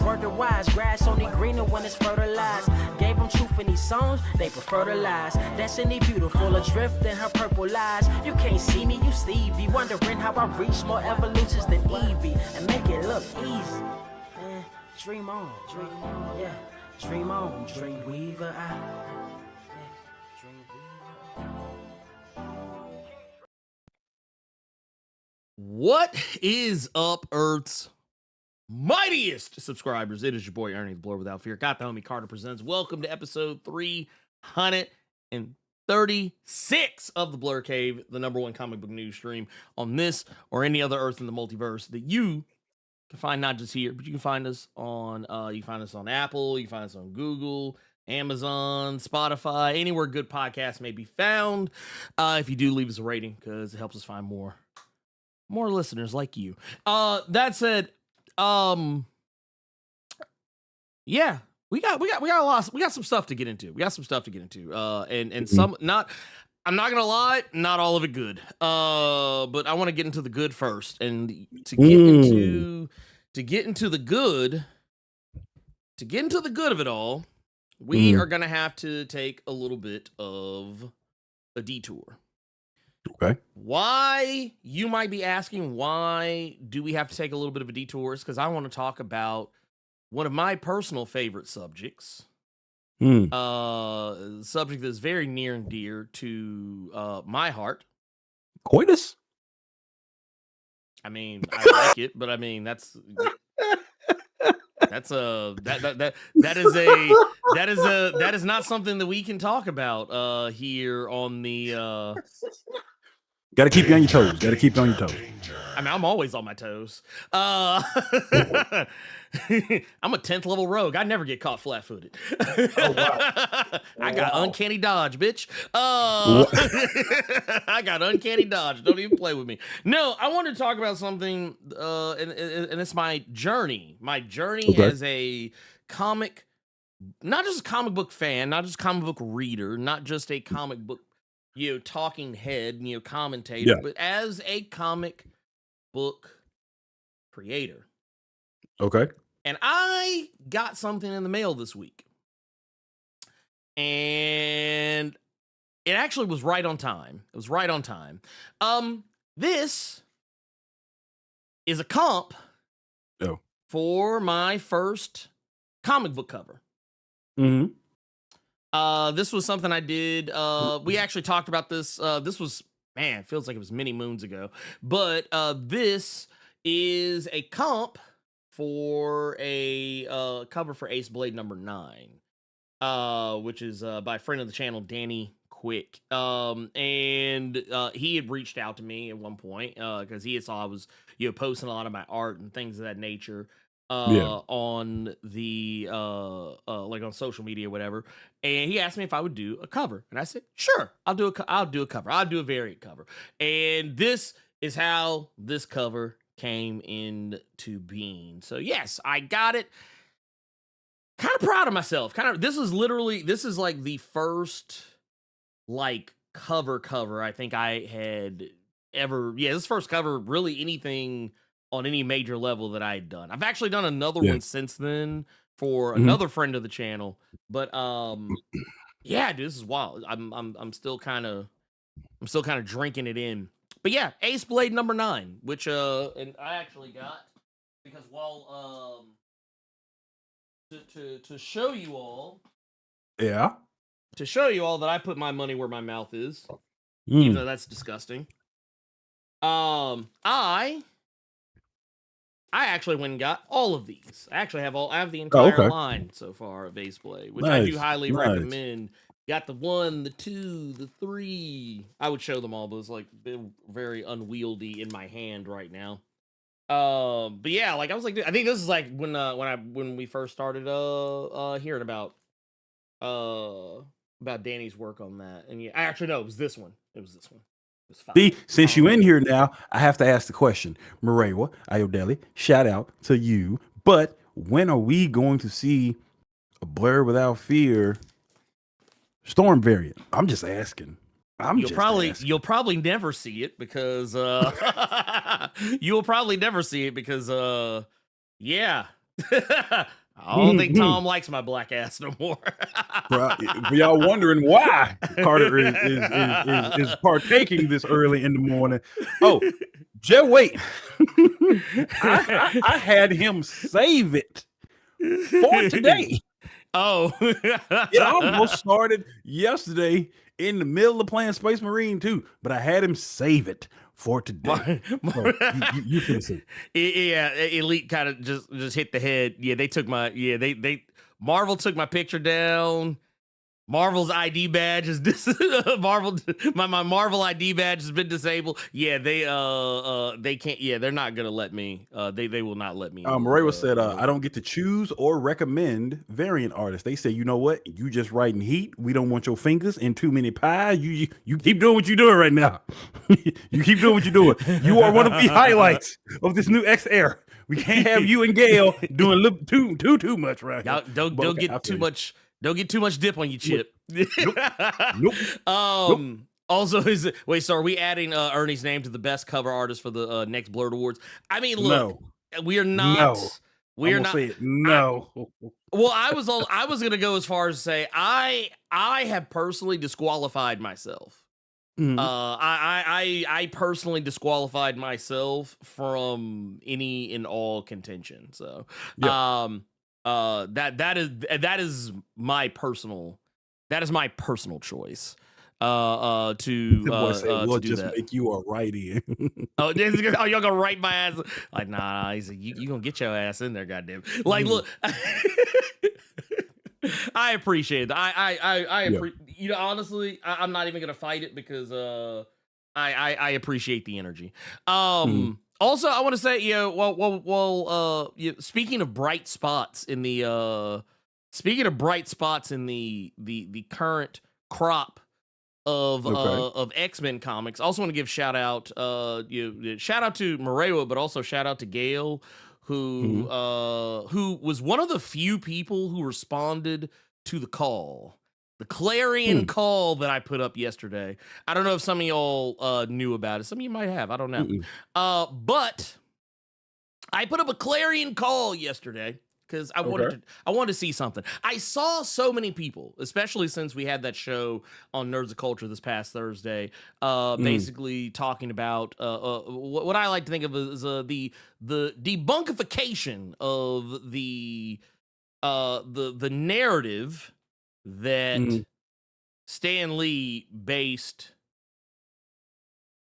word to wise. Grass only greener when it's fertilized. Gave them truth in these songs, they prefer to lies. Destiny beautiful, adrift in her purple eyes. You can't see me, you Stevie. Wondering how I reach more evolutions than Evie. And make it look easy. Dream on, yeah. Dream on, Dreamweaver. What is up, Earth's mightiest subscribers? It is your boy Ernie, the Blerd Without Fear. Got the homie Carter presents. Welcome to episode 336 of the Blerd Cave, the #1 comic book news stream on this or any other Earth in the multiverse that you can find, not just here, but you can find us on Apple, you can find us on Google, Amazon, Spotify, anywhere good podcasts may be found. If you do, leave us a rating because it helps us find more listeners like you. That said, yeah, we got a lot. We got some stuff to get into. And some not. I'm not gonna lie, not all of it good. But I want to get into the good first, and to get into the good of it all, we are gonna have to take a little bit of a detour. Okay. Why, you might be asking, why do we have to take a little bit of a detour? Because I want to talk about one of my personal favorite subjects. Subject that's very near and dear to my heart. Coitus? I mean, I like it, but I mean that is not something that we can talk about here on the Got to keep you on your toes. I mean, I'm always on my toes. I'm a 10th level rogue. I never get caught flat-footed. Oh, wow. I got uncanny dodge, bitch. I got uncanny dodge. Don't even play with me. No, I want to talk about something, and it's my journey. My journey as a comic, not just a comic book fan, not just a comic book reader, not just a comic book, talking head, commentator, but as a comic book creator. Okay. And I got something in the mail this week. And it actually was right on time. This is a comp for my first comic book cover. Mm-hmm. This was something I did. We actually talked about this. This was, man, it feels like it was many moons ago. But this is a comp for a cover for Ace Blade #9, which is by a friend of the channel, Danny Quick. And he had reached out to me at one point because he saw I was posting a lot of my art and things of that nature. On the like on social media, whatever, and he asked me if I would do a cover, and I said, sure, I'll do a cover. I'll do a variant cover, and this is how this cover came into being. So yes, I got it. Kind of proud of myself. This is like the first like cover I think I had ever. Yeah, this first cover, really anything on any major level that I had done. I've actually done another one since then for another friend of the channel, but yeah, dude, this is wild. I'm still kind of drinking it in. But yeah, Ace Blade #9, which and I actually got because while to show you all, that I put my money where my mouth is, even though that's disgusting. I actually went and got all of these. I have the entire line so far of Ace Blade, which I do highly recommend. Got the 1, the 2, the 3. I would show them all, but it's like they're very unwieldy in my hand right now. But yeah, like I was like, I think this is like when we first started hearing about Danny's work on that. And yeah, actually no, it was this one. See, since you in here now, I have to ask the question. Reimei, Ayodele, shout out to you. But when are we going to see a Blerd Without Fear Storm variant? I'm just asking. You'll probably never see it because I don't think Tom likes my black ass no more. For y'all wondering why Carter is partaking this early in the morning. Oh, just wait. I had him save it for today. Oh. It almost started yesterday in the middle of playing Space Marine 2, but I had him save it for today. So you can see. Yeah, Elite kind of just hit the head. Yeah, they took my they Marvel took my picture down. Marvel's ID badge is Marvel. My Marvel ID badge has been disabled. Yeah, they can't. Yeah, they're not gonna let me. They will not let me. Moreira said, "I don't get to choose or recommend variant artists." They say, "You know what? You just writing heat. We don't want your fingers in too many pies. You keep doing what you're doing right now. You keep doing what you're doing. You are one of the highlights of this new X era. We can't have you and Gail doing too much right now. Don't get too much." Don't get too much dip on your chip. Nope. Also, so are we adding Ernie's name to the best cover artist for the next Blerd Awards? I mean, look, we are not. No. We are not. No. Well, I was gonna go as far as to say I have personally disqualified myself. Mhm. I personally disqualified myself from any and all contention. So, Yeah. that is my personal choice to we'll do just that. make you a righty. Oh, y'all gonna write my ass? Like, nah, he's like, you gonna get your ass in there, goddamn. Like, look, I appreciate it. You know, honestly, I'm not even gonna fight it because I appreciate the energy. Also, I want to say, speaking of bright spots in the current crop of X-Men comics, I also want to give shout out to Moreira, but also shout out to Gail, who was one of the few people who responded to the call. The clarion call that I put up yesterday. I don't know if some of y'all knew about it. Some of you might have. I don't know. But I put up a clarion call yesterday because I wanted to see something. I saw so many people, especially since we had that show on Nerds of Culture this past Thursday, basically talking about what I like to think of as the debunkification of the narrative that Stan Lee based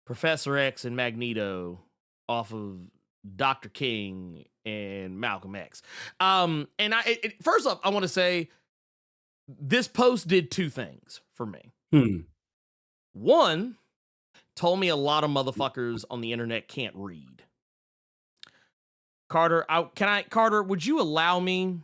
Professor X and Magneto off of Dr. King and Malcolm X. And first off, I want to say this post did two things for me. One, told me a lot of motherfuckers on the internet can't read. Carter, Carter, would you allow me?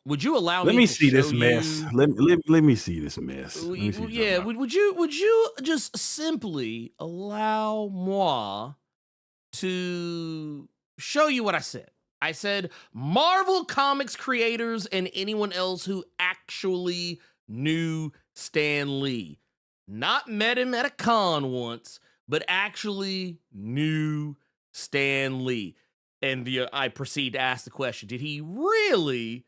Let me see this mess. Let me see this mess. Yeah, would you just simply allow moi to show you what I said? I said Marvel Comics creators and anyone else who actually knew Stan Lee, not met him at a con once, but actually knew Stan Lee. And I proceed to ask the question: did he really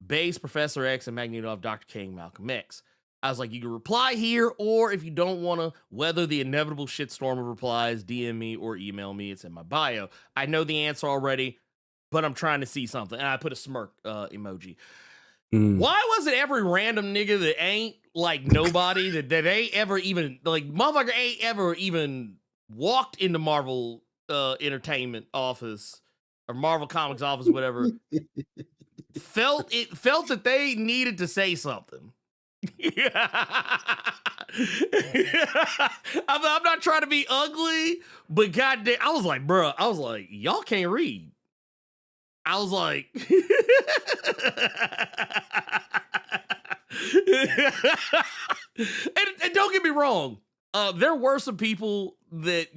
base Professor X and Magneto off Dr. King, Malcolm X? I was like, you can reply here, or if you don't want to weather the inevitable shitstorm of replies, DM me or email me. It's in my bio. I know the answer already, but I'm trying to see something. And I put a smirk emoji. Why was it every random nigga that ain't like nobody, that ain't ever even, like, motherfucker ain't ever even walked into Marvel Entertainment office or Marvel Comics office, whatever, felt that they needed to say something? I'm not trying to be ugly, but goddamn, I was like, y'all can't read. I was like, and don't get me wrong, there were some people that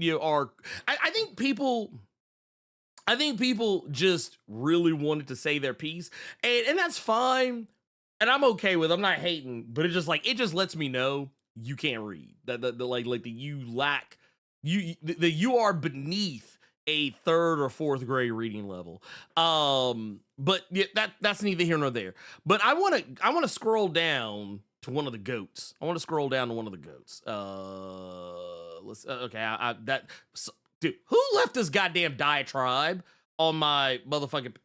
I think people just really wanted to say their piece, and that's fine. And I'm okay with it. I'm not hating, but it just lets me know you can't read. That you are beneath a 3rd or 4th grade reading level. But yeah, that's neither here nor there. But I want to scroll down to one of the goats. Dude, who left this goddamn diatribe on my motherfucking?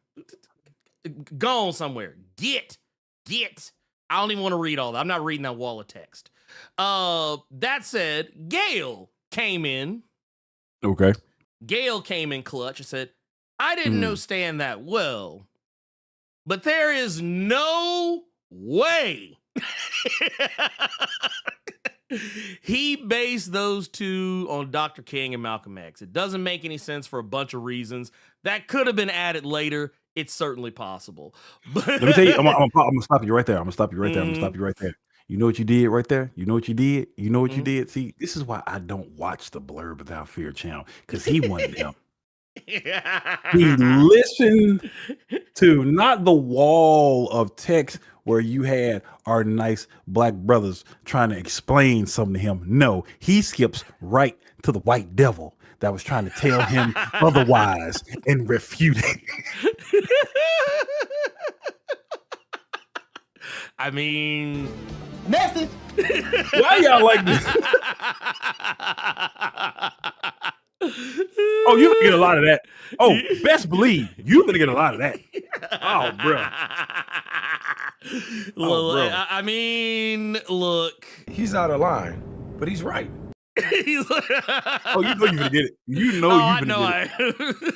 Go on somewhere. Get. I don't even want to read all that. I'm not reading that wall of text. That said, Gail came in. Okay. Gail came in clutch and said, I didn't know Stan that well, but there is no way he based those two on Dr. King and Malcolm X. It doesn't make any sense for a bunch of reasons. That could have been added later. It's certainly possible. Let me tell you, I'm gonna stop you right there. I'm gonna stop you right there. You know what you did right there? You know what you did? See, this is why I don't watch the Blerd Without Fear channel, because he wanted them. He listened to not the wall of text where you had our nice black brothers trying to explain something to him. No, he skips right to the white devil that was trying to tell him otherwise and refuting. I mean, message. Why y'all like this? Oh, you're gonna get a lot of that. Oh, best believe you're gonna get a lot of that. Oh, bro. I mean, look. He's out of line, but he's right. Oh, you know you're gonna get it. You know you're gonna get it.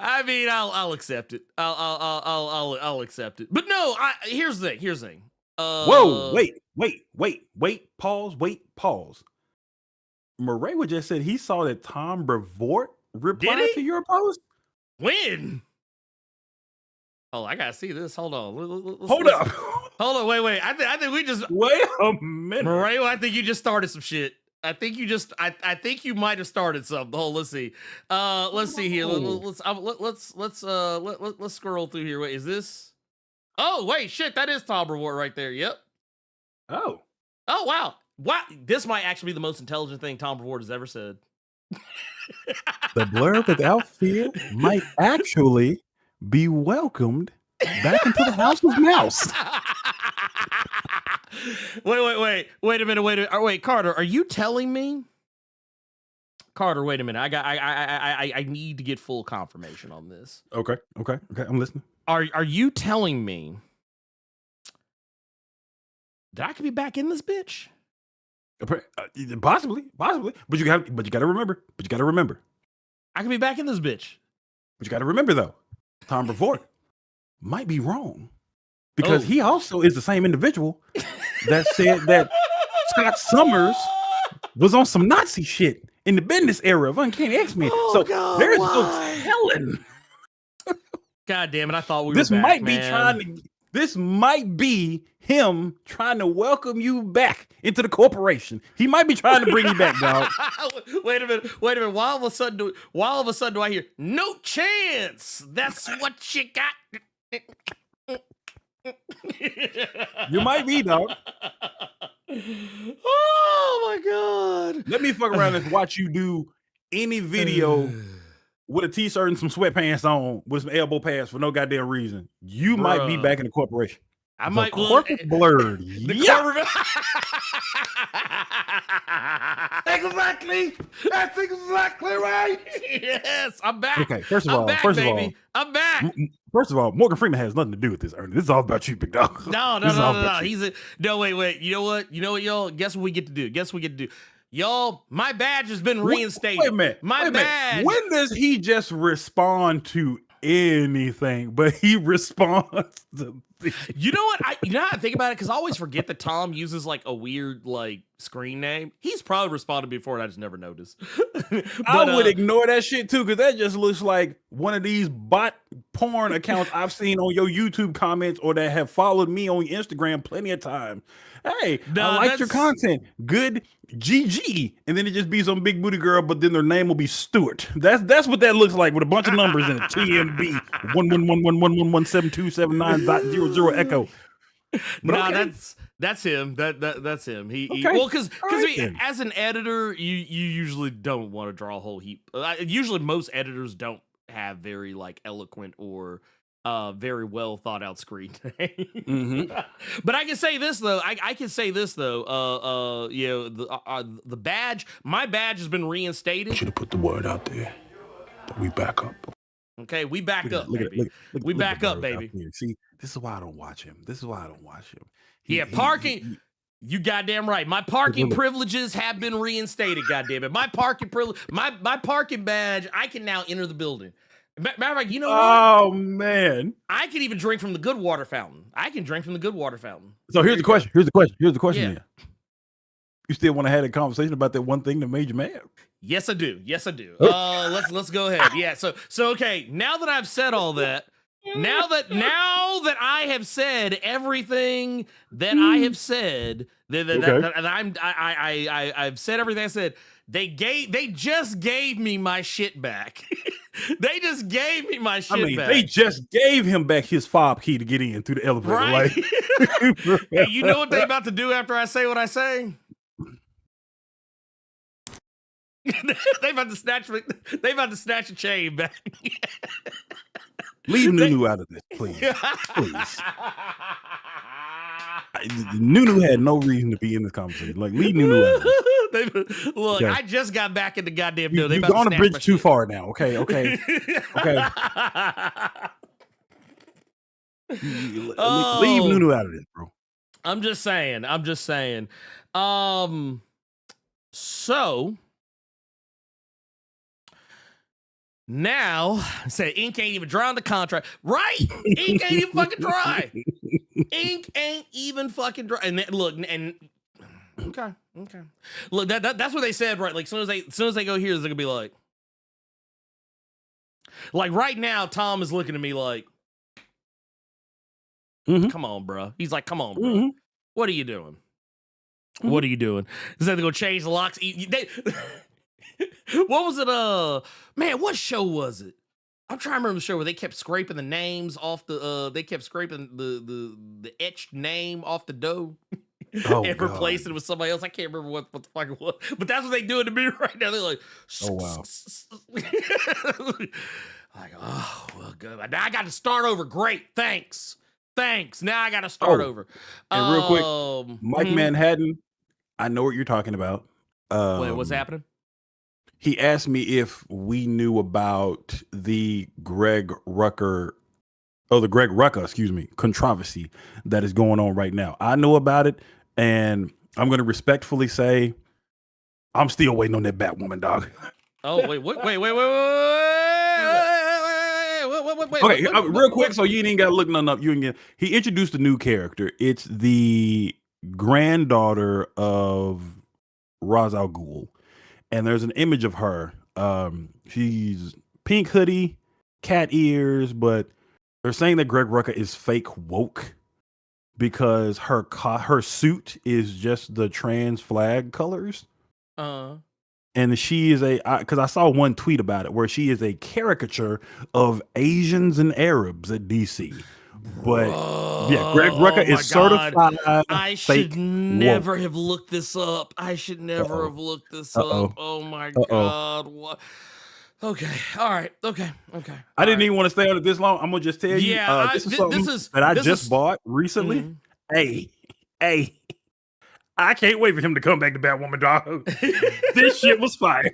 I mean, I'll accept it. I'll accept it. But no, here's the thing. Whoa, wait, pause. Reimei just said he saw that Tom Brevoort replied to your post. When? Oh, I gotta see this. Hold on. Hold up. Hold on. Wait. I think we just wait a minute. Reimei, I think you just started some shit. I think you might have started something. Oh, let's see. Let's see here. Let's scroll through here. Wait, is this? Oh, wait, shit. That is Tom Brevoort right there. Yep. Oh, wow. Wow. This might actually be the most intelligent thing Tom Brevoort has ever said. The Blerd Without Fear might actually be welcomed back into the House of Mouse. Wait a minute. Wait, Carter, are you telling me? Carter, wait a minute. I need to get full confirmation on this. Okay. I'm listening. Are you telling me that I could be back in this bitch? Possibly. But you gotta remember. I could be back in this bitch. But you gotta remember though, Tom Brevoort might be wrong. Because he also is the same individual that said that Scott Summers was on some Nazi shit in the business era of Uncanny X-Men. There's no telling. God damn it! I thought we this were back, might man. be This might be him trying to welcome you back into the corporation. He might be trying to bring you back, dog. Wait a minute. Why all of a sudden do I hear no chance? That's what you got. You might be, dog. Oh my god! Let me fuck around and watch you do any video with a t-shirt and some sweatpants on with some elbow pads for no goddamn reason. You might be back in the corporation. I might corporate Blerd. Exactly. That's exactly right. Yes, I'm back. Okay, first of all, I'm back. First of all, Morgan Freeman has nothing to do with this, Ernie. This is all about you, big dog. No. Wait. You know what, y'all? Guess what we get to do? Y'all, my badge has been reinstated. Wait a minute. My badge. When does he just respond to anything? But he responds to You know what? I think about it because I always forget that Tom uses like a weird like screen name. He's probably responded before and I just never noticed. I would ignore that shit too, because that just looks like one of these bot porn accounts I've seen on your YouTube comments or that have followed me on Instagram plenty of times. Hey, I like your content. Good GG. And then it just be some big booty girl, but then their name will be Stewart. That's what that looks like with a bunch of numbers in it. TMB 11111117279.00 echo. No, okay. that's him. That's him. He Okay. well, because All right, then. as an editor, you usually don't want to draw a whole heap. Usually, most editors don't have very like eloquent or very well thought out screen name. But I can say this though. I can say this though. You know, the badge. My badge has been reinstated. Should have put the word out there that we back up. Okay, we back up, Look at baby. We look back at up, Blerd Without baby. Fear. See, this is why I don't watch him. This is why I don't watch him. Yeah, parking. You goddamn right. My parking look. privileges have been reinstated. Goddamn it. My parking privilege. My parking badge. I can now enter the building. Matter of fact, you know what? Oh man. I can even drink from the good water fountain. I can drink from the good water fountain. So here's the question. Here's the question. Yeah. Then. You still want to have a conversation about that one thing that made you mad? Yes, I do. Yes, I do. Oh. Let's go ahead. Yeah. So okay. Now that I've said all that, now that I have said everything that I have said, I've said everything I said. They just gave me my shit back. They just gave me my shit back. They just gave him back his fob key to get in through the elevator. Right. Like, Hey, you know what they about to do after I say what I say? They about to snatch a chain back. leave Nunu out of this, please. Please. Nunu had no reason to be in this conversation. Like, leave Nunu out of this. Look, Okay. I just got back in the goddamn deal. You've gone a bridge too far now. Okay. Okay. Leave Nunu out of this, bro. I'm just saying. So now, say ink ain't even dry on the contract. Right? Ink ain't even fucking dry. Ink ain't even fucking dry. And look, and okay. Look, that's what they said, right? Like, as soon as they go here, they're gonna be like right now, Tom is looking at me like, come on, bro. He's like, come on, bro. What are you doing? What are you doing? Is that they're gonna change the locks? What was it? Man, what show was it? I'm trying to remember the show where they kept scraping the names off the. They kept scraping the etched name off the dough and replacing it with somebody else. I can't remember what the fuck it was, but that's what they doing to me right now. They're like, oh wow. Like, oh well, good. Now I got to start over. Great, thanks. Now I got to start over. And real quick, Mike Manhattan, I know what you're talking about. Wait, what's happening? He asked me if we knew about the Greg Rucka, controversy that is going on right now. I know about it, and I'm going to respectfully say I'm still waiting on that Batwoman, dog. Oh, wait. Okay, real quick, so you ain't got to look nothing up. He introduced a new character. It's the granddaughter of Ra's al Ghul. And there's an image of her. She's pink hoodie, cat ears, but they're saying that Greg Rucka is fake woke because her suit is just the trans flag colors. And she is because I saw one tweet about it where she is a caricature of Asians and Arabs at DC. But yeah, Greg Rucka is certified. I should never have looked this up. Oh my God. What? Okay. All right. Okay. I didn't even want to stay on it this long. I'm gonna just tell you. Yeah, this is something that I just bought recently. Hey, I can't wait for him to come back to Batwoman, dog. This shit was fire.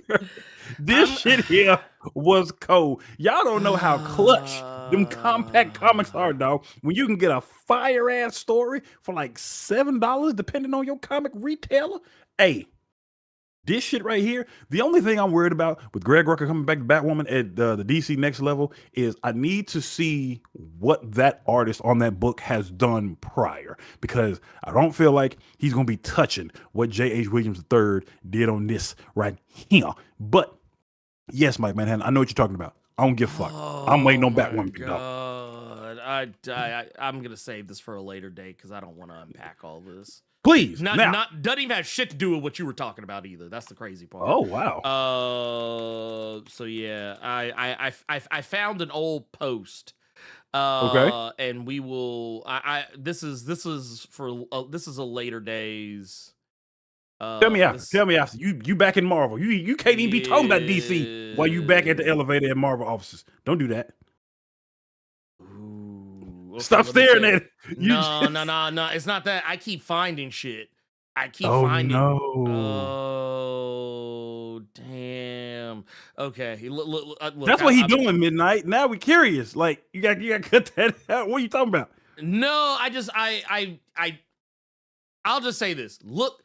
This shit here was cold. Y'all don't know how clutch them compact comics are, dog. When you can get a fire ass story for like $7, depending on your comic retailer. Hey, this shit right here. The only thing I'm worried about with Greg Rucka coming back to Batwoman at the DC Next Level is I need to see what that artist on that book has done prior, because I don't feel like he's going to be touching what J.H. Williams III did on this right here. But yes, Mike Manhattan, I know what you're talking about. I don't give a fuck. I'm waiting on Batwoman. God. I'm going to save this for a later date because I don't want to unpack all this. Please. Doesn't even have shit to do with what you were talking about either. That's the crazy part. Oh wow. So yeah, I found an old post Okay. And we will. This is for this is a later days. Tell me after. This, Tell me after. You back in Marvel. You can't even be talking about DC while you back at the elevator at Marvel offices. Don't do that. Ooh, okay, Stop staring at it. No. It's not that. I keep finding shit. I keep finding. No. Oh damn. Okay. Look, That's what he doing midnight. Now we curious. Like you got to cut that out. What are you talking about? No, I'll just say this. Look,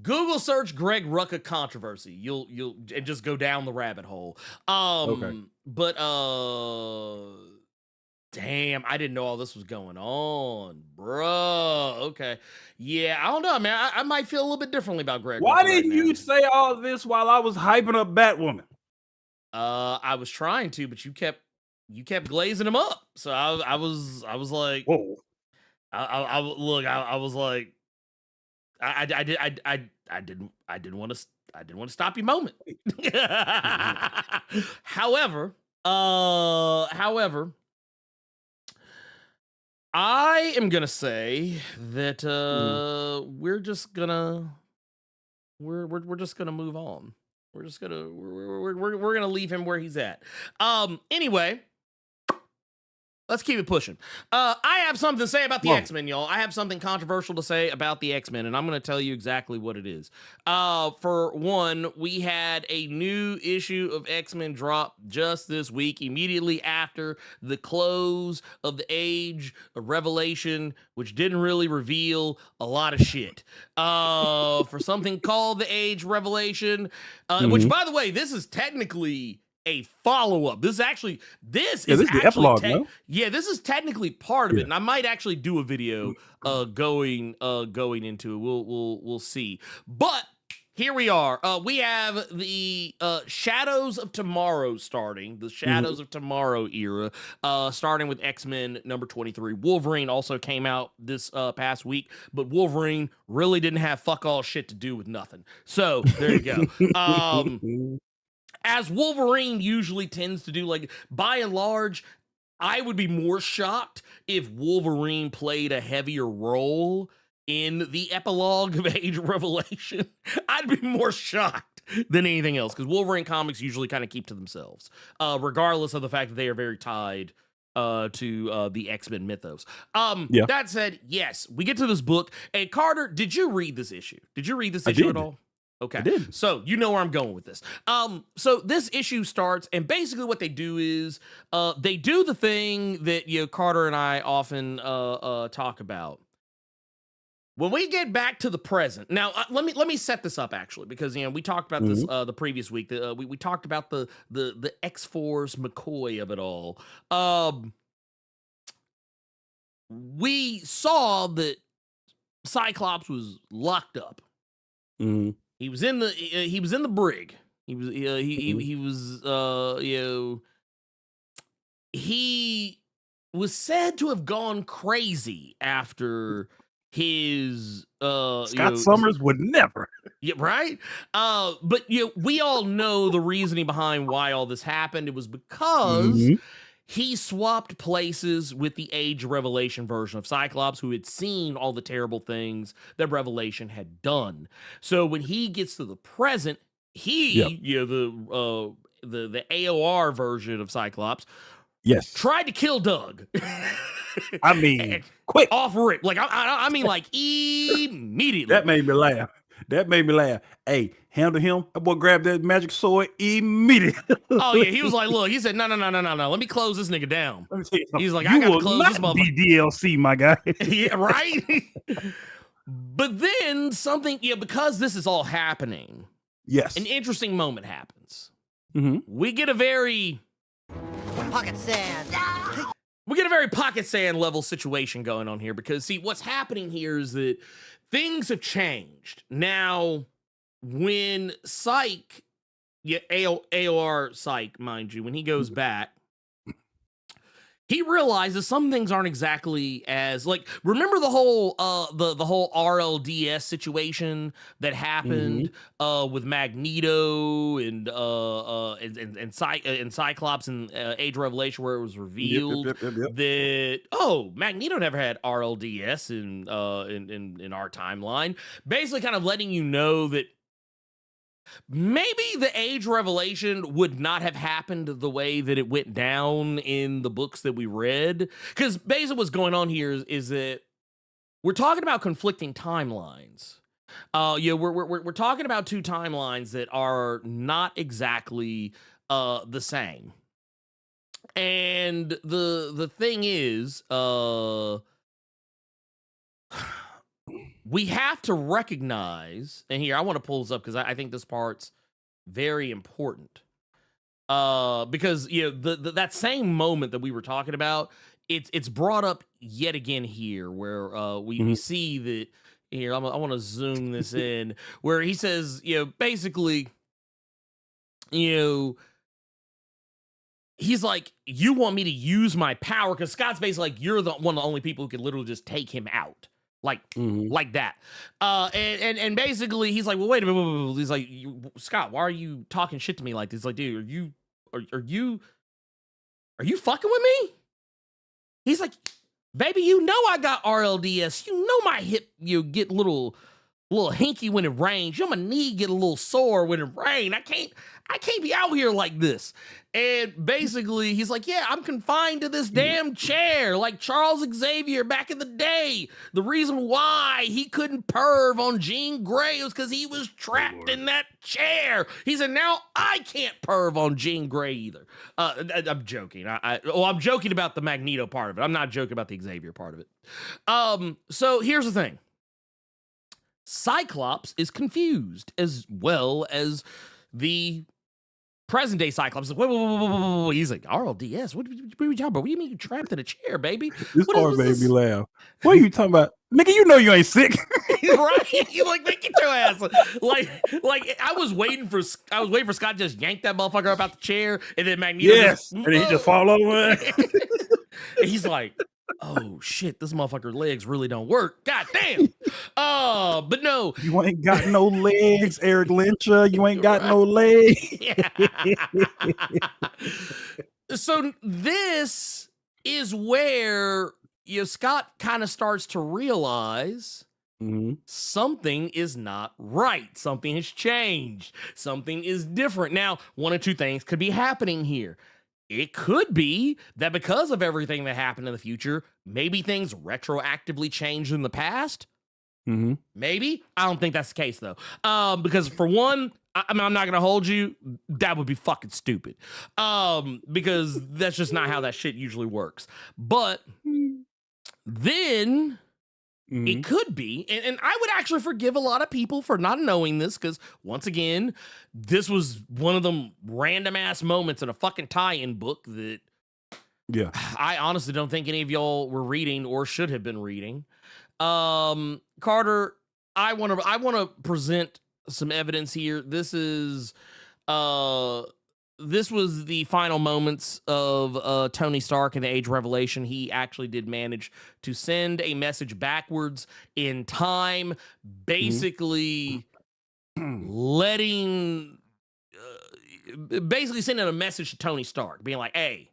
Google search Greg Rucka controversy. You'll and just go down the rabbit hole. Okay. But damn, I didn't know all this was going on, bro. Okay. Yeah, I don't know, man. I might feel a little bit differently about Greg. Why Rucka didn't you say all this while I was hyping up Batwoman? I was trying to, but you kept glazing him up. So I was like, whoa. I was like, I didn't want to stop your moment. However, I am gonna say that we're just gonna move on. We're gonna leave him where he's at. Anyway, let's keep it pushing. I have something to say about the X-Men, y'all. I have something controversial to say about the X-Men, and I'm going to tell you exactly what it is. For one, we had a new issue of X-Men drop just this week, immediately after the close of the Age of Revelation, which didn't really reveal a lot of shit. For something called the Age Revelation, which, by the way, this is technically a follow-up. This is actually the epilogue, no? Yeah, this is technically part of it, and I might actually do a video going into it. We'll see. But here we are. We have the Shadows of Tomorrow starting, the Shadows of Tomorrow era, starting with X-Men number 23. Wolverine also came out this past week, but Wolverine really didn't have fuck all shit to do with nothing. So there you go. As Wolverine usually tends to do, like, by and large, I would be more shocked if Wolverine played a heavier role in the epilogue of Age of Revelation. I'd be more shocked than anything else, because Wolverine comics usually kind of keep to themselves, regardless of the fact that they are very tied to the X-Men mythos. That said, yes, we get to this book. And Carter, did you read this issue? Did you read this issue at all? Okay, so you know where I'm going with this. So this issue starts, and basically what they do is they do the thing that Carter and I often talk about. When we get back to the present, now let me set this up actually, because we talked about this the previous week. We talked about the X-Force McCoy of it all. We saw that Cyclops was locked up. He was in the brig. He was said to have gone crazy after his Scott Summers would never. Yeah, right. But we all know the reasoning behind why all this happened. It was because he swapped places with the Age Revelation version of Cyclops, who had seen all the terrible things that Revelation had done. So when he gets to the present, the AOR version of Cyclops, tried to kill Doug. I mean, quick, off rip, like I mean, like immediately. That made me laugh. Hey, handle him. That boy grabbed that magic sword immediately. Oh yeah, he was like, look, he said, no. Let me close this nigga down. Let me tell you something. He's like, I got to close this motherfucker. DLC, my guy. Yeah, right. But then something, because this is all happening. Yes, an interesting moment happens. We get a very pocket sand. We get a very pocket sand level situation going on here, because see, what's happening here is that things have changed. Now, when Psych, AOR Psych, mind you, when he goes back, he realizes some things aren't exactly as like, remember the whole the whole RLDS situation that happened with Magneto and Cyclops and Age of Revelation, where it was revealed Yep. that Magneto never had RLDS in our timeline, basically kind of letting you know that maybe the Age Revelation would not have happened the way that it went down in the books that we read. Because basically what's going on here is that we're talking about conflicting timelines. We're talking about two timelines that are not exactly the same. And the thing is, we have to recognize, and here I want to pull this up because I think this part's very important. Because that same moment that we were talking about, it's brought up yet again here, where we see that here. I want to zoom this in, where he says, basically, he's like, you want me to use my power, because Scott's basically like, you're one of the only people who can literally just take him out. Like that. And basically he's like, well, wait a minute. He's like, Scott, why are you talking shit to me like this? Like, dude, are you fucking with me? He's like, baby, I got RLDS. My hip, get a little hinky when it rains. My knee get a little sore when it rains. I can't be out here like this. And basically he's like, yeah, I'm confined to this damn chair like Charles Xavier back in the day. The reason why he couldn't perv on Jean Grey was because he was trapped in that chair. He said, now I can't perv on Jean Grey either. I'm joking. I'm joking about the Magneto part of it. I'm not joking about the Xavier part of it. So here's the thing. Cyclops is confused, as well as the present day Cyclops. Like, wait. He's like, RLDS? What are you talking about? What do you mean you're trapped in a chair, baby? This part made me laugh. What are you talking about? Nigga, you ain't sick. Right? You like, make it your ass. Like I was waiting for Scott to just yank that motherfucker up out the chair, and then Magneto and then he just fall over. And he's like, oh shit, this motherfucker's legs really don't work. God damn. But no. You ain't got no legs, Eric Lyncher. You ain't got no legs. So this is where Scott kind of starts to realize something is not right. Something has changed. Something is different. Now, one or two things could be happening here. It could be that because of everything that happened in the future, maybe things retroactively changed in the past. Maybe. I don't think that's the case, though. Because for one, I'm not going to hold you. That would be fucking stupid. Because that's just not how that shit usually works. But then it could be. And I would actually forgive a lot of people for not knowing this, because once again, this was one of them random ass moments in a fucking tie-in book that I honestly don't think any of y'all were reading or should have been reading. Carter, I want to present some evidence here. This was the final moments of Tony Stark in the Age of Revelation. He actually did manage to send a message backwards in time, basically sending a message to Tony Stark, being like, hey,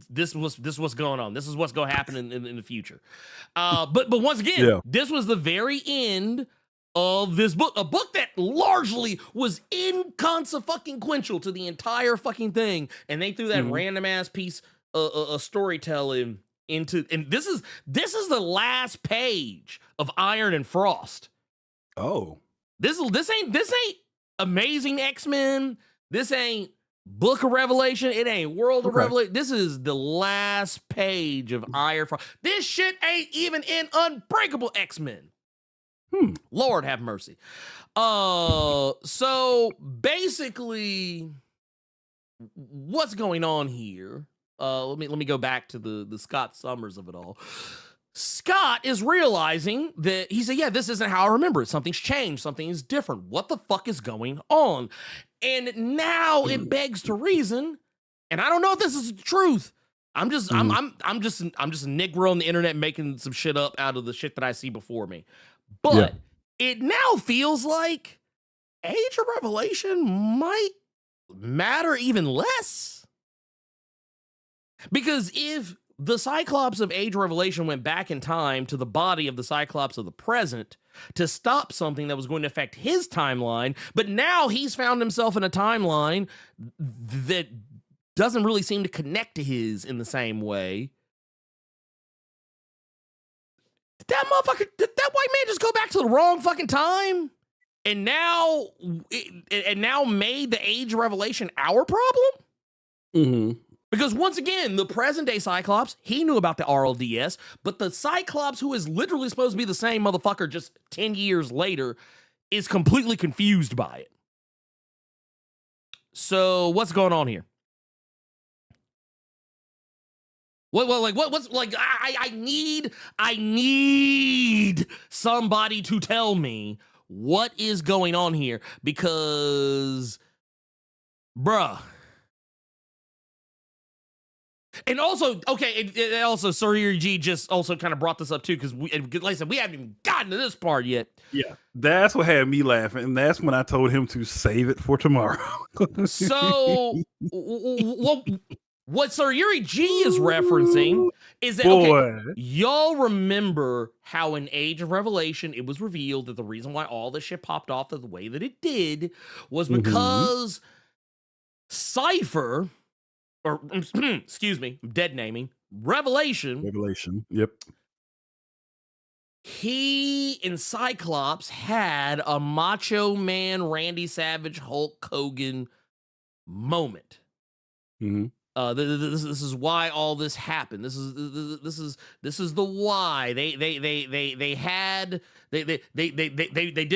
this was what's going on. This is what's going to happen in the future. But once again, this was the very end of this book, a book that largely was inconsequential to the entire fucking thing, and they threw that random ass piece of storytelling into, and this is the last page of Iron and Frost. Oh, this ain't Amazing X-Men. This ain't Book of Revelation. It ain't World of Revelation. This is the last page of Iron Frost. This shit ain't even in Unbreakable X-Men. Lord have mercy. So basically, what's going on here? Let me go back to the Scott Summers of it all. Scott is realizing that he said, yeah, this isn't how I remember it. Something's changed. Something is different. What the fuck is going on? And now it begs to reason, and I don't know if this is the truth. I'm just a Negro on the internet making some shit up out of the shit that I see before me. But it now feels like Age of Revelation might matter even less. Because if the Cyclops of Age of Revelation went back in time to the body of the Cyclops of the present to stop something that was going to affect his timeline, but now he's found himself in a timeline that doesn't really seem to connect to his in the same way. Did that white man just go back to the wrong fucking time? And now made the Age of Revelation our problem? Mm-hmm. Because once again, the present day Cyclops, he knew about the RLDS, but the Cyclops who is literally supposed to be the same motherfucker just 10 years later is completely confused by it. So what's going on here? I need somebody to tell me what is going on here, because bruh. And also, okay, also, Sir G just also kind of brought this up too, because like I said, we haven't even gotten to this part yet. Yeah, that's what had me laughing, and that's when I told him to save it for tomorrow. So, what Sir Yuri G is referencing is that, okay, y'all remember how in Age of Revelation it was revealed that the reason why all this shit popped off the way that it did was because Cypher, or excuse me, I'm dead naming, Revelation, yep. He and Cyclops had a Macho Man, Randy Savage, Hulk Hogan moment. Mm-hmm. This is why all this happened. This is the why they did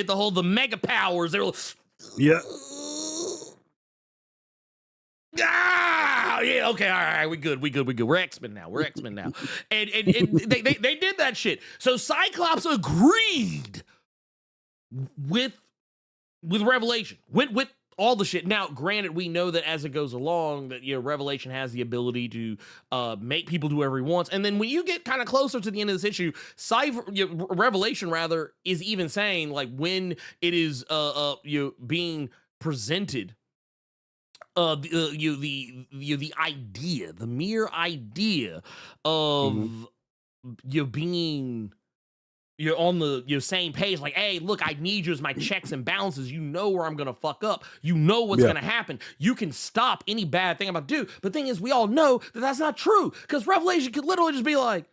the mega powers. They were yeah, okay, all right, we good. We're X-Men now. And they did that shit. So Cyclops agreed with Revelation, went with all the shit. Now, granted, we know that as it goes along, that Revelation has the ability to make people do whatever he wants. And then when you get kind of closer to the end of this issue, Revelation rather is even saying, like, when it is being presented, the idea, the mere idea of being on the same page, like, hey, look, I need you as my checks and balances. You know where I'm gonna fuck up. You know what's gonna happen. You can stop any bad thing I'm about to do. But the thing is, we all know that that's not true, because Revelation could literally just be like,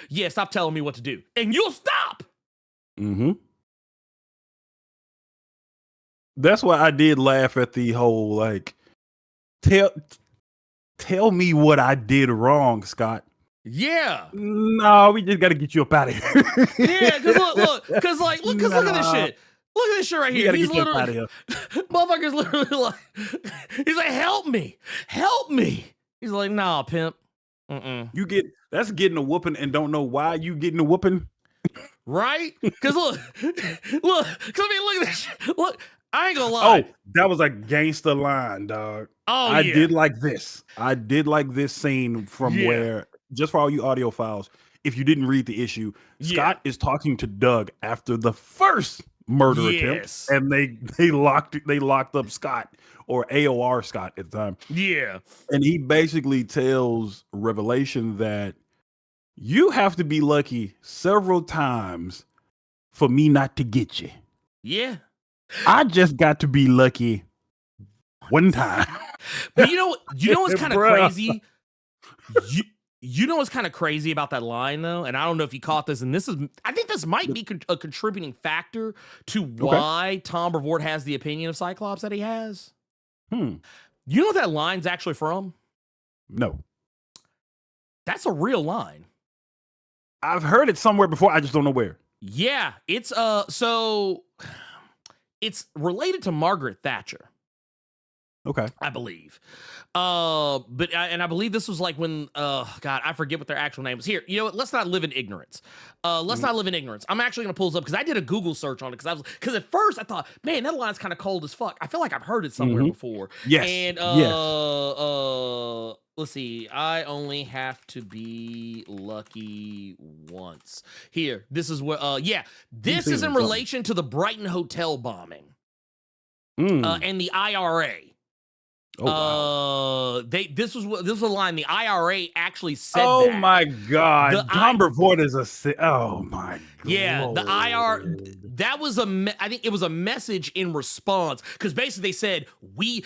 yeah, stop telling me what to do, and you'll stop. Mm-hmm. That's why I did laugh at the whole, like, tell me what I did wrong, Scott. Yeah. No, we just got to get you up out of here. Yeah, because look at this shit. Look at this shit right here. He's literally, motherfucker's literally like, he's like, help me. He's like, nah, pimp. That's getting a whooping and don't know why you getting a whooping. Right? Because look, look at this shit. Look, I ain't gonna lie. Oh, that was a gangster line, dog. Oh, I did like this. I did like this scene from where, just for all you audiophiles, if you didn't read the issue, Scott is talking to Doug after the first murder attempt, and they locked up Scott, or AOR Scott at the time. Yeah. And he basically tells Revelation that you have to be lucky several times for me not to get you. Yeah. I just got to be lucky one time. But you know what's kind of crazy? You know what's kind of crazy about that line, though? And I don't know if you caught this, and I think this might be a contributing factor to why Tom Brevoort has the opinion of Cyclops that he has. You know what that line's actually from? No. That's a real line. I've heard it somewhere before, I just don't know where. Yeah, it's so it's related to Margaret Thatcher. Okay. I believe. I believe this was like when God, I forget what their actual name was. Here, you know what? Let's not live in ignorance. Let's not live in ignorance. I'm actually gonna pull this up because I did a Google search on it because at first I thought, man, that line's kind of cold as fuck. I feel like I've heard it somewhere before. Yes. And Yes. let's see. I only have to be lucky once. Here, this is where this is in relation to the Brighton hotel bombing. And the IRA. Oh, wow. This was a line the IRA actually said. Oh that. my God, Tom Brevoort is oh my God. Yeah, the IR. That was I think it was a message in response because basically they said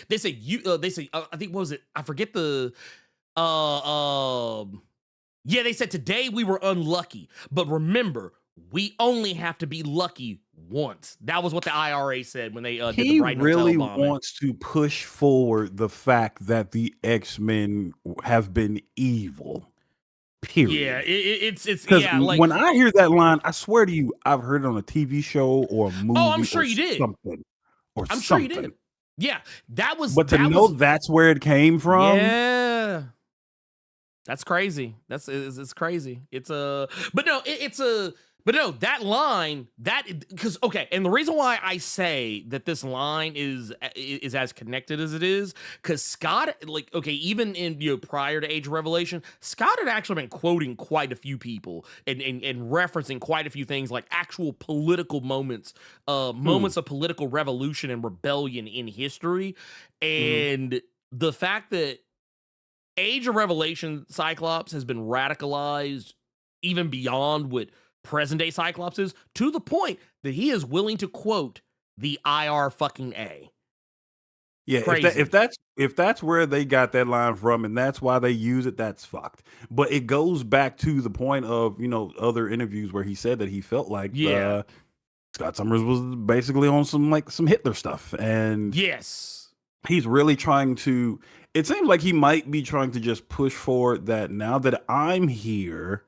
they said I think what was it? I forget the yeah, they said today we were unlucky, but remember we only have to be lucky once. That was what the IRA said when they did the Brighton really hotel bombing. wants to push forward the fact that the X-Men have been evil. Period. Yeah, it's like when I hear that line, I swear to you, I've heard it on a TV show or a movie. Oh, I'm sure you did. I'm sure you did. Yeah, that was. But to know that's where it came from. Yeah. That's crazy. It's crazy. But no, that line, because okay, and the reason why I say that this line is as connected as it is, because Scott, like, okay, even in prior to Age of Revelation, Scott had actually been quoting quite a few people and referencing quite a few things like actual political moments, moments of political revolution and rebellion in history, and the fact that Age of Revelation Cyclops has been radicalized even beyond what present day Cyclops is, to the point that he is willing to quote the IR fucking A. Yeah, if that's where they got that line from and that's why they use it, that's fucked. But it goes back to the point of other interviews where he said that he felt like Scott Summers was basically on some Hitler stuff, and yes, he's really trying to. It seems like he might be trying to just push forward that now that I'm here.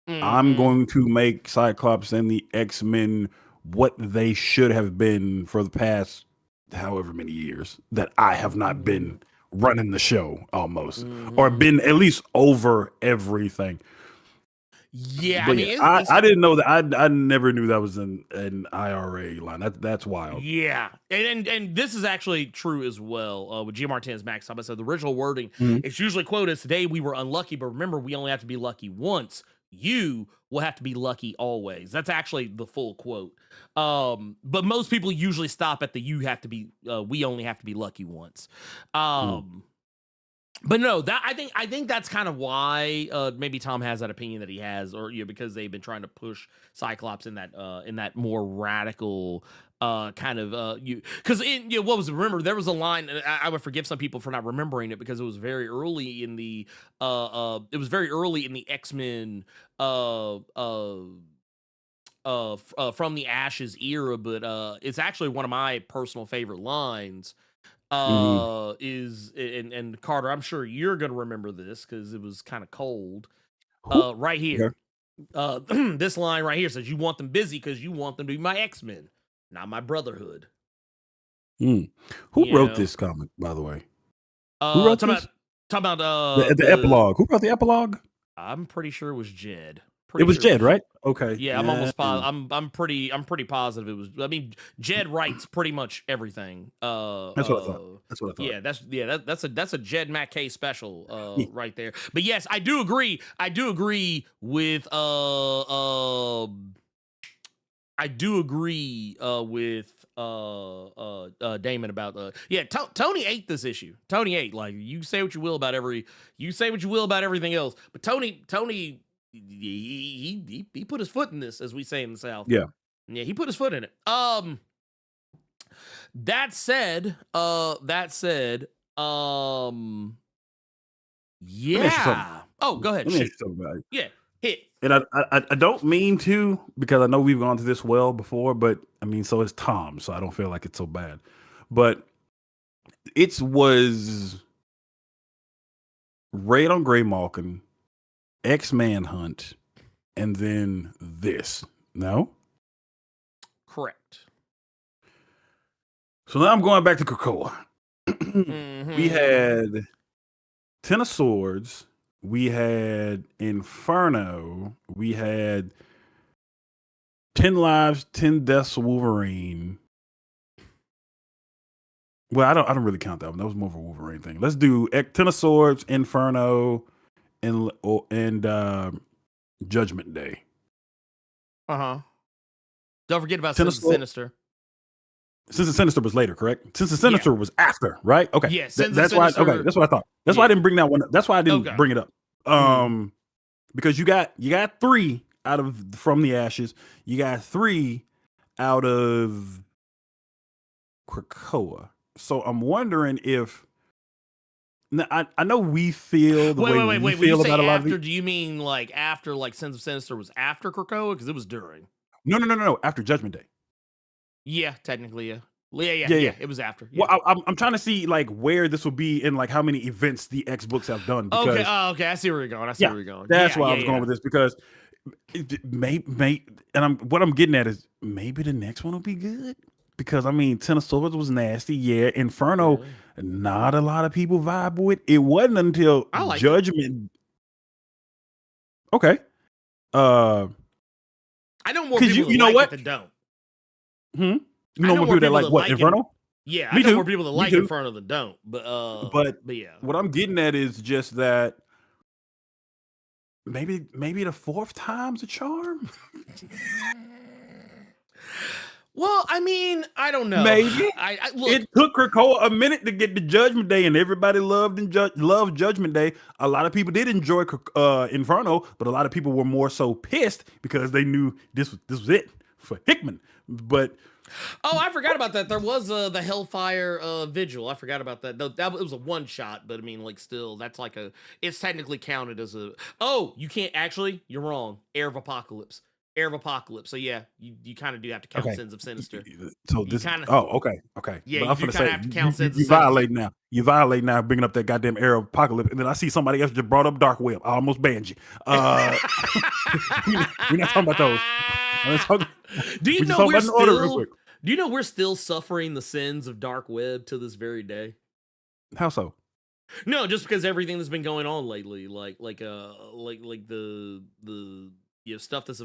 I'm going to make Cyclops and the X-Men what they should have been for the past however many years that I have not been running the show almost, or been at least over everything. Yeah, but I didn't know that. I never knew that was an IRA line. That's wild. Yeah, and this is actually true as well. With G. Martinez Max, I said the original wording, it's usually quoted as today we were unlucky, but remember we only have to be lucky once. You will have to be lucky always. That's actually the full quote. But most people usually stop at the we only have to be lucky once. But no, that I think that's kind of why maybe Tom has that opinion that he has, or because they've been trying to push Cyclops in that more radical kind of because what was it? Remember there was a line, and I would forgive some people for not remembering it because it was very early in the X-Men from the Ashes era, but it's actually one of my personal favorite lines. Is and Carter, I'm sure you're gonna remember this because it was kind of cold. Right here. This line right here says, "You want them busy because you want them to be my X-Men, not my Brotherhood." Who wrote this comic, by the way? Who wrote this? Talking about the epilogue. Who wrote the epilogue? I'm pretty sure it was Jed. It was Jed, right? Okay. Yeah, I'm almost positive. I'm pretty positive it was. I mean, Jed writes pretty much everything. That's what I thought. That's what I thought. That's a Jed MacKay special right there. But yes, I do agree. I do agree with Damon about Tony ate this issue. Tony ate, like, you say what you will about everything else, but Tony he put his foot in this, as we say in the South. Yeah, he put his foot in it. That said, yeah. Oh, go ahead. Yeah, hit. And I don't mean to, because I know we've gone through this well before, but I mean, so is Tom, so I don't feel like it's so bad. But it was Raid on Graymalkin, X-Manhunt, and then this. No? Correct. So now I'm going back to Krakoa. We had Ten of Swords. We had Inferno. We had 10 Lives, 10 Deaths of Wolverine. Well, I don't really count that one. That was more of a Wolverine thing. Let's do Ten of Swords, Inferno, and Judgment Day. Don't forget about Ten of Sins of Sinister. Sins of Sinister was later, correct? Sins of Sinister was after, right? Okay. Yeah, that's why. Okay, that's what I thought. That's why I didn't bring that one up. That's why I didn't bring it up. Because you got 3 out of From the Ashes. You got 3 out of Krakoa. So I'm wondering if now, I know we feel the way we feel about a lot of these. Do you mean like after like Sins of Sinister was after Krakoa? Because it was during. No. After Judgment Day. Yeah, technically, yeah. Yeah. It was after. Yeah. Well, I'm trying to see like where this will be in like how many events the X books have done. Because, okay. I see where you're going. That's why I was going with this because what I'm getting at is maybe the next one will be good. Because I mean, Ten of Swords was nasty. Yeah, Inferno, not a lot of people vibe with. It wasn't until Judgment. Okay. I know more people that don't. You know more people that like what? Inferno? Yeah, I know more people that like Inferno than don't. But yeah. What I'm getting at is just that maybe the 4th time's a charm. Well, I mean, I don't know. Maybe look, it took Krakoa a minute to get to Judgment Day, and everybody loved Judgment Day. A lot of people did enjoy Inferno, but a lot of people were more so pissed because they knew this was it for Hickman. But I forgot about that. There was the Hellfire Vigil. I forgot about that. It was a one shot, but I mean, like, still, that's like it's technically counted as a. Oh, you can't actually. You're wrong. Heir of Apocalypse. So yeah, you kind of do have to count Sins of Sinister. So this okay. Yeah, but you do kind of have to count Sins of Sinister. You violate now, bringing up that goddamn Heir of Apocalypse, and then I see somebody else just brought up Dark Web. I almost banned you. We're not talking about those. Do you know we're still suffering the sins of Dark Web to this very day? How so? No, just because everything that's been going on lately, like the stuff that's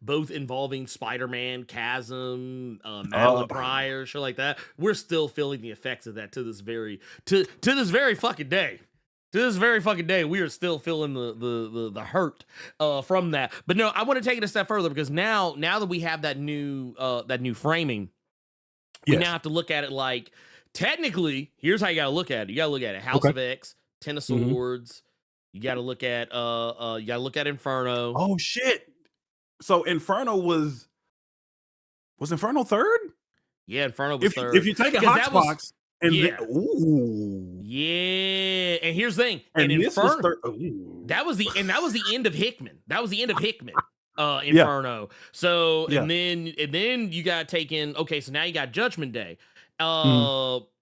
both involving Spider-Man, Chasm, Madeline Pryor, shit like that. We're still feeling the effects of that to this very fucking day. To this very fucking day, we are still feeling the hurt from that. But no, I want to take it a step further because now that we have that new framing, we now have to look at it like technically. Here's how you got to look at it. You got to look at it: House of X, Ten of Swords. You got to look at Inferno. Oh shit! So Inferno was Inferno 3rd? Yeah, Inferno was 3rd. If you take a Hoxpox. And yeah, and here's the thing, and Inferno, that was the end of Hickman. Inferno. So and then you got taken. Okay, so now you got Judgment Day.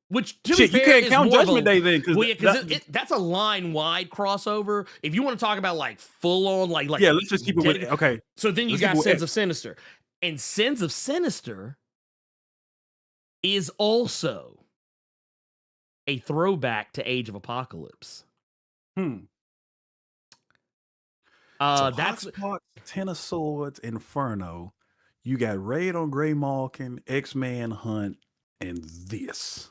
Which to be fair, you can't count Judgment Day then, because that's a line wide crossover. If you want to talk about like full on like let's just keep it with okay. So then you got Sins of Sinister, and Sins of Sinister is also a throwback to Age of Apocalypse. So that's Ten of Swords, Inferno. You got Raid on Grey Malkin, X-Man Hunt, and this.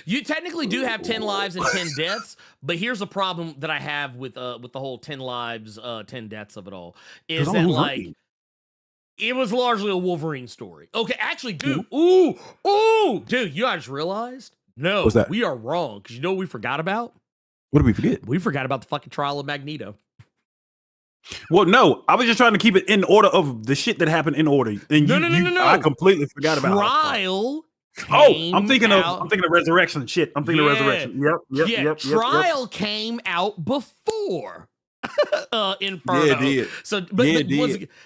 You technically do have 10 lives and 10 deaths, but here's a problem that I have with the whole 10 lives, 10 deaths of it all. Is that like it was largely a Wolverine story. Okay, actually, dude. Dude, you guys realized? No, what's that? We are wrong. Because you know what we forgot about? What did we forget? We forgot about the fucking trial of Magneto. Well, no, I was just trying to keep it in order of the shit that happened in order. And no. I completely forgot about Trial. I'm thinking of Resurrection shit. I'm thinking of Resurrection. Yep. Trial came out before Inferno. Yeah, it did. So,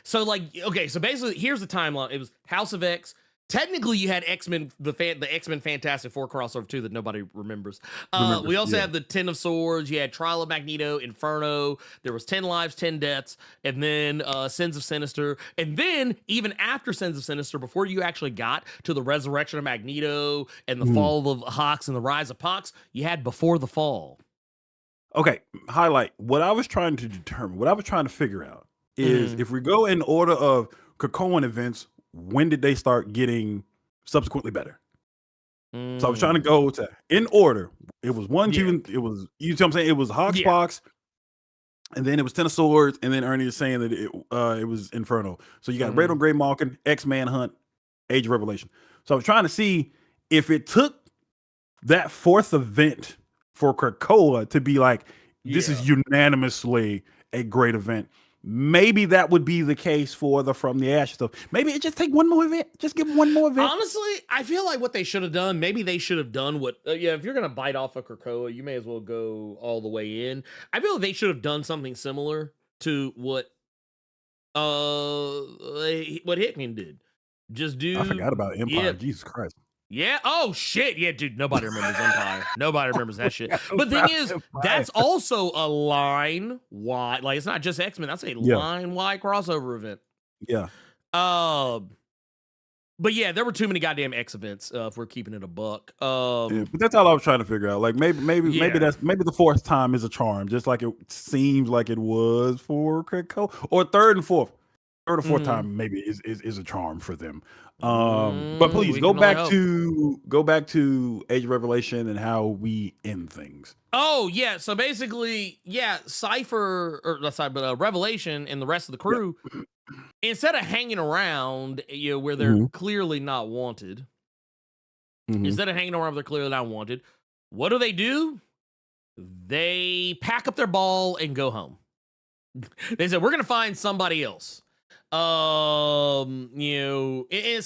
so like, okay, so basically, here's the timeline. It was House of X, Technically, you had X-Men, the X-Men Fantastic Four crossover too that nobody remembers. We also have the Ten of Swords. You had Trial of Magneto, Inferno. There was 10 Lives, 10 Deaths, and then Sins of Sinister. And then even after Sins of Sinister, before you actually got to the Resurrection of Magneto and the Fall of Hawks and the Rise of Pox, you had Before the Fall. Okay, highlight what I was trying to determine. What I was trying to figure out is if we go in order of Krakoan events, when did they start getting subsequently better? So I was trying to go to in order. It was one, two, it was, you know what I'm saying? It was Hawksbox, and then it was Ten of Swords, and then Ernie is saying that it was Inferno. So you got Red on Grey Malkin, X-Man Hunt, Age of Revelation. So I was trying to see if it took that fourth event for Krakoa to be like, this is unanimously a great event. Maybe that would be the case for the From the Ashes stuff. Maybe it just take one more event. Just give one more event. Honestly, I feel like what they should have done, maybe they should have done what, if you're going to bite off of Krakoa, you may as well go all the way in. I feel like they should have done something similar to what Hickman did. Just do. I forgot about Empire. Yeah. Jesus Christ. Yeah. Oh shit. Yeah, dude. Nobody remembers Empire. Nobody remembers that shit. But the thing is, that's also a line wide. Like it's not just X-Men. That's a line wide crossover event. Yeah. But yeah, there were too many goddamn X events. If we're keeping it a buck. But that's all I was trying to figure out. Like maybe the fourth time is a charm, just like it seems like it was for Krakoa, or third and fourth time maybe is a charm for them. But please go back to Age of Revelation and how we end things. Oh yeah, so basically, Cypher Revelation and the rest of the crew, instead of hanging around, where they're clearly not wanted, instead of hanging around where they're clearly not wanted, what do? They pack up their ball and go home. They said, we're gonna find somebody else. It's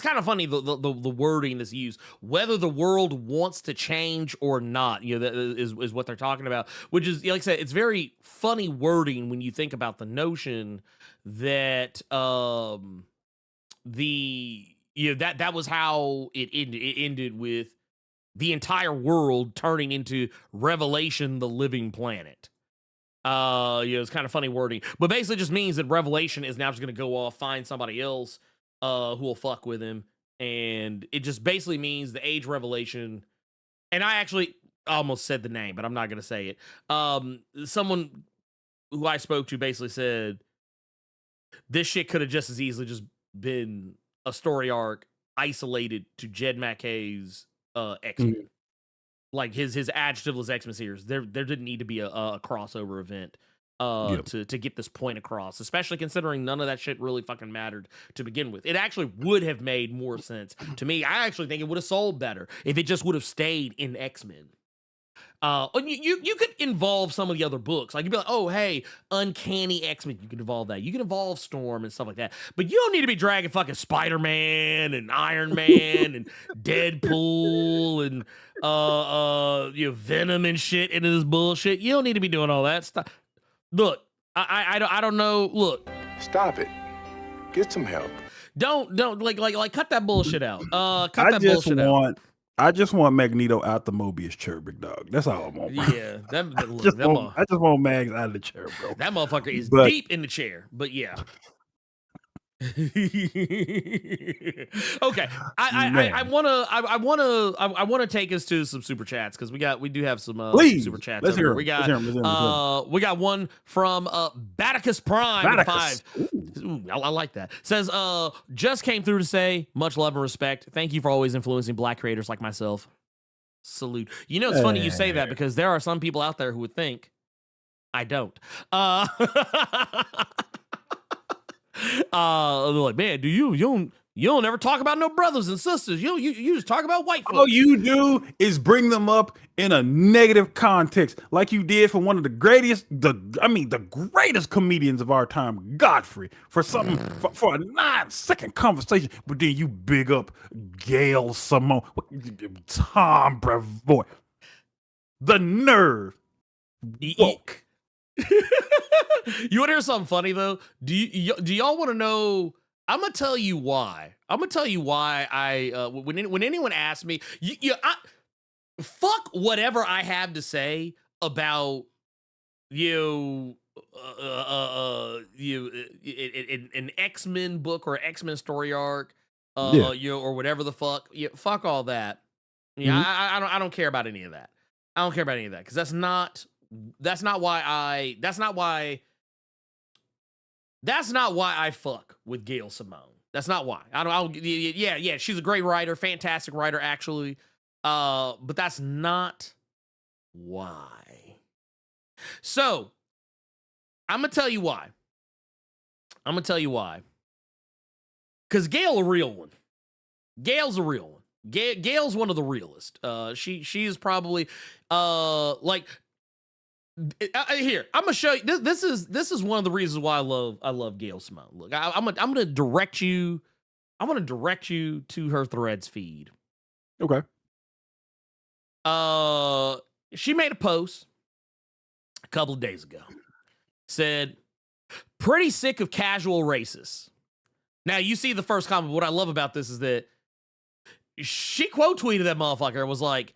kind of funny the wording that's used, whether the world wants to change or not, that is what they're talking about, which is, like I said, it's very funny wording when you think about the notion that that was how it ended. It ended with the entire world turning into Revelation, the living planet. It's kind of funny wording, but basically just means that Revelation is now just going to go off, find somebody else who will fuck with him, and it just basically means the Age Revelation. And I actually almost said the name, but I'm not going to say it. Someone who I spoke to basically said this shit could have just as easily just been a story arc isolated to Jed MacKay's X-Men. Like his adjectiveless X-Men series, there didn't need to be a crossover event to get this point across, especially considering none of that shit really fucking mattered to begin with. It actually would have made more sense to me. I actually think it would have sold better if it just would have stayed in X-Men. And you could involve some of the other books. Like you'd be like, oh, hey, Uncanny X-Men. You can involve that. You can involve Storm and stuff like that. But you don't need to be dragging fucking Spider-Man and Iron Man and Deadpool and Venom and shit into this bullshit. You don't need to be doing all that stuff. Look, I don't know. Look, Stop it. Get some help. Don't like cut that bullshit out. Bullshit out. I just want Magneto out the Mobius cherub, dog. That's all I want. Bro. Yeah, I just want Mags out of the chair, bro. That motherfucker is deep in the chair. But yeah. Okay, I wanna take us to some super chats because we do have some super chats. Let's hear 'em. We got we got one from Batticus Prime Batticus. 5. Ooh, I like that. Says just came through to say much love and respect. Thank you for always influencing Black creators like myself. Salute. It's funny you say that because there are some people out there who would think I don't. They're like, man, do you don't ever talk about no brothers and sisters. You just talk about white folks. All you do is bring them up in a negative context, like you did for one of the greatest comedians of our time, Godfrey, for something for a 9-second conversation. But then you big up Gail Simone, Tom Brevoort, the nerve. Woke. You want to hear something funny though? Do y'all want to know I'm gonna tell you why. I'm gonna tell you why I when anyone asks me, fuck whatever I have to say about you an X-Men book or X-Men story arc, Yeah. or whatever the fuck. Fuck all that. Yeah, Mhm. I don't care about any of that. I don't care about any of that because that's not why I fuck with Gail Simone. That's not why. Yeah, she's a great writer, fantastic writer, actually. But that's not why. So I'm gonna tell you why. Because Gail a real one. Gail's a real one. Gail's one of the realest. She is probably like here. I'm gonna show you. This is one of the reasons why I love Gail Simone. Look, I'm gonna direct you. I want to direct you to her Threads feed. Okay. She made a post a couple of days ago. Said, pretty sick of casual racists. Now you see the first comment. What I love about this is that she quote tweeted that motherfucker and was like,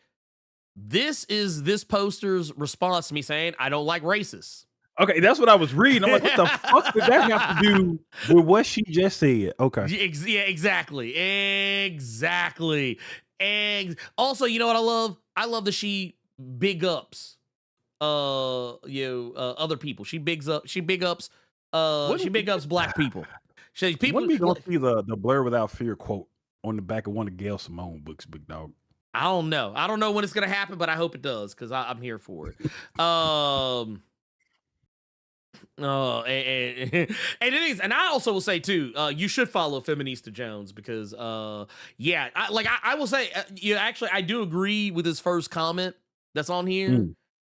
this is this poster's response to me saying, I don't like racists. Okay, that's what I was reading. I'm like, what the fuck did that have to do with what she just said? Okay. Yeah, exactly. Also, you know what I love? I love that she big ups other people. She big ups black people. When we gonna see the Blerd Without Fear quote on the back of one of Gail Simone books, big dog? I don't know when it's gonna happen, but I hope it does because I'm here for it. And it is, and I also will say too, you should follow Feminista Jones because I will say, actually I do agree with his first comment that's on here.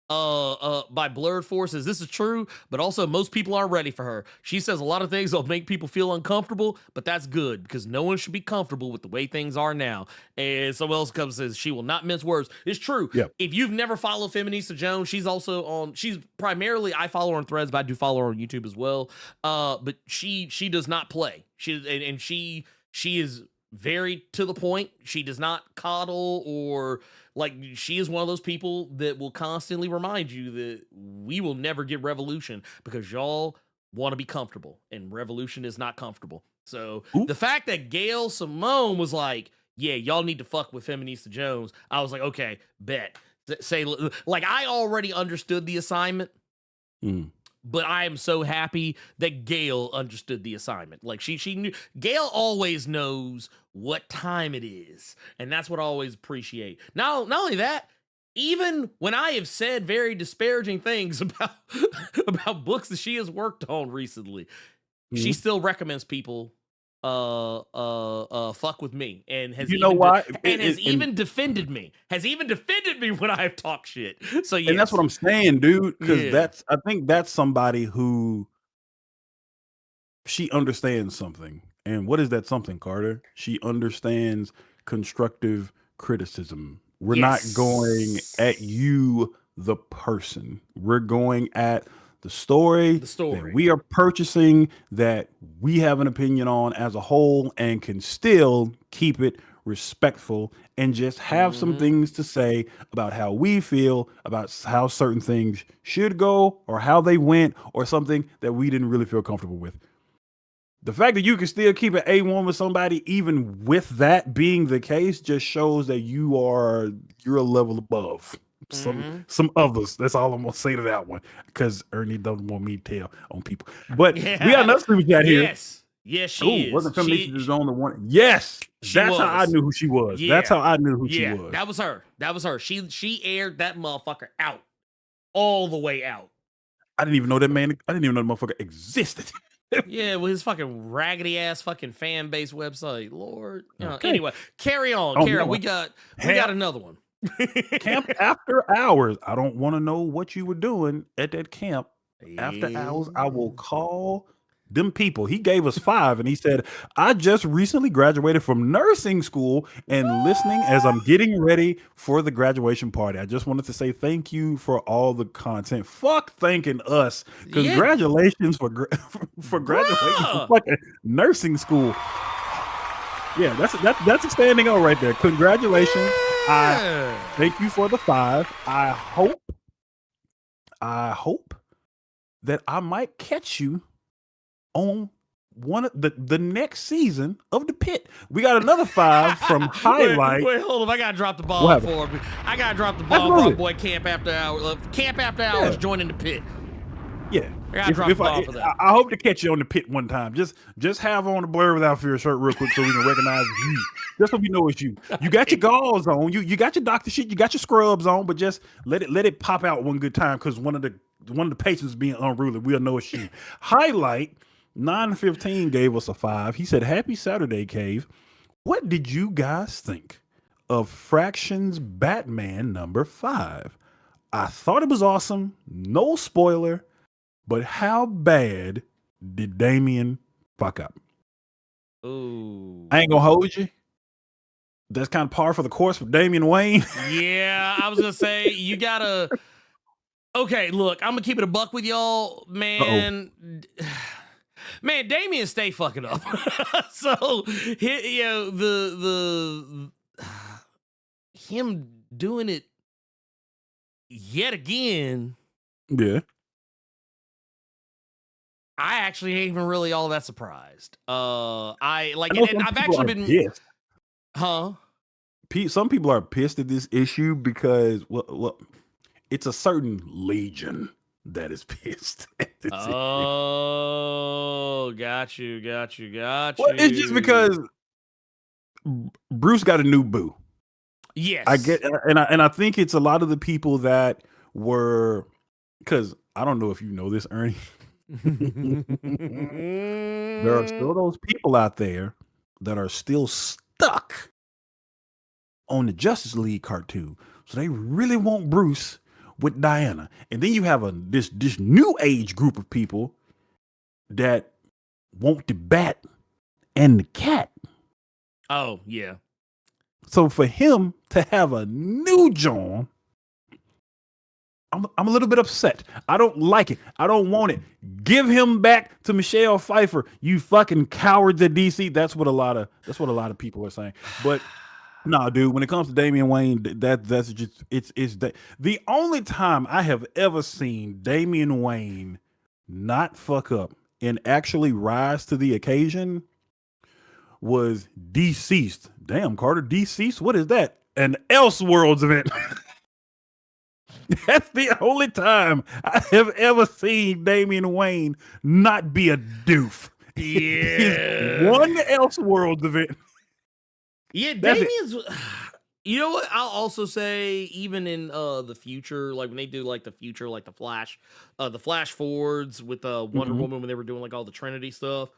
By Blerd Forces. This is true, but also most people aren't ready for her. She says a lot of things that'll make people feel uncomfortable, but that's good because no one should be comfortable with the way things are now. And someone else comes and says she will not mince words. It's true. Yep. If you've never followed Feminista Jones, she's primarily, I follow her on Threads, but I do follow her on YouTube as well. But she does not play. She is very to the point. She does not coddle or she is one of those people that will constantly remind you that we will never get revolution because y'all want to be comfortable and revolution is not comfortable. So the fact that Gail Simone was like, yeah, y'all need to fuck with Feminista Jones. I was like, okay, bet. I already understood the assignment. But I am so happy that Gail understood the assignment. She knew. Gail always knows what time it is, and that's what I always appreciate. Not only that, even when I have said very disparaging things about books that she has worked on recently, she still recommends people fuck with me and has even defended me. Has even defended me when I have talked shit. So yeah, and that's what I'm saying, dude. Because I think that's somebody who she understands something. And what is that something, Carter? She understands constructive criticism. We're not going at you, the person. We're going at the story that we are purchasing, that we have an opinion on as a whole, and can still keep it respectful and just have some things to say about how we feel about how certain things should go or how they went or something that we didn't really feel comfortable with. The fact that you can still keep an A1 with somebody, even with that being the case, just shows that you're a level above some others. That's all I'm gonna say to that one, because Ernie doesn't want me to tell on people. But we got another super chat here. Yes, she is. Wasn't Feminista Jones the one? Yes, that's how I knew who she was. Yeah. That's how I knew who she was. That was her. She aired that motherfucker out, all the way out. I didn't even know that man. I didn't even know the motherfucker existed. Yeah, with his fucking raggedy ass fucking fan base website. Lord. Anyway, carry on. We got another one. Camp After Hours. I don't want to know what you were doing at that camp after hours. I will call them people. He gave us 5, and he said, "I just recently graduated from nursing school and listening as I'm getting ready for the graduation party. I just wanted to say thank you for all the content." Fuck thanking us. Yeah. Congratulations for for graduating from fucking nursing school. Yeah, that's a standing O right there. Congratulations. I thank you for the 5. I hope that I might catch you on one of the next season of The Pit. We got another 5 from Highlight. Wait, hold on. I gotta drop the ball for him. I gotta drop the ball for our boy Camp After Hours. Camp After Hours joining The Pit. Yeah. I gotta drop the ball for that. I hope to catch you on The Pit one time. Just have on the Blerd Without Fear shirt real quick so we can recognize you. Just so we know it's you. You got your gauze on. You got your doctor shit. You got your scrubs on. But just let it pop out one good time because one of the patients being unruly. We'll know it's you. Highlight 915 gave us a 5. He said, "Happy Saturday, Cave. What did you guys think of Fractions Batman number 5? I thought it was awesome. No spoiler. But how bad did Damian fuck up?" Ooh. I ain't gonna hold you. That's kind of par for the course for Damian Wayne. Yeah, I was gonna say you gotta. Okay, look, I'm gonna keep it a buck with y'all, man. Man, Damian stay fucking up. So him doing it yet again. Yeah. I actually ain't even really all that surprised. I've Some actually been pissed. Huh? Some people are pissed at this issue because well, it's a certain legion that is pissed at this issue. Oh, got you. Well, it's just because Bruce got a new boo. Yes, I get, and I think it's a lot of the people that were, because I don't know if you know this, Ernie. There are still those people out there that are still stuck on the Justice League cartoon, so they really want Bruce with Diana. And then you have this new age group of people that want the Bat and the Cat. Oh yeah. So for him to have a new John, I'm a little bit upset. I don't like it. I don't want it. Give him back to Michelle Pfeiffer. You fucking cowards at DC. That's what a lot of people are saying. But nah, dude, when it comes to Damian Wayne, that's just it's the only time I have ever seen Damian Wayne not fuck up and actually rise to the occasion was Deceased. Damn, Carter, Deceased? What is that? An Elseworlds event. That's the only time I have ever seen Damian Wayne not be a doof. Yeah. One Elseworlds event. Yeah, Damian's. You know what? I'll also say, even in the future, like when they do like the future, like the Flash forwards with Wonder Woman when they were doing like all the Trinity stuff.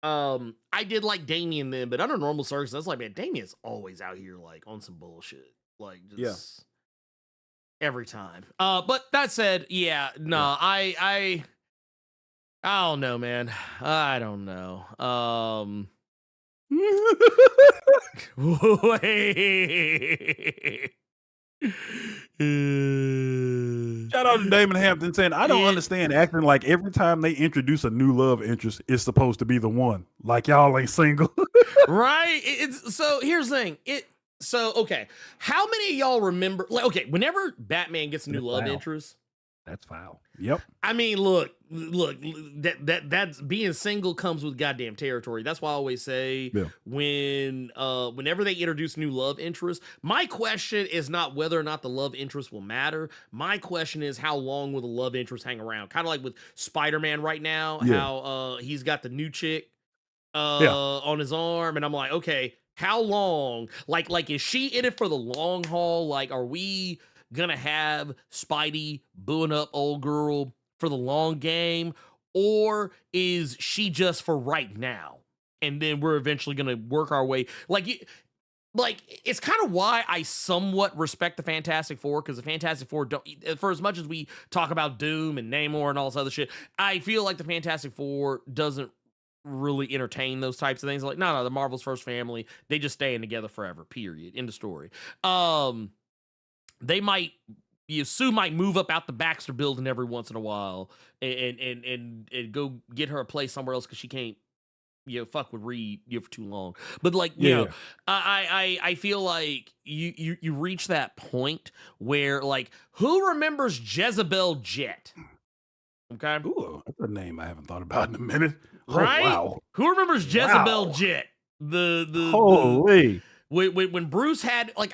I did like Damian then, but under normal circumstances, I was like, man, Damian's always out here like on some bullshit, like just every time. But that said, I don't know, man. I don't know. Wait. Shout out to Damon Hampton saying, "I don't understand acting like every time they introduce a new love interest, it's supposed to be the one. Like y'all ain't single." Right? So here's the thing. Okay. How many of y'all remember? Like, okay, whenever Batman gets a new love interest, that's foul. Yep. I mean, look. That's being single comes with goddamn territory. That's why I always say whenever they introduce new love interest, my question is not whether or not the love interest will matter. My question is how long will the love interest hang around? Kind of like with Spider-Man right now, how he's got the new chick on his arm, and I'm like, okay, how long? Like is she in it for the long haul? Like, are we gonna have Spidey booing up old girl for the long game, or is she just for right now and then we're eventually gonna work our way like it's kind of why I somewhat respect the Fantastic Four, because the Fantastic Four don't, for as much as we talk about Doom and Namor and all this other shit, I feel like the Fantastic Four doesn't really entertain those types of things. Like, no, the Marvel's first family, they just staying together forever. Period. End of story. They might. Sue might move up out the Baxter building every once in a while and go get her a place somewhere else because she can't fuck with Reed for too long. But like, you know, I feel like you reach that point where like, who remembers Jezebel Jet? Okay. Ooh, that's a name I haven't thought about in a minute. Right? Oh, wow. Who remembers Jezebel Jet? The holy. When Bruce had like,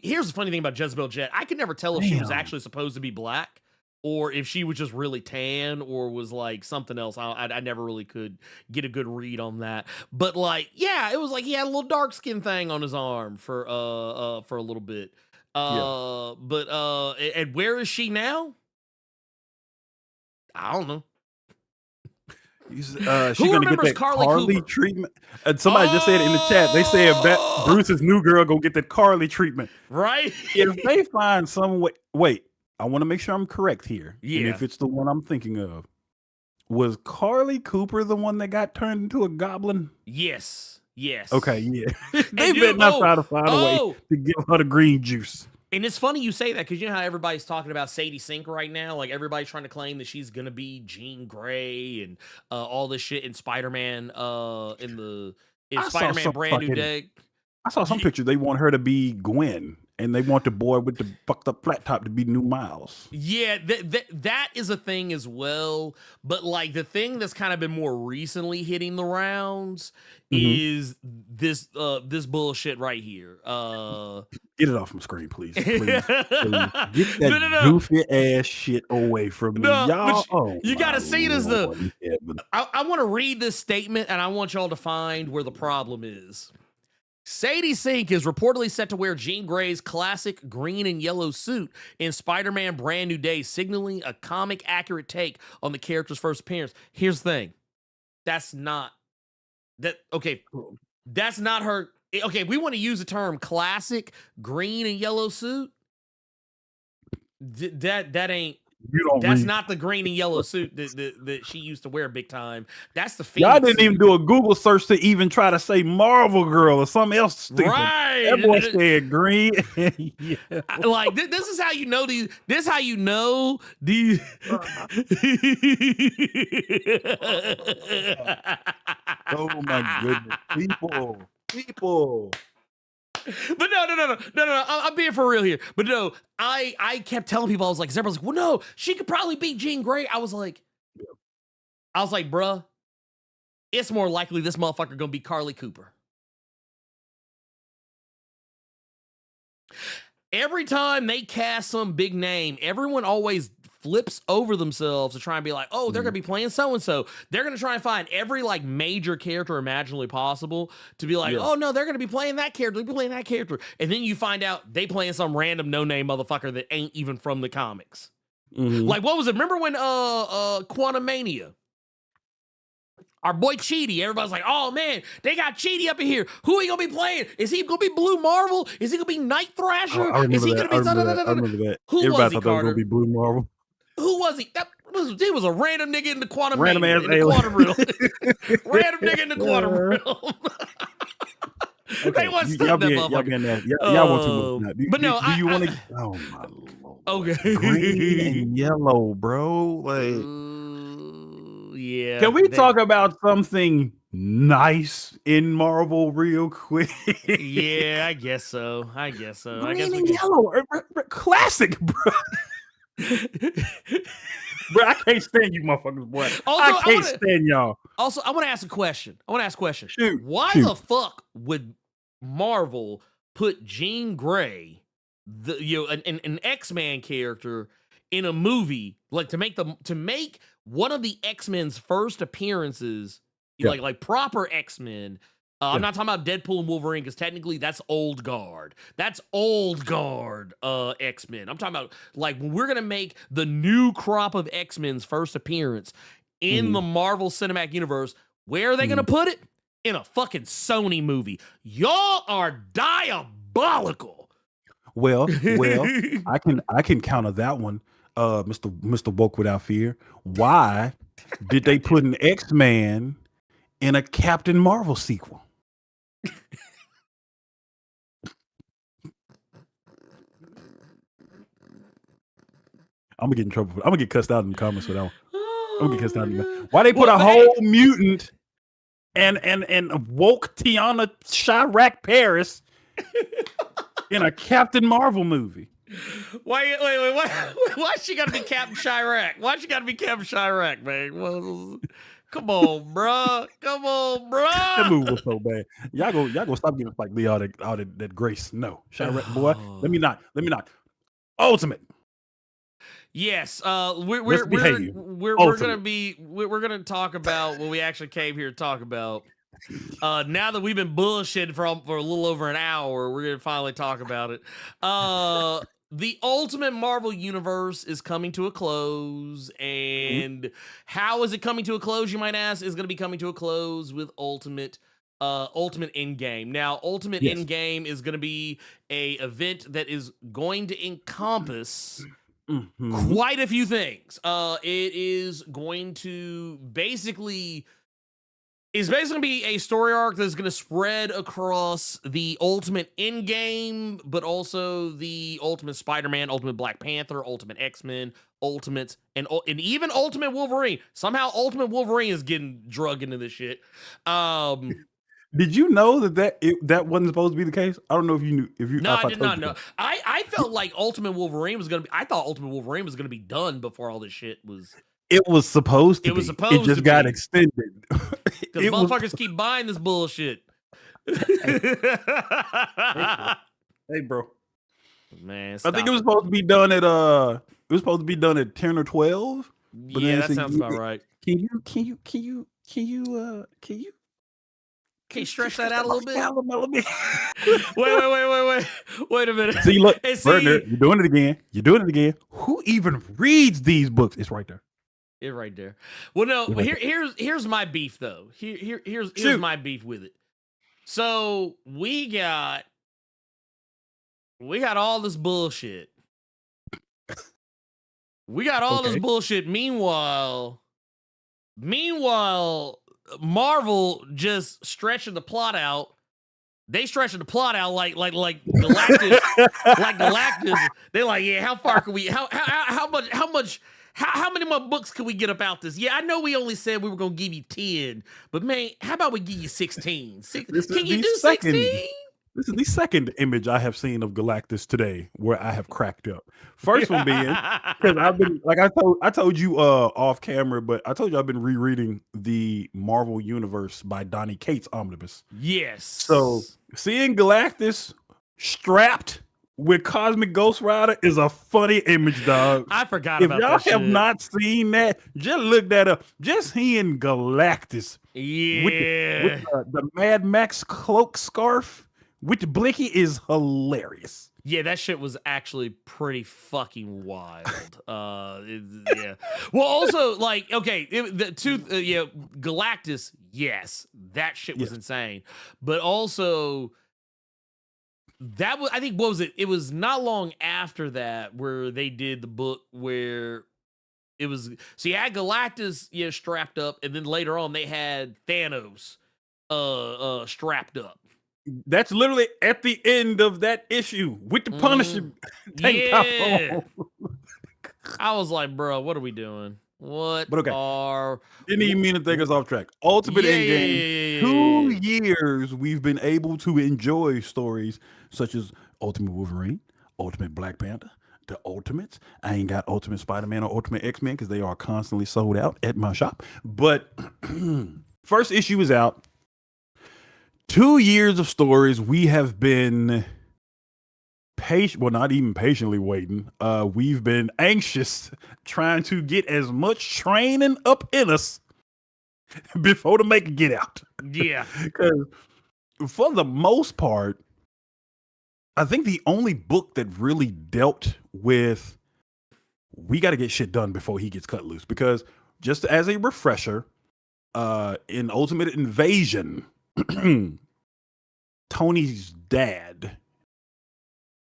here's the funny thing about Jezebel Jet. I could never tell if she was actually supposed to be black or if she was just really tan or was like something else. I never really could get a good read on that. But like, yeah, it was like he had a little dark skin thing on his arm for a little bit. But and where is she now? I don't know. She's gonna get that Carly treatment. And somebody just said it in the chat. They said Bruce's new girl gonna get that Carly treatment. Right? If they find some way, wait, I want to make sure I'm correct here. Yeah. And if it's the one I'm thinking of, was Carly Cooper the one that got turned into a goblin? Yes. Okay, yeah. They better not try to find a way to give her the green juice. And it's funny you say that because you know how everybody's talking about Sadie Sink right now? Like everybody's trying to claim that she's gonna be Jean Grey and all this shit in Spider-Man in Spider-Man Brand New Day. I saw some picture. They want her to be Gwen, and they want the boy with the fucked up flat top to be New Miles. Yeah, that is a thing as well. But like the thing that's kind of been more recently hitting the rounds is this bullshit right here. Get it off my screen, please. Please. Get that goofy ass shit away from me, y'all. You gotta see this though. I want to read this statement, and I want y'all to find where the problem is. Sadie Sink is reportedly set to wear Jean Grey's classic green and yellow suit in Spider-Man Brand New Day, signaling a comic-accurate take on the character's first appearance. Here's the thing. That's not her. Okay, we want to use the term classic green and yellow suit. That ain't. That's not the green and yellow suit that she used to wear big time. That's the Phoenix y'all didn't suit. even do a Google search to even try to say Marvel Girl or something else stupid. Right. That boy said green. Like this is how you know these. This is how you know these. Oh my goodness, people. But no. I'm being for real here. But no, I kept telling people, I was like, everyone's like, well, no, she could probably be Jean Grey. I was like, bruh, it's more likely this motherfucker gonna be Carly Cooper. Every time they cast some big name, everyone always flips over themselves to try and be like, oh, they're gonna be playing so-and-so. They're gonna try and find every like major character imaginably possible to be like, oh no, they're gonna be playing that character, and then you find out they playing some random no-name motherfucker that ain't even from the comics. Like, what was it? Remember when Quantumania? Our boy Cheetah, everybody's like, oh man, they got Cheetah up in here. Who he gonna be playing? Is he gonna be Blue Marvel? Is he gonna be Night Thrasher? Is he gonna be? I remember that. Who Everybody was he, thought that was Carter? gonna be Blue Marvel. Who was he? He was a random nigga in the quantum Random ass in the quantum realm. Random nigga in the quantum realm. They want to y'all that motherfucker. Y'all want too much. But no, do you want to? Oh my lord. Okay. Green and yellow, bro. Like, yeah. can we talk about something nice in Marvel real quick? Yeah, I guess so. Green I guess and yellow, classic, bro. Bro, I can't stand you motherfuckers, boy. I can't stand y'all. Also, I want to ask a question. Shoot. Why the fuck would Marvel put Jean Grey, an X-Men character, in a movie like to make one of the X-Men's first appearances, like proper X-Men? I'm not talking about Deadpool and Wolverine because technically that's old guard. That's old guard X-Men. I'm talking about like when we're gonna make the new crop of X-Men's first appearance in the Marvel Cinematic Universe. Where are they gonna put it? In a fucking Sony movie. Y'all are diabolical. Well, I can counter that one, Mr. Woke Without Fear. Why did they put an X-Man in a Captain Marvel sequel. I'm gonna get in trouble. I'm gonna get cussed out in the comments for that one. I'm gonna get cussed out. Why they put a whole mutant and woke Tiana Chirac Paris in a Captain Marvel movie? Wait, why she gotta be Captain Chirac? Why she gotta be Captain Chirac, man? Well, come on, bro. That movie was so bad. Y'all go stop giving Spike Lee all that grace. No, Chirac boy. Let me not. Ultimate. Yes, we're gonna talk about what we actually came here to talk about. Now that we've been bullshitting for a little over an hour, we're gonna finally talk about it. The Ultimate Marvel Universe is coming to a close, and how is it coming to a close, you might ask? Is going to be coming to a close with Ultimate Endgame. Now, Ultimate Endgame is going to be a event that is going to encompass quite a few things. It is going to basically... It's basically going to be a story arc that's going to spread across the Ultimate Endgame, but also the Ultimate Spider-Man, Ultimate Black Panther, Ultimate X-Men, Ultimates, and even Ultimate Wolverine. Somehow Ultimate Wolverine is getting drugged into this shit. Did you know that wasn't supposed to be the case? I don't know if you knew. No, I did not know. I felt like Ultimate Wolverine was going to be... I thought Ultimate Wolverine was going to be done before all this shit was... It was supposed to be. It just got extended. Because motherfuckers keep buying this bullshit. Hey, bro. Man, I think it was supposed to be done at 10 or 12. But yeah, that sounds about right. Can you stretch that out a little bit? Wait a minute. See, look, hey, Bernard, you're doing it again. Who even reads these books? It's right there. It's right there. Well, no, here's my beef though. Here's my beef with it. So we got all this bullshit. This bullshit. Meanwhile, Marvel just stretching the plot out. They stretching the plot out like Galactus, like Galactus. They're like, yeah, how far can we? How many more books can we get about this? Yeah, I know we only said we were gonna give you 10, but man, how about we give you 16? Can you do 16? This is the second image I have seen of Galactus today where I have cracked up. First one being because I've been like I told you off camera, but I told you I've been rereading the Marvel Universe by Donny Cates omnibus. Yes. So seeing Galactus strapped with Cosmic Ghost Rider is a funny image, dog. I forgot about that. If y'all have not seen that, just look that up. Just seeing Galactus with the Mad Max cloak scarf with the blicky is hilarious. Yeah, that shit was actually pretty fucking wild. Yeah. Well, also, like, okay, Galactus, yes, that shit was insane. But also... That was, I think, what was it? It was not long after that where they did the book where it was. So you had Galactus, strapped up, and then later on they had Thanos, strapped up. That's literally at the end of that issue with the Punisher tank top on. I was like, bro, what are we doing? Didn't even mean to take us off track. Ultimate Endgame. 2 years we've been able to enjoy stories such as Ultimate Wolverine, Ultimate Black Panther, the Ultimates. I ain't got Ultimate Spider-Man or Ultimate X-Men because they are constantly sold out at my shop. But first issue is out. 2 years of stories. We have been not even patiently waiting. We've been anxious trying to get as much training up in us before the maker get out. Yeah. Because for the most part, I think the only book that really dealt with we got to get shit done before he gets cut loose. Because just as a refresher, in Ultimate Invasion, Tony's dad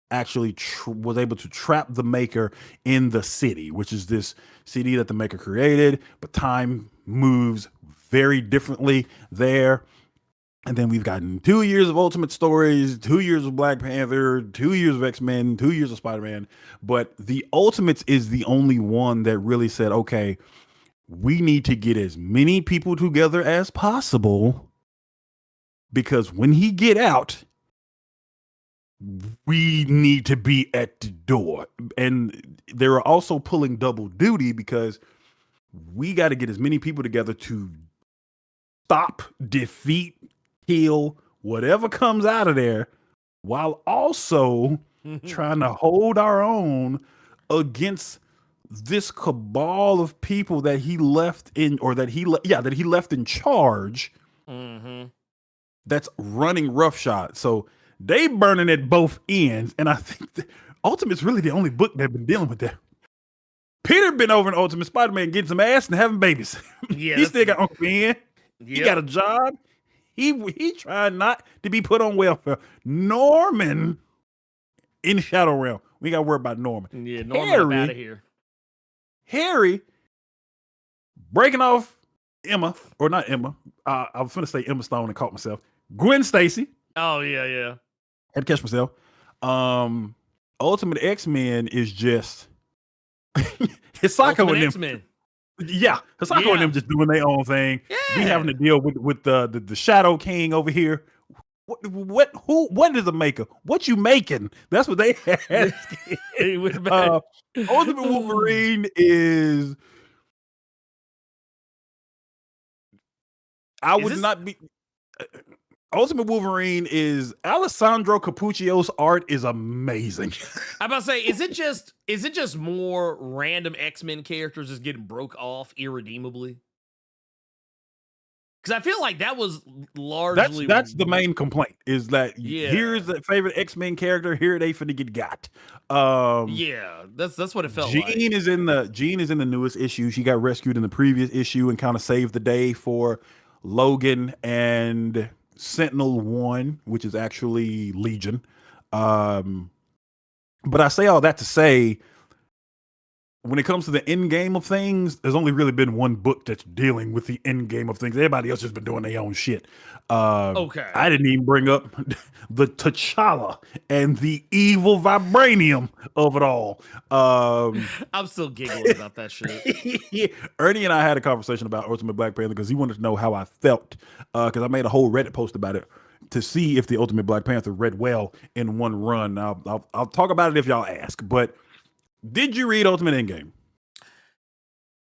actually was able to trap the Maker in the city, which is this city that the Maker created, but time moves very differently there. And then we've gotten 2 years of Ultimate stories, 2 years of Black Panther, 2 years of X-Men, 2 years of Spider-Man. But the Ultimates is the only one that really said, okay, we need to get as many people together as possible, because when he get out, we need to be at the door. And they're also pulling double duty because we got to get as many people together to stop, defeat, kill whatever comes out of there, while also trying to hold our own against this cabal of people that he left in, or that he left in charge. That's running roughshod. So they burning at both ends, and I think Ultimate's really the only book they've been dealing with that. Peter been over in Ultimate Spider-Man getting some ass and having babies. Yeah, he still got Uncle Ben. Yep. He got a job. He tried not to be put on welfare. Norman in Shadow Realm. We got to worry about Norman. Yeah, Norman out of here. Harry breaking off Emma, or not Emma. I was going to say Emma Stone and caught myself. Gwen Stacy. Oh, yeah. Had to catch myself. Ultimate X-Men is just Hisako and them. X-Men. Yeah, Hisako and them just doing their own thing. Yeah. We having to deal with the Shadow King over here. What is a maker? What you making? That's what they had. Ultimate Wolverine is. Ultimate Wolverine is Alessandro Capuccio's art is amazing. I'm about to say, is it just more random X-Men characters just getting broke off irredeemably? Because I feel like that was largely that's the main complaint, is that here's the favorite X-Men character, here they finna get got. Yeah, that's what it felt Jean like. is in the newest issue. She got rescued in the previous issue and kind of saved the day for Logan and Sentinel 1, which is actually Legion. But I say all that to say, when it comes to the end game of things, there's only really been one book that's dealing with the end game of things. Everybody else has been doing their own shit. Okay. I didn't even bring up the T'Challa and the evil vibranium of it all. I'm still giggling about that shit. Ernie and I had a conversation about Ultimate Black Panther because he wanted to know how I felt, because I made a whole Reddit post about it to see if the Ultimate Black Panther read well in one run. I'll talk about it if y'all ask, but did you read Ultimate Endgame?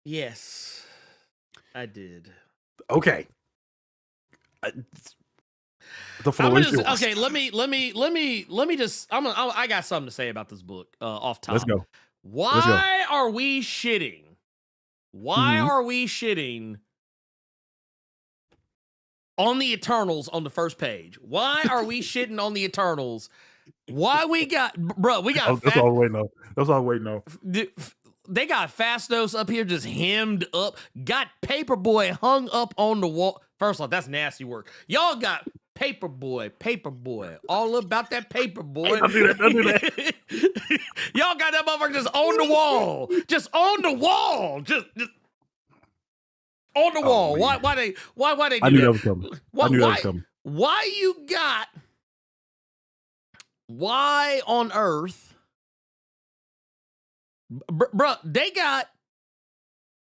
Yes, I did. Okay. The floor is yours. Okay, let me just. I got something to say about this book. Off top. Let's go. Why are we shitting? Why are we shitting on the Eternals on the first page? Why are we shitting on the Eternals? Why we got, bro? We got. That's all I'm waiting on. That's all I'm waiting on. They got Fastos up here just hemmed up. Got Paperboy hung up on the wall. First off, that's nasty work. Y'all got Paperboy, all about that Paperboy. Don't do that. Y'all got that motherfucker just on the wall, just on the wall, just on the wall. Man. Why they do I knew that? that was coming. I knew that was coming. Why on earth, bruh, they got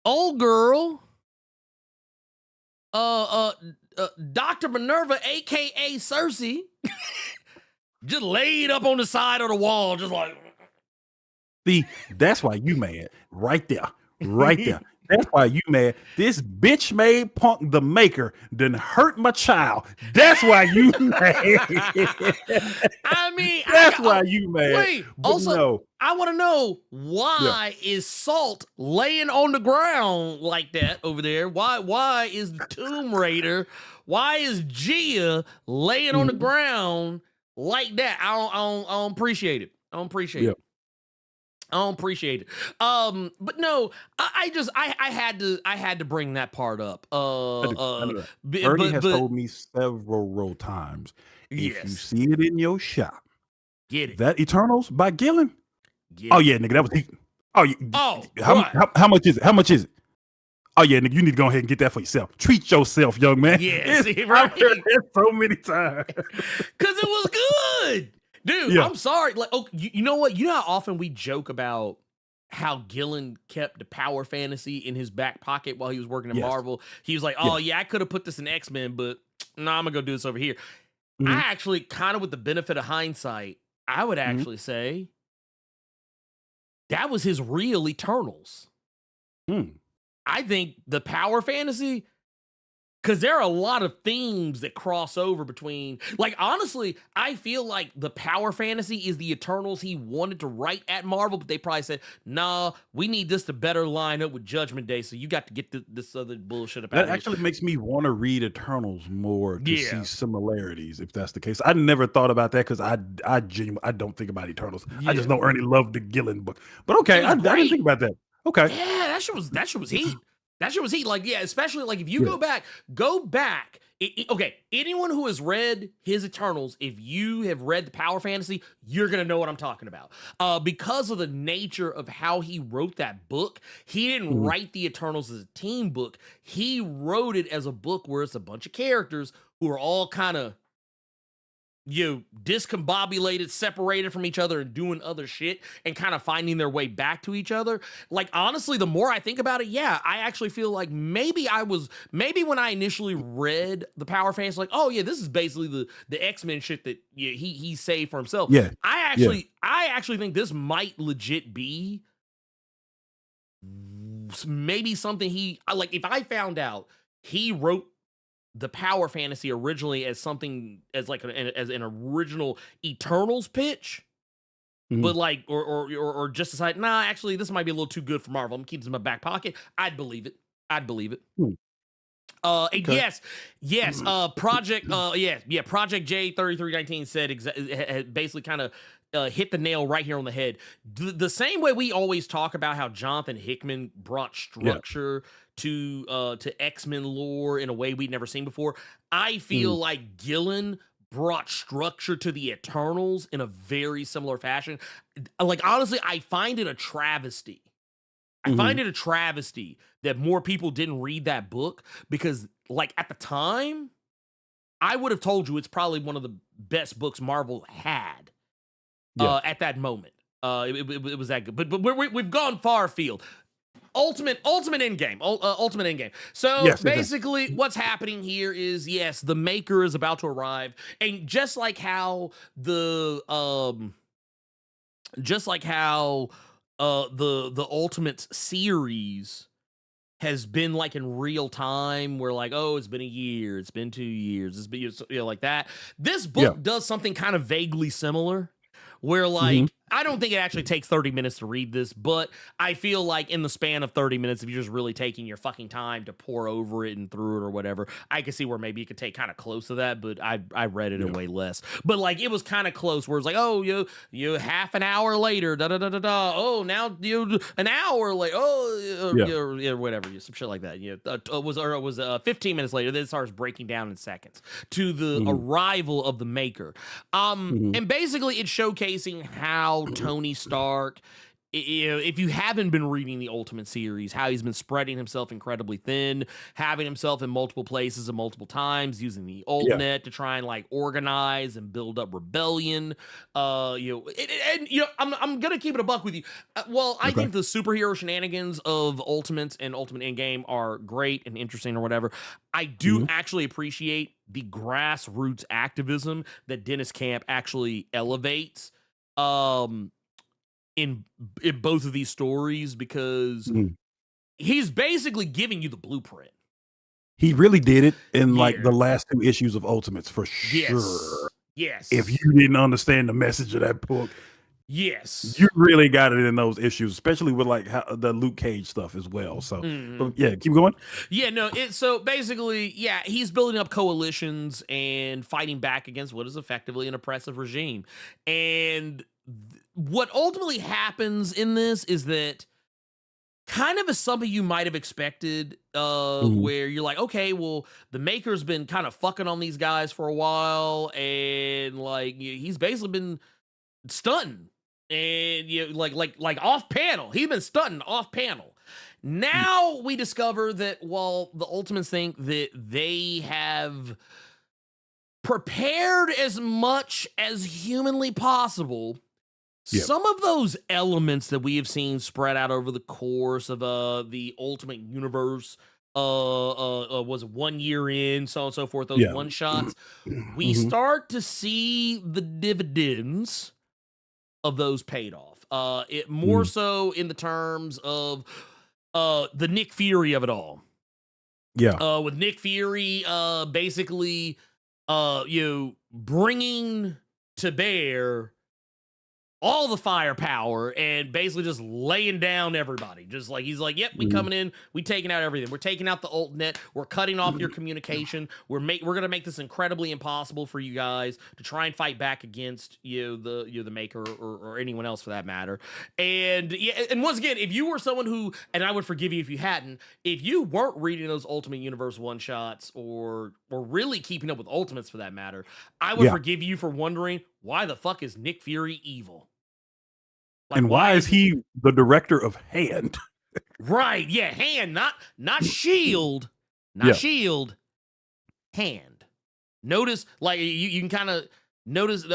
old girl, Dr. Minerva, aka Cersei, just laid up on the side of the wall, just like. See, that's why you mad. Right there. That's why you mad. This bitch made Punk the Maker done hurt my child. That's why you mad. I mean, that's why you mad. Wait, but also, no. I want to know why is Salt laying on the ground like that over there? Why is the Tomb Raider? Why is Gia laying on the ground like that? I don't appreciate it. I don't appreciate it. I don't appreciate it. But no, I had to bring that part up. Ernie has told me several times. If you see it in your shop, get it. That Eternals by Gillen. Get oh it. yeah, nigga, that was heat. Oh, Oh, how much is it? How much is it? Oh yeah, nigga, you need to go ahead and get that for yourself. Treat yourself, young man. Yeah, see, I've right? heard that so many times. Because it was good. Dude, Yeah. I'm sorry. Like, oh, you know what? You know how often we joke about how Gillen kept the power fantasy in his back pocket while he was working at Yes. Marvel? He was like, oh, Yes. yeah, I could have put this in X-Men, but no, I'm going to go do this over here. Mhm. I actually, kind of with the benefit of hindsight, I would Mhm. actually say that was his real Eternals. Hmm. I think the power fantasy, because there are a lot of themes that cross over between, like, honestly, I feel like the power fantasy is the Eternals he wanted to write at Marvel, but they probably said, nah, we need this to better line up with Judgment Day, so you got to get this other bullshit up out That of here. actually makes me want to read Eternals more to Yeah. see similarities, if that's the case. I never thought about that because I genuinely I don't think about Eternals. I just Yeah. know Ernie loved the Gillen book. But okay, It was I didn't great. think about that. Okay. Yeah, that shit was heat. That shit was heat. Like, yeah, especially like if you Yeah. go back. Okay, anyone who has read his Eternals, if you have read the Power Fantasy, you're gonna know what I'm talking about. Because of the nature of how he wrote that book, he didn't Mhm. write the Eternals as a team book. He wrote it as a book where it's a bunch of characters who are all kind of discombobulated, separated from each other and doing other shit and kind of finding their way back to each other. Like, honestly, the more I think about it, yeah, I actually feel like maybe when I initially read the Power Fantasy, like, oh yeah, this is basically the X-Men shit that he saved for himself. Yeah. I actually think this might legit be maybe something he, like, if I found out he wrote the power fantasy originally as something as like as an original Eternals pitch, Mhm. but like or just decide, nah, actually this might be a little too good for Marvel. I'm keeping this in my back pocket. I'd believe it. Hmm. And Okay. yes, Project Project J3319 said basically kind of hit the nail right here on the head. The same way we always talk about how Jonathan Hickman brought structure to X-Men lore in a way we'd never seen before. I feel Mhm. like Gillen brought structure to the Eternals in a very similar fashion. Like, honestly, I find it a travesty. I find Mhm. it a travesty that more people didn't read that book because, like, at the time, I would have told you it's probably one of the best books Marvel had Yeah. at that moment. It was that good, but we've gone far afield. Ultimate Endgame, Ultimate Endgame. So Yes. Okay. basically, what's happening here is, yes, the Maker is about to arrive, and just like how the Ultimate series has been like in real time, where like, oh, it's been a year, it's been 2 years, it's been, like that. This book Yeah. does something kind of vaguely similar, where Mhm. like, I don't think it actually takes 30 minutes to read this, but I feel like in the span of 30 minutes, if you're just really taking your fucking time to pour over it and through it or whatever, I can see where maybe you could take kind of close to that, but I read it in Yeah. way less. But like, it was kind of close, where it's like, oh, you half an hour later, da da da da da. Oh, now you an hour later. Oh, Yeah. whatever, some shit like that. It was 15 minutes later. Then it starts breaking down in seconds to the Mhm. arrival of the Maker. Mhm. And basically, it's showcasing how Tony Stark, if you haven't been reading the Ultimate series, how he's been spreading himself incredibly thin, having himself in multiple places and multiple times, using the Ultimate to try and like organize and build up rebellion. I'm gonna keep it a buck with you. I Okay. think the superhero shenanigans of Ultimate and Ultimate Endgame are great and interesting or whatever. I do Mhm. actually appreciate the grassroots activism that Dennis Camp actually elevates in both of these stories, because Mhm. he's basically giving you the blueprint. He really did it in like the Yeah. last 2 issues of Ultimates for sure. Yes. If you didn't understand the message of that book, Yes. you really got it in those issues, especially with like how, the Luke Cage stuff as well. So, but yeah, keep going. Yeah, no, so basically, yeah, he's building up coalitions and fighting back against what is effectively an oppressive regime. And what ultimately happens in this is that, kind of as something you might have expected, Mhm. where you're like, okay, well, the Maker's been kind of fucking on these guys for a while, and like he's basically been stunting, and like off panel, he's been stunting off panel, Now we discover that while the Ultimates think that they have prepared as much as humanly possible, Yep. some of those elements that we have seen spread out over the course of the Ultimate Universe was 1 year in, so on and so forth, those Yeah. one shots, we start to see the dividends of those paid off. It more so in the terms of the Nick Fury of it all. Yeah. With Nick Fury basically bringing to bear all the firepower and basically just laying down everybody. Just like he's like, yep, we coming in, we taking out everything. We're taking out the ult net. We're cutting off your communication. We're gonna make this incredibly impossible for you guys to try and fight back against the Maker or anyone else for that matter. And and once again, if you were someone who, and I would forgive you if you hadn't, if you weren't reading those Ultimate Universe one shots or really keeping up with Ultimates for that matter, I would forgive you for wondering, why the fuck is Nick Fury evil? Like, and why is he the director of Hand? Right, yeah, Hand, not Shield, Shield, Hand. Notice, like you can kind of notice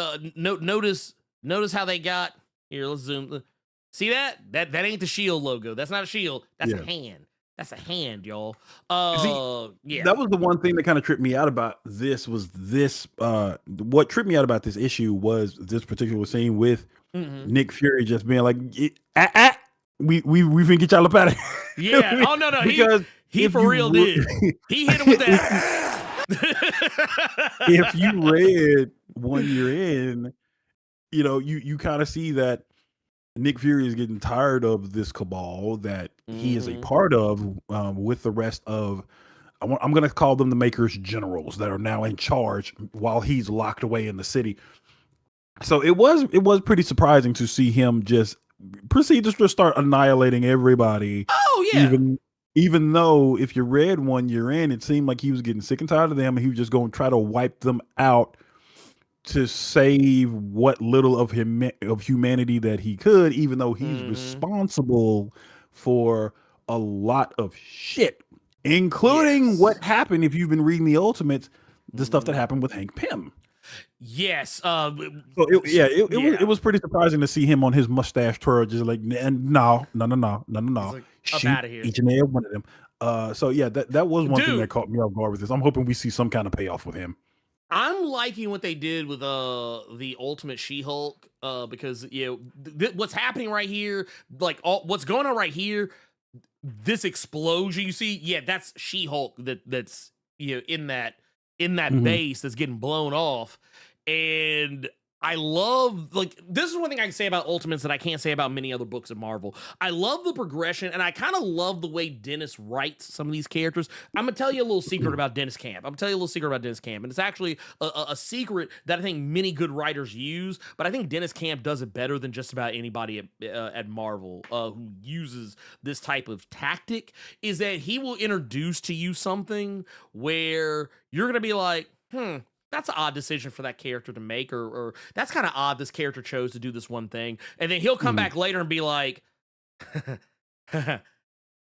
notice how they got here. Let's zoom. See that ain't the Shield logo. That's not a shield. That's a hand. That's a hand, y'all. Yeah. That was the one thing that kind of tripped me out about this. What tripped me out about this issue was this particular scene with Nick Fury just being like, we finna get y'all up out of here. Yeah. Oh no, because he for real did. He hit him with that. If you read 1 year in, you kind of see that Nick Fury is getting tired of this cabal that he is a part of, with the rest of, I'm going to call them the Maker's generals that are now in charge while he's locked away in the city. So it was pretty surprising to see him just proceed to just start annihilating everybody. Oh yeah. Even though if you read 1 year in, it seemed like he was getting sick and tired of them and he was just going to try to wipe them out to save what little of humanity that he could, even though he's responsible for a lot of shit, including what happened, if you've been reading the Ultimates, the stuff that happened with Hank Pym. Yes. It was pretty surprising to see him on his mustache twirl, just like, no. Like, shoot up out of here. Each and every one of them. That was one thing that caught me off guard with this. I'm hoping we see some kind of payoff with him. I'm liking what they did with the Ultimate She-Hulk because what's happening right here, like what's going on right here, this explosion you see, that's She-Hulk that's in that base that's getting blown off. And I love, like, this is one thing I can say about Ultimates that I can't say about many other books of Marvel. I love the progression, and I kind of love the way Dennis writes some of these characters. I'm going to tell you a little secret about Dennis Camp. And it's actually a secret that I think many good writers use, but I think Dennis Camp does it better than just about anybody at Marvel who uses this type of tactic, is that he will introduce to you something where you're going to be like, that's an odd decision for that character to make, or that's kind of odd this character chose to do this one thing. And then he'll come back later and be like,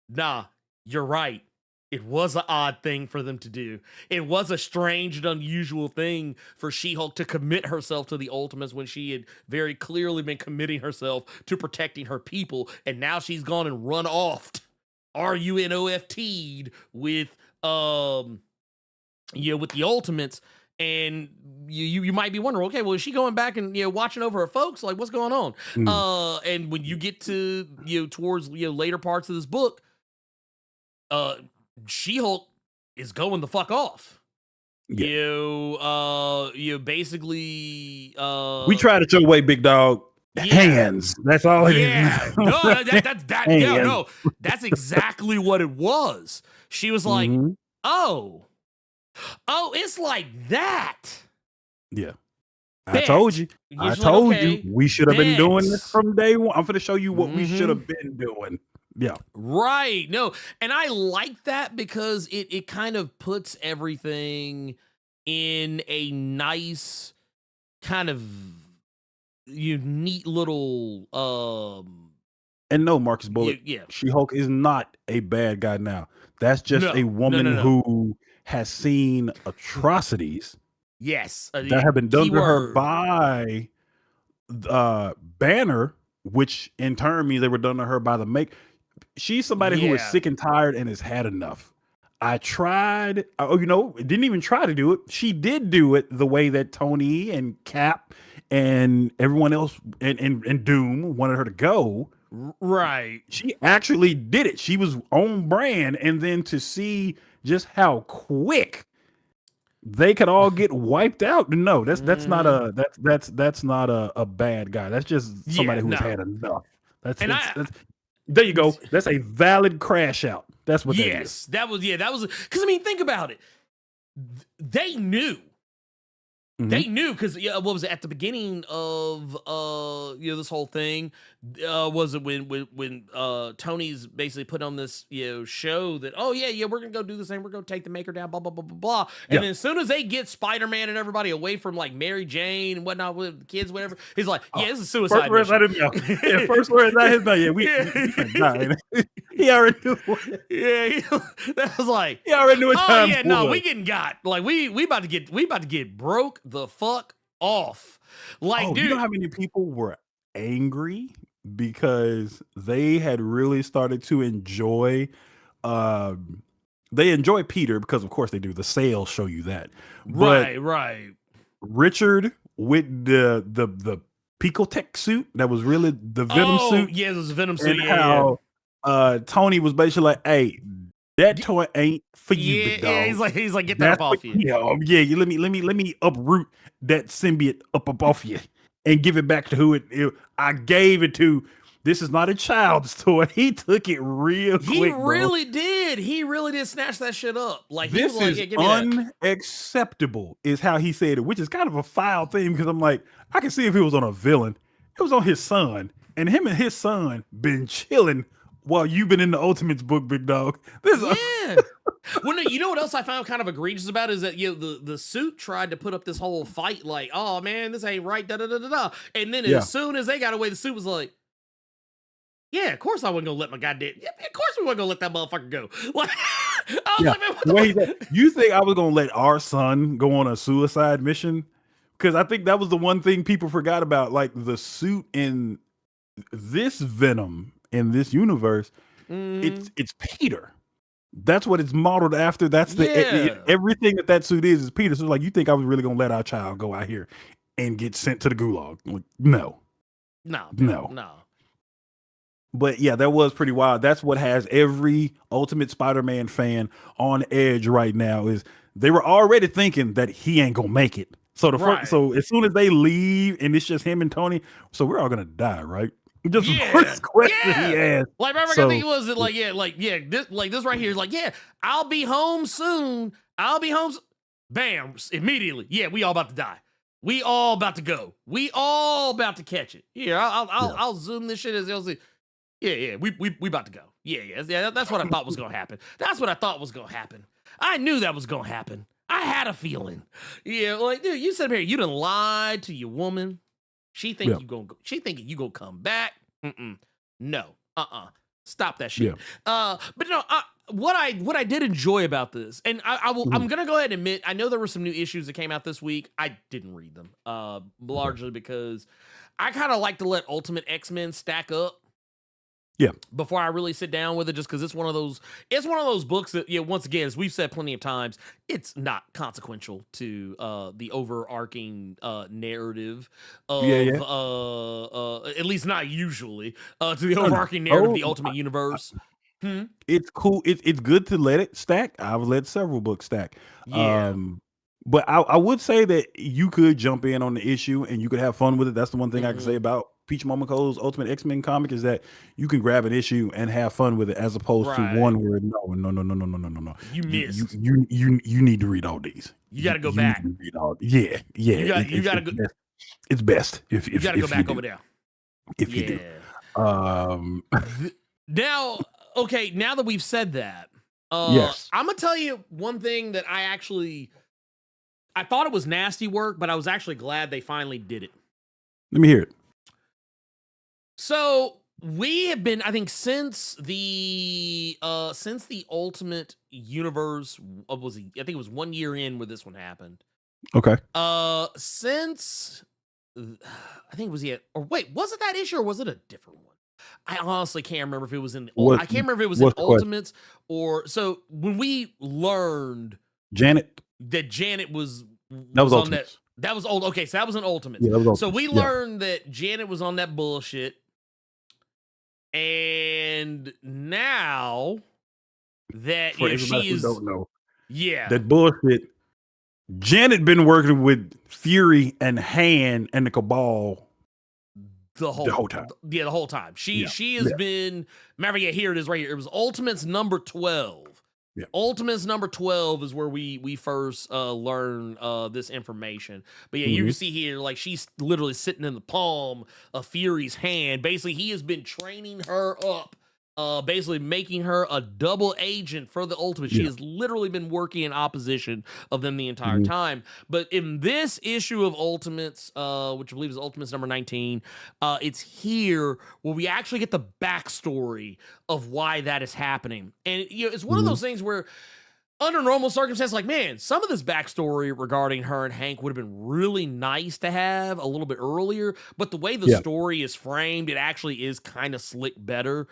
nah, you're right. It was an odd thing for them to do. It was a strange and unusual thing for She-Hulk to commit herself to the Ultimates when she had very clearly been committing herself to protecting her people. And now she's gone and run off, RUNOFT'd with the Ultimates. And you might be wondering, okay, well, is she going back and watching over her folks? Like, what's going on? And when you get to towards later parts of this book, She-Hulk is going the fuck off. Basically we tried it your way, big dog. Hands. That's all it is. No, that's exactly what it was. She was like, oh, it's like that. Yeah. Bet. I told you. We should have been doing this from day one. I'm going to show you what we should have been doing. Yeah. Right. No. And I like that because it kind of puts everything in a nice kind of neat little And no, Marcus Bullock, Yeah. She-Hulk is not a bad guy now. That's just a woman no. who has seen atrocities Yes. that have been done to her Keyword. by Banner, which in turn means they were done to her by the make. She's somebody who is Yeah. sick and tired and has had enough. I tried, didn't even try to do it. She did do it the way that Tony and Cap and everyone else and Doom wanted her to go. Right. She actually did it. She was on brand, and then to see just how quick they could all get wiped out. No, that's not a bad guy. That's just somebody who's had enough. That's there you go. That's a valid crash out. That's what that is. Yes, that was because I mean, think about it. They knew. They knew because what was it at the beginning of this whole thing? Was it when Tony's basically put on this show that we're gonna go do this thing, we're gonna take the Maker down, blah blah blah blah blah, and then as soon as they get Spider-Man and everybody away from like Mary Jane and whatnot with the kids, whatever, he's like, this is suicide. First words out of his mouth. First words out of his mouth. Yeah, we he already knew. That was like he already knew what time. Oh yeah, no, we getting got like we about to get broke the fuck off. Like, dude, you know how many people were angry because they had really started to enjoy Peter, because of course they do. The sales show you that. Right. Richard with the Picotech suit that was really the Venom suit. Yeah, it was a Venom suit. And how Tony was basically like, hey, that toy ain't for you, big dog. Yeah, he's like, get that up off you. Let me uproot that symbiote up off you and give it back to who I gave it to. This is not a child's toy. He took it real quick. He really did. He really did snatch that shit up. Like, this he was is unacceptable, is how he said it, which is kind of a foul thing, because I'm like, I can see if he was on a villain. It was on his son, and him and his son been chilling while you've been in the Ultimates book, big dog. Well, no, you know what else I found kind of egregious about is that the suit tried to put up this whole fight like, oh man, this ain't right, da da da da da, and then as soon as they got away, the suit was like, yeah, of course I wasn't gonna let my goddamn. Yeah, of course we weren't gonna let that motherfucker go. Like, I was like, man, what the you think I was gonna let our son go on a suicide mission? Because I think that was the one thing people forgot about. Like, the suit in this Venom in this universe, it's Peter. That's what it's modeled after. That's everything that suit is Peter. So like, you think I was really gonna let our child go out here and get sent to the gulag? Like, no. But yeah, that was pretty wild. That's what has every Ultimate Spider-Man fan on edge right now, is they were already thinking that he ain't gonna make it. So so as soon as they leave and it's just him and Tony, so we're all gonna die, right? Just the first question he asked. Like, remember, I think it was this right here is like, I'll be home soon. Bam, immediately. Yeah, we all about to die. We all about to go. We all about to catch it. Here, I'll zoom this shit as you'll see. Yeah, we about to go. Yeah. That's what I thought was gonna happen. I knew that was gonna happen. I had a feeling. Yeah, like, dude, you said here, you done lied to your woman. She think you gonna go. She thinking you gonna come back. No. Stop that shit. But no. What I did enjoy about this, and I'm gonna go ahead and admit, I know there were some new issues that came out this week. I didn't read them, largely because I kind of like to let Ultimate X-Men stack up. Before I really sit down with it, just because it's one of those books that, once again, as we've said plenty of times, it's not consequential to the overarching narrative of at least not usually to the overarching narrative of the Ultimate Universe. It's cool. It's good to let it stack. I've let several books stack. But I would say that you could jump in on the issue and you could have fun with it. That's the one thing I can say about Peach Momoko's Ultimate X-Men comic, is that you can grab an issue and have fun with it, as opposed to one where no. You missed. You need to read all these. You got to go back. Read all, yeah. You got to go. It's best if you got to go back over there. If you do. Now, okay. Now that we've said that, I'm gonna tell you one thing that I thought it was nasty work, but I was actually glad they finally did it. Let me hear it. So We have been, I think, since the Ultimate Universe I think it was 1 year in where this one happened. Okay. Since I think it was or wait, was it that issue or was it a different one? I honestly can't remember if it was in I can't remember if it was in Ultimates or so when we learned Janet was that was on Ultimates. that was old. Okay, so that was an Ultimates. Yeah, that was so we Ultimates. learned that Janet was on that bullshit. And now that For she everybody who is, don't know, yeah, that bullshit. Janet been working with Fury and Han and the Cabal the whole time. Yeah, the whole time. She has been. Remember, here it is right here. It was Ultimates number 12. Yeah. Ultimates number 12 is where we first learn this information. But yeah, you can see here, like, she's literally sitting in the palm of Fury's hand. Basically, he has been training her up, basically making her a double agent for the Ultimates. She has literally been working in opposition of them the entire time. But in this issue of Ultimates, which I believe is Ultimates number 19, it's here where we actually get the backstory of why that is happening. And it's one of those things where under normal circumstances, like, man, some of this backstory regarding her and Hank would have been really nice to have a little bit earlier, but the way the story is framed, it actually is kind of slick better.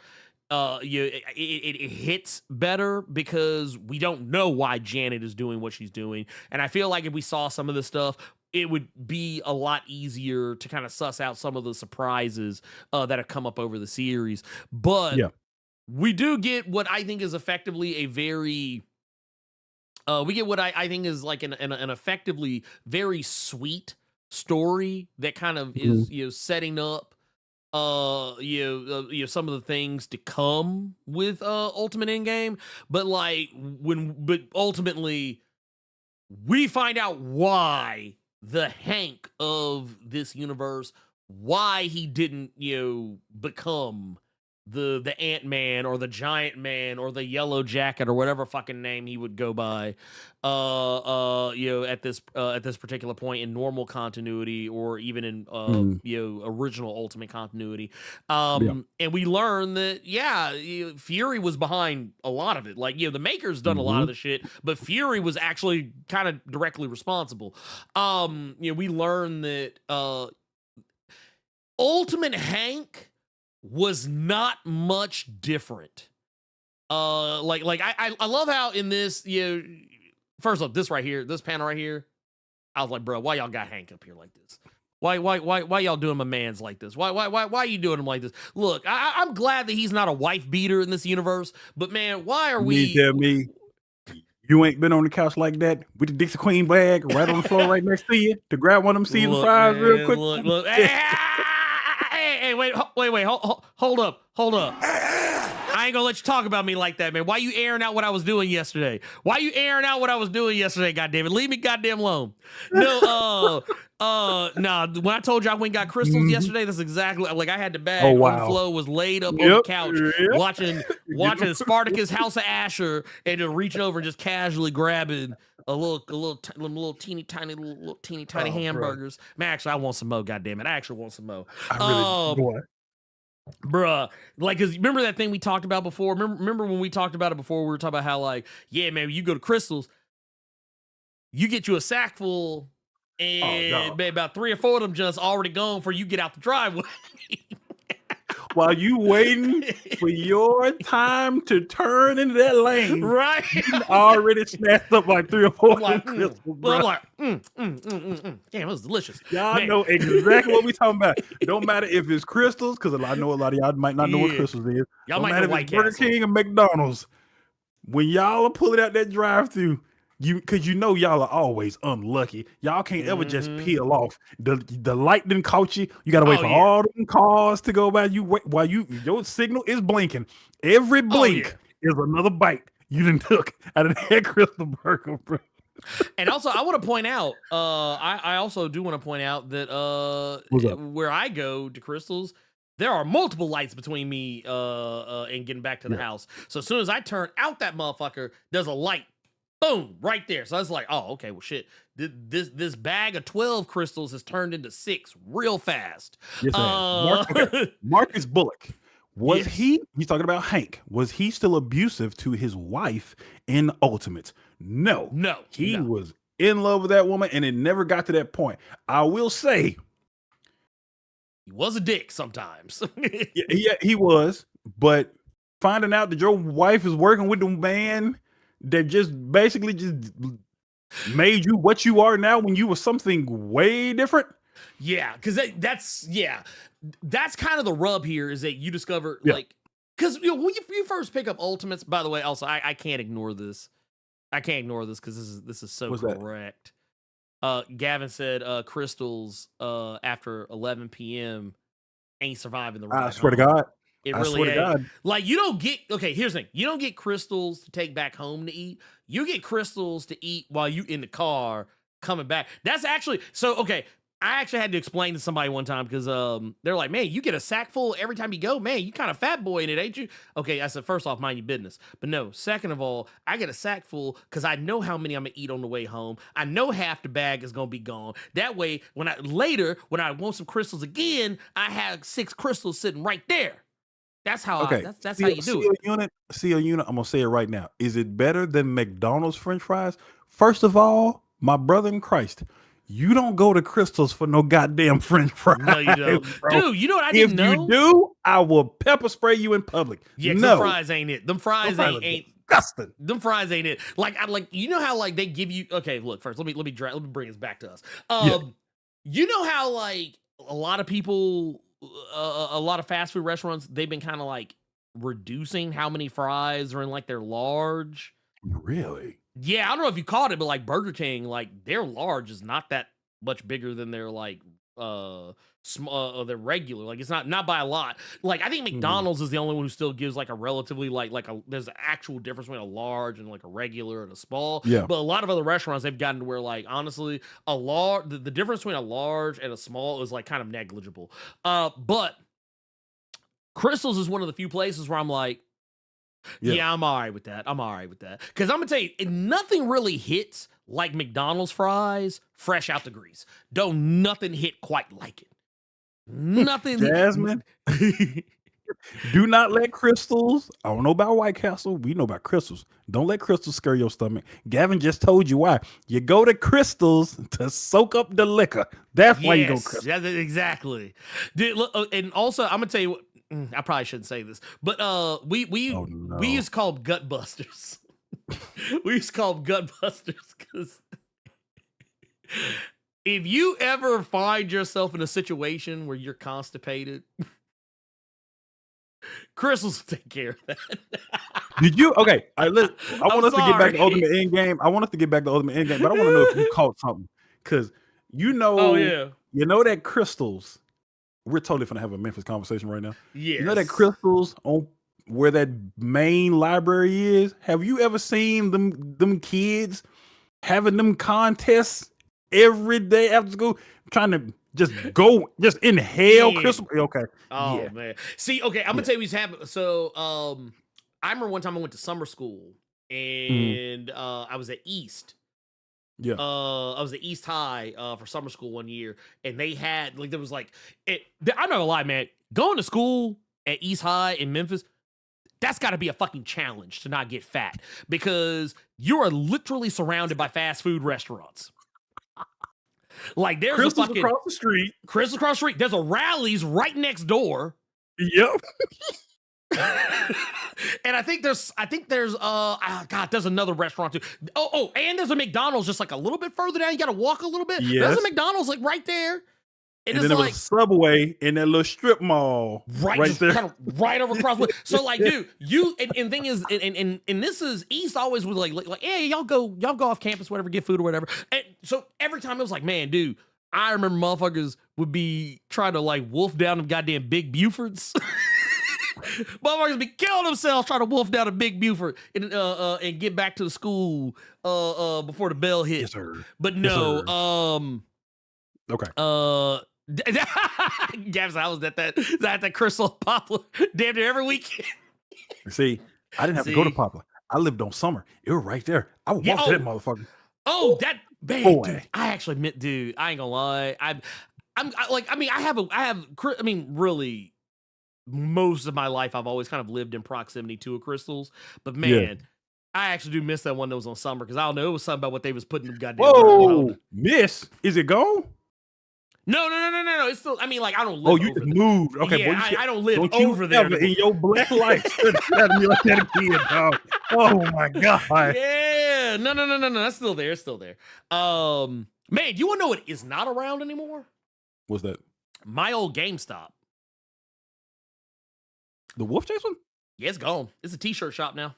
It hits better because we don't know why Janet is doing what she's doing. And I feel like if we saw some of this stuff, it would be a lot easier to kind of suss out some of the surprises that have come up over the series. But we do get what I think is effectively a very... we get what I think is like an effectively very sweet story that kind of is setting up some of the things to come with Ultimate Endgame, but ultimately we find out why the Hank of this universe, why he didn't become the Ant-Man or the Giant Man or the Yellow Jacket or whatever fucking name he would go by at this particular point in normal continuity or even in original Ultimate continuity. And we learn that Fury was behind a lot of it. Like, the Maker's done a lot of the shit, but Fury was actually kind of directly responsible. We learn that Ultimate Hank was not much different. I love how in this, first off, this panel right here, I was like, bro, why y'all got Hank up here like this? Why y'all doing my mans like this? Why are you doing him like this? Look, I'm glad that he's not a wife beater in this universe, but man, why are we? You tell me you ain't been on the couch like that with the Dixie Queen bag right on the floor right next to you to grab one of them seasoned fries real quick? Look. Hey, wait, hold up. I ain't gonna let you talk about me like that, man. Why you airing out what I was doing yesterday? Goddammit. Leave me goddamn alone. No, nah, when I told you I went and got crystals yesterday, that's exactly, like, I had the bag on the floor, was laid up on the couch, watching Spartacus House of Asher, and just reaching over and just casually grabbing a little teeny tiny hamburgers. Man, actually, I want some more. Goddammit, I actually want some more. Bruh, like, cause remember that thing we talked about before? Remember when we talked about it before? We were talking about how, like, yeah, man, you go to Crystals, you get you a sack full, and about 3 or 4 of them just already gone before you get out the driveway. While you waiting for your time to turn into that lane, right? You already snatched up like 3 or 4 crystals, bro. I'm like, damn, it was delicious. Y'all know exactly what we talking about. Don't matter if it's crystals, because I know a lot of y'all might not know what crystals is. Y'all Don't might matter know if it's Burger King and McDonald's. When y'all are pulling out that drive-through, because y'all are always unlucky. Y'all can't ever just peel off. The light didn't caught you. You gotta wait for all them cars to go by. You wait while your signal is blinking. Every blink is another bite you done took out of that crystal burger, bro. And also, I want to point out, I also do want to point out that where I go to Crystals, there are multiple lights between me and getting back to the house. So as soon as I turn out that motherfucker, there's a light. Boom, right there. So I was like, oh, okay, well, shit. This bag of 12 crystals has turned into 6 real fast. Yes, Marcus Bullock Was Yes. he's talking about Hank, was he still abusive to his wife in Ultimates? No. No, He no. was in love with that woman and it never got to that point. I will say, He was a dick sometimes. yeah, he was, but finding out that your wife is working with the man that just basically just made you what you are now when you were something way different. Yeah, because that's kind of the rub here is that you discover Yeah. like because when you first pick up Ultimates. By the way, also I can't ignore this. I can't ignore this because this is so What's that? correct. Gavin said crystals after 11 p.m. ain't surviving the ride I swear to home. God. It I really swear to ain't. God. Like you don't get here's the thing. You don't get crystals to take back home to eat. You get crystals to eat while you in the car coming back. That's actually so okay. I actually had to explain to somebody one time because they're like, man, you get a sack full every time you go. Man, you kind of fat boy in it, ain't you? Okay, I said, first off, mind your business. But no, second of all, I get a sack full because I know how many I'm gonna eat on the way home. I know half the bag is gonna be gone. That way, when I want some crystals again, I have 6 crystals sitting right there. That's how Okay. that's how you do it. See a unit. I'm gonna say it right now. Is it better than McDonald's French fries? First of all, my brother in Christ, you don't go to Crystals for no goddamn French fries. No, you don't. bro. Dude, you know what I didn't know? If you do, I will pepper spray you in public. Yeah, 'cause no, them fries ain't it. Them fries Those fries ain't are disgusting. them fries ain't it. Like I like you know how like they give you okay, look, first let me bring this back to us. Yeah. You know how like a lot of people a lot of fast food restaurants they've been kind of like reducing how many fries are in like their large. Really? Yeah, I don't know if you caught it, but like Burger King, like their large is not that much bigger than their like small their regular. Like it's not by a lot. Like I think McDonald's is the only one who still gives like a relatively like a there's an actual difference between a large and like a regular and a small. Yeah. But a lot of other restaurants they've gotten to where like honestly a large the difference between a large and a small is like kind of negligible. But Crystals is one of the few places where I'm like, yeah, I'm all right with that. Because I'm going to tell you, nothing really hits like McDonald's fries fresh out the grease. Don't nothing hit quite like it. Nothing. Jasmine, do not let Crystals. I don't know about White Castle. We know about Crystals. Don't let Crystals scare your stomach. Gavin just told you why. You go to Crystals to soak up the liquor. That's why you go to Crystals. Yeah, exactly. Dude, look, and also, I'm going to tell you what. I probably shouldn't say this, but we used to call them gut busters. We used to call them gut busters because if you ever find yourself in a situation where you're constipated, Crystals will take care of that. Did you? Okay, I want us to get back to Ultimate Endgame. I want us to get back to Ultimate Endgame, but I want to know if you caught something because you know that Crystals. We're totally gonna have a Memphis conversation right now. Yeah, you know that Crystals on where that main library is. Have you ever seen them kids having them contests every day after school, trying to just inhale Crystal? Okay. Oh man. See, okay, I'm gonna tell you what's happened. So, I remember one time I went to summer school and I was at East. Yeah. I was at East High for summer school one year, and they had like there was like I'm not gonna lie, man. Going to school at East High in Memphis, that's got to be a fucking challenge to not get fat because you are literally surrounded by fast food restaurants. Like there's Crystals a fucking across the street. Crystals across the street. There's a Rally's right next door. Yep. And I think there's there's another restaurant too. Oh, and there's a McDonald's just like a little bit further down. You gotta walk a little bit. Yes. There's a McDonald's like right there. And then there was a Subway in that little strip mall right there. Kind of right over across. So like, dude, and thing is, and this is East always was like, hey, y'all go off campus, whatever, get food or whatever. And so every time it was like, man, dude, I remember motherfuckers would be trying to like wolf down them goddamn Big Bufords. Motherfuckers be killing themselves trying to wolf down a Big Buford and get back to the school before the bell hit. Yes, sir. But no, okay. Gav's, I was at that Crystal Poplar damn near every weekend. See, I didn't have to go to Poplar. I lived on Summer. It was right there. I would walk to that motherfucker. Oh, that man, boy. dude, I actually meant, dude, I ain't gonna lie. Really, most of my life, I've always kind of lived in proximity to a Crystals. But man, I actually do miss that one that was on Summer because I don't know, it was something about what they was putting them goddamn. Whoa, miss? Is it gone? No. It's still. I mean, like I don't live. Oh, you just moved. Okay, yeah, boy, I don't live don't over there. In your black life, telling me like that again, dog. Oh my god. Yeah, no. That's still there. It's still there. Man, you want to know what is not around anymore? What's that? My old GameStop. The Wolf Chase one? Yeah, it's gone. It's a t-shirt shop now.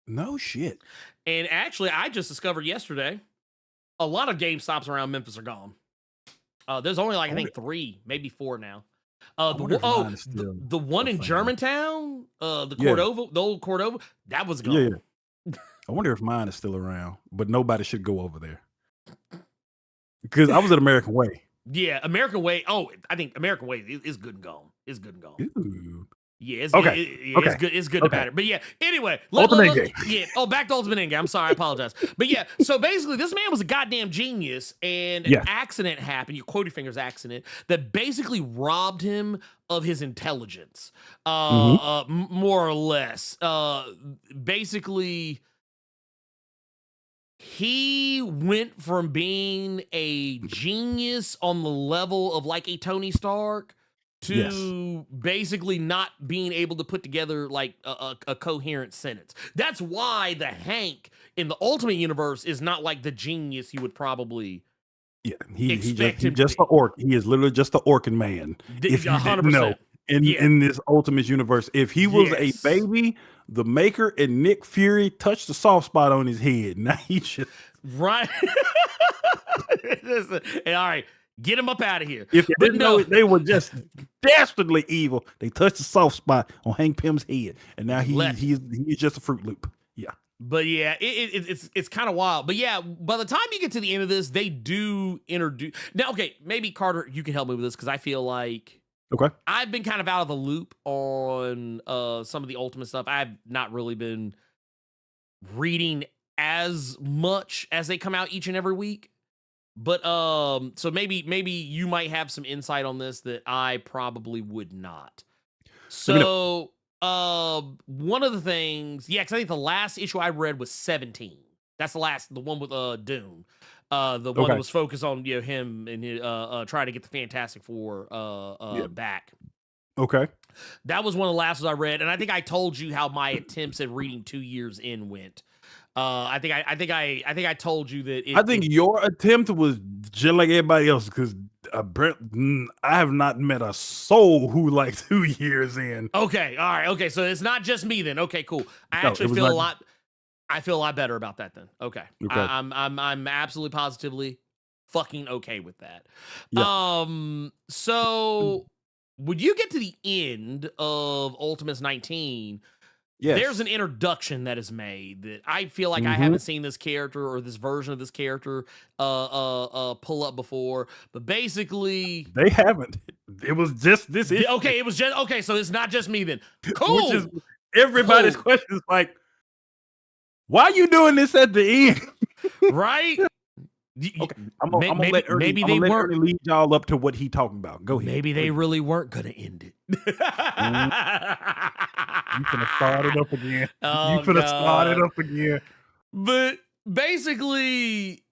No shit. And actually, I just discovered yesterday, a lot of GameStops around Memphis are gone. There's only like I think 3, maybe 4 now. The one in Germantown, the Cordova, the old Cordova, that was gone. Yeah. I wonder if mine is still around, but nobody should go over there. Because I was at American Way. Yeah, American Way. Oh, I think American Way is good and gone. It's good and gone. Ooh. Yeah, it's okay. It's good. It's good to matter. But yeah, anyway, Ultimate Endgame. Yeah. Oh, back to Ultimate Endgame. I'm sorry, I apologize. But yeah, so basically, this man was a goddamn genius, and an accident happened. You quoted fingers accident that basically robbed him of his intelligence, more or less. Basically, he went from being a genius on the level of like a Tony Stark to basically not being able to put together like a coherent sentence. That's why the Hank in the Ultimate Universe is not like the genius you would probably he's just an orc. He is literally just an orkin man. If you 100%. Didn't know, in this Ultimate Universe, if he was a baby, the Maker and Nick Fury touched the soft spot on his head. Now he just right. And all right. Get him up out of here. If you didn't know it, they were just dastardly evil. They touched the soft spot on Hank Pym's head, and now he's just a Fruit Loop. Yeah. But yeah, it's kind of wild. But yeah, by the time you get to the end of this, they do introduce. Now, okay, maybe Carter, you can help me with this because I feel like I've been kind of out of the loop on some of the Ultimate stuff. I've not really been reading as much as they come out each and every week. But so maybe you might have some insight on this that I probably would not. So one of the things, because I think the last issue I read was 17. That's the one with Doom. The one that was focused on him and trying to get the Fantastic Four back. Okay. That was one of the last ones I read, and I think I told you how my attempts at reading 2 years in went. I think I told you that. I think your attempt was just like everybody else because I have not met a soul who like 2 years in. Okay, all right, okay. So it's not just me then. Okay, cool. I feel a lot. I feel a lot better about that then. Okay. I'm absolutely positively fucking okay with that. Yeah. So when you get to the end of Ultimates 19. Yes. There's an introduction that is made that I feel like I haven't seen this character or this version of this character pull up before, but basically they haven't. It was just this issue. Okay, it was just okay, so it's not just me then. Cool. Which is everybody's question is like, why are you doing this at the end? Right? Okay, I'm gonna let Ernie lead y'all up to what he talking about. Go ahead. Maybe they really weren't gonna end it. You finna start it up again. Oh, you finna start it up again. But basically,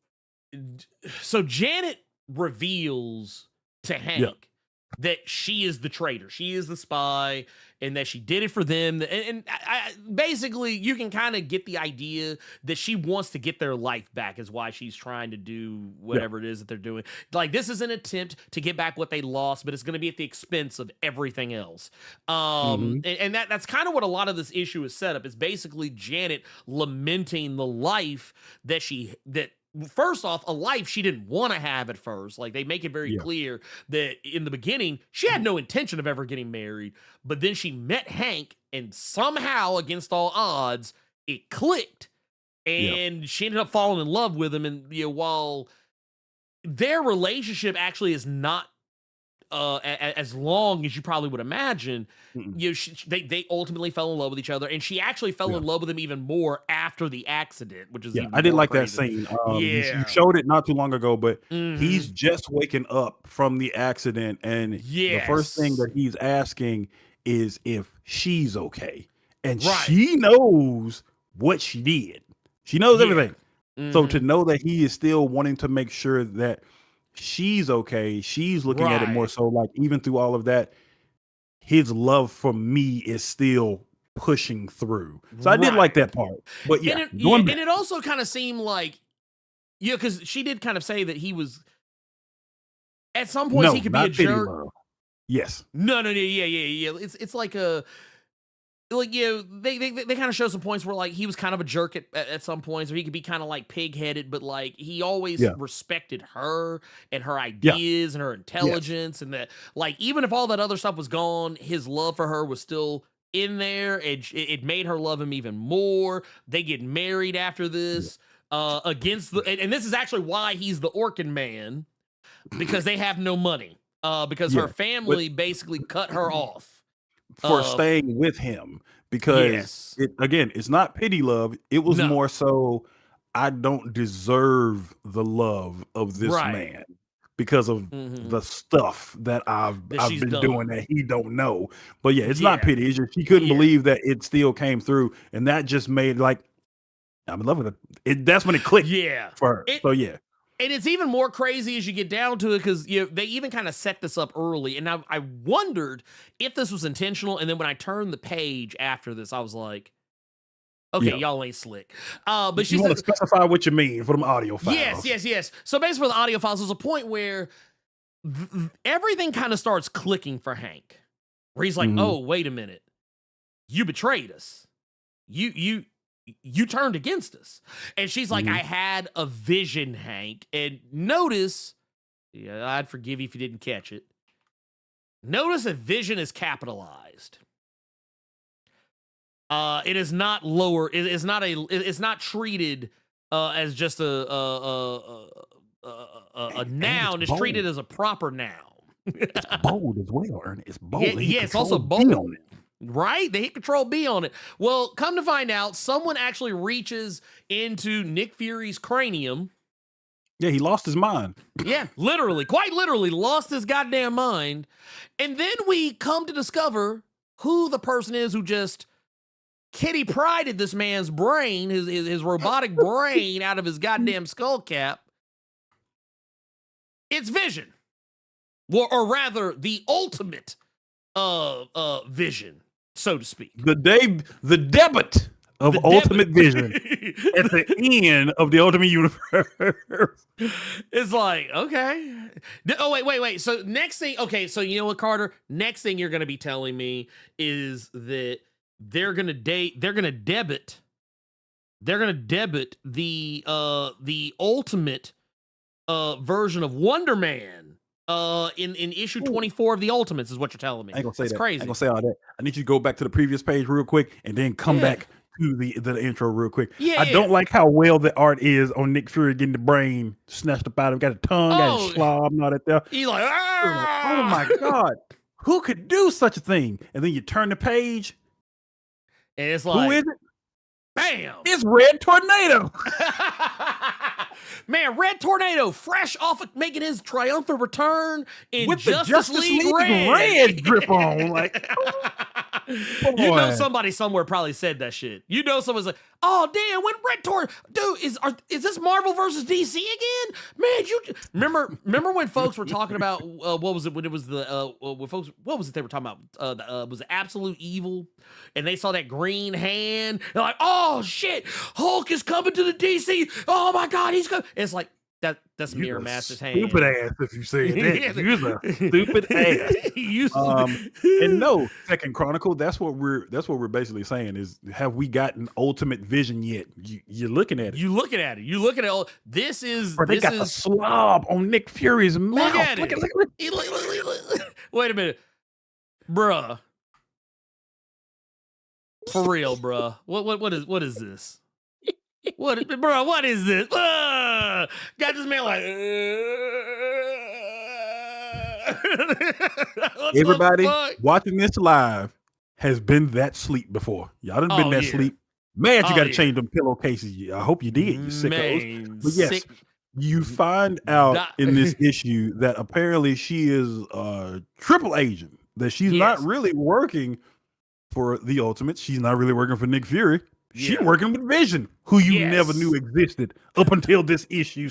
so Janet reveals to Hank that she is the traitor. She is the spy, and that she did it for them. And basically, you can kind of get the idea that she wants to get their life back is why she's trying to do whatever it is that they're doing. Like, this is an attempt to get back what they lost, but it's going to be at the expense of everything else. And that's kind of what a lot of this issue is set up. It's basically Janet lamenting the life that first off, a life she didn't want to have at first. Like, they make it very clear that in the beginning, she had no intention of ever getting married. But then she met Hank, and somehow, against all odds, it clicked. And she ended up falling in love with him. And while their relationship actually is not as long as you probably would imagine, they ultimately fell in love with each other, and she actually fell in love with him even more after the accident, which is I did like crazy. That scene. You showed it not too long ago, but he's just waking up from the accident, and the first thing that he's asking is if she's okay. And Right. she knows what she did. She knows everything. So to know that he is still wanting to make sure that she's okay, she's looking at it more Right. so like even through all of that, his love for me is still pushing through. So I did like that part. But yeah, and it also kind of seemed like, yeah, because she did kind of say that he was at some points he could be a jerk. Love. Yes. No, yeah. It's like a they kind of show some points where like he was kind of a jerk at some points, or he could be kind of like pig-headed, but like he always respected her and her ideas and her intelligence, and that like even if all that other stuff was gone, his love for her was still in there, and it made her love him even more. They get married after this against the and this is actually why he's the Orkin man, because they have no money because her family basically cut her off for staying with him, because it's not pity love. It was more so, I don't deserve the love of this man because of the stuff that I've been doing that he don't know. But yeah, it's not pity. It's just she couldn't believe that it still came through, and that just made like, I'm in love with it. That's when it clicked for her. And it's even more crazy as you get down to it, because they even kind of set this up early. And I wondered if this was intentional. And then when I turned the page after this, I was like, okay, y'all ain't slick. But she want to specify what you mean for them audio files. Yes. So basically for the audio files, there's a point where everything kind of starts clicking for Hank, where he's like, oh, wait a minute. You betrayed us. You turned against us. And she's like, I had a vision, Hank. And notice, I'd forgive you if you didn't catch it. Notice that vision is capitalized. It is not lower. It's not treated as just a noun. It's treated as a proper noun. It's bold as well, Ernie. It's bold. Yeah, it's also bold. Right? They hit Control B on it. Well, come to find out, someone actually reaches into Nick Fury's cranium. Yeah, he lost his mind. Yeah, literally, quite literally lost his goddamn mind. And then we come to discover who the person is who just kitty prided this man's brain, his robotic brain out of his goddamn skull cap. It's Vision. Or rather, the ultimate Vision, so to speak. The debit of Ultimate Vision at the end of the Ultimate Universe. It's like, okay. Oh, wait. So next thing, okay, so you know what, Carter? Next thing you're going to be telling me is that they're going to debit the ultimate version of Wonder Man in issue 24 of the Ultimates, is what you're telling me. I ain't gonna say That's that. crazy. I ain't gonna say all that. I need you to go back to the previous page real quick and then come back to the intro real quick. I don't like how well the art is on Nick Fury getting the brain snatched up out of him. Got a tongue, got a slob, and all that there. He's like, oh my God, who could do such a thing? And then you turn the page, and it's like, who is it? Bam! It's Red Tornado. Man, Red Tornado, fresh off of making his triumphant return in with Justice the League Red drip on. Like, you know, somebody somewhere probably said that shit. You know, someone's like, "Oh damn, when Red Tornado, dude, is this Marvel versus DC again?" Man, you remember when folks were talking about what was it when it was the when folks, what was it they were talking about? Was it Absolute Evil? And they saw that green hand. They're like, "Oh shit, Hulk is coming to the DC. Oh my God, he's coming." It's like that's Mirror Master's hand. Stupid ass, if you say that. You're a stupid ass. And no, Second Chronicle. That's what we're basically saying is, have we gotten Ultimate Vision yet? You're looking at it. You looking at it. This is. Bro, they got the slob on Nick Fury's mouth. Look at it. Look. Wait a minute, bruh. For real, bruh. What is this? What is this? Got this man like. Everybody watching this live has been that sleep before. Y'all done been that sleep. Man, you got to change them pillowcases. I hope you did. You sickos. But yes, you find out in this issue that apparently she is a triple agent. that she's not really working for the Ultimate. She's not really working for Nick Fury. She's working with Vision, who you never knew existed up until this issue.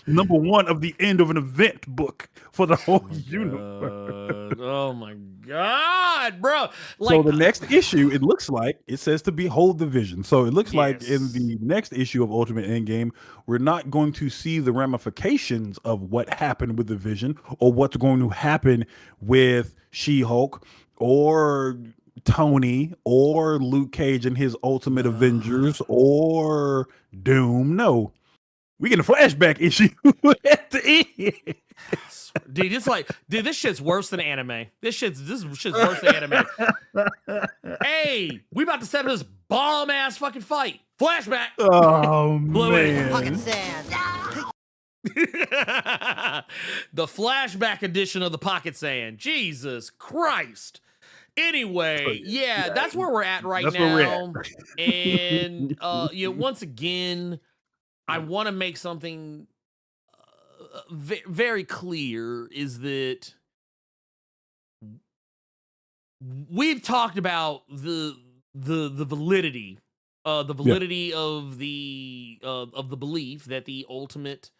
Number 1 of the end of an event book for the whole universe. Oh my God, bro. So the next issue, it looks like, it says to behold the Vision. So it looks like in the next issue of Ultimate Endgame, we're not going to see the ramifications of what happened with the Vision or what's going to happen with She-Hulk or Tony or Luke Cage and his Ultimate Avengers or Doom. No, we get a flashback issue at the end. Dude, it's like, dude, this shit's worse than anime. This shit's worse than anime. Hey, we about to set up this bomb ass fucking fight. Flashback. Oh man. Pocket sand. The flashback edition of the Pocket Sand. Jesus Christ. Anyway, that's where we're at right now. And once again, I want to make something very clear is that we've talked about the validity of the belief that the ultimate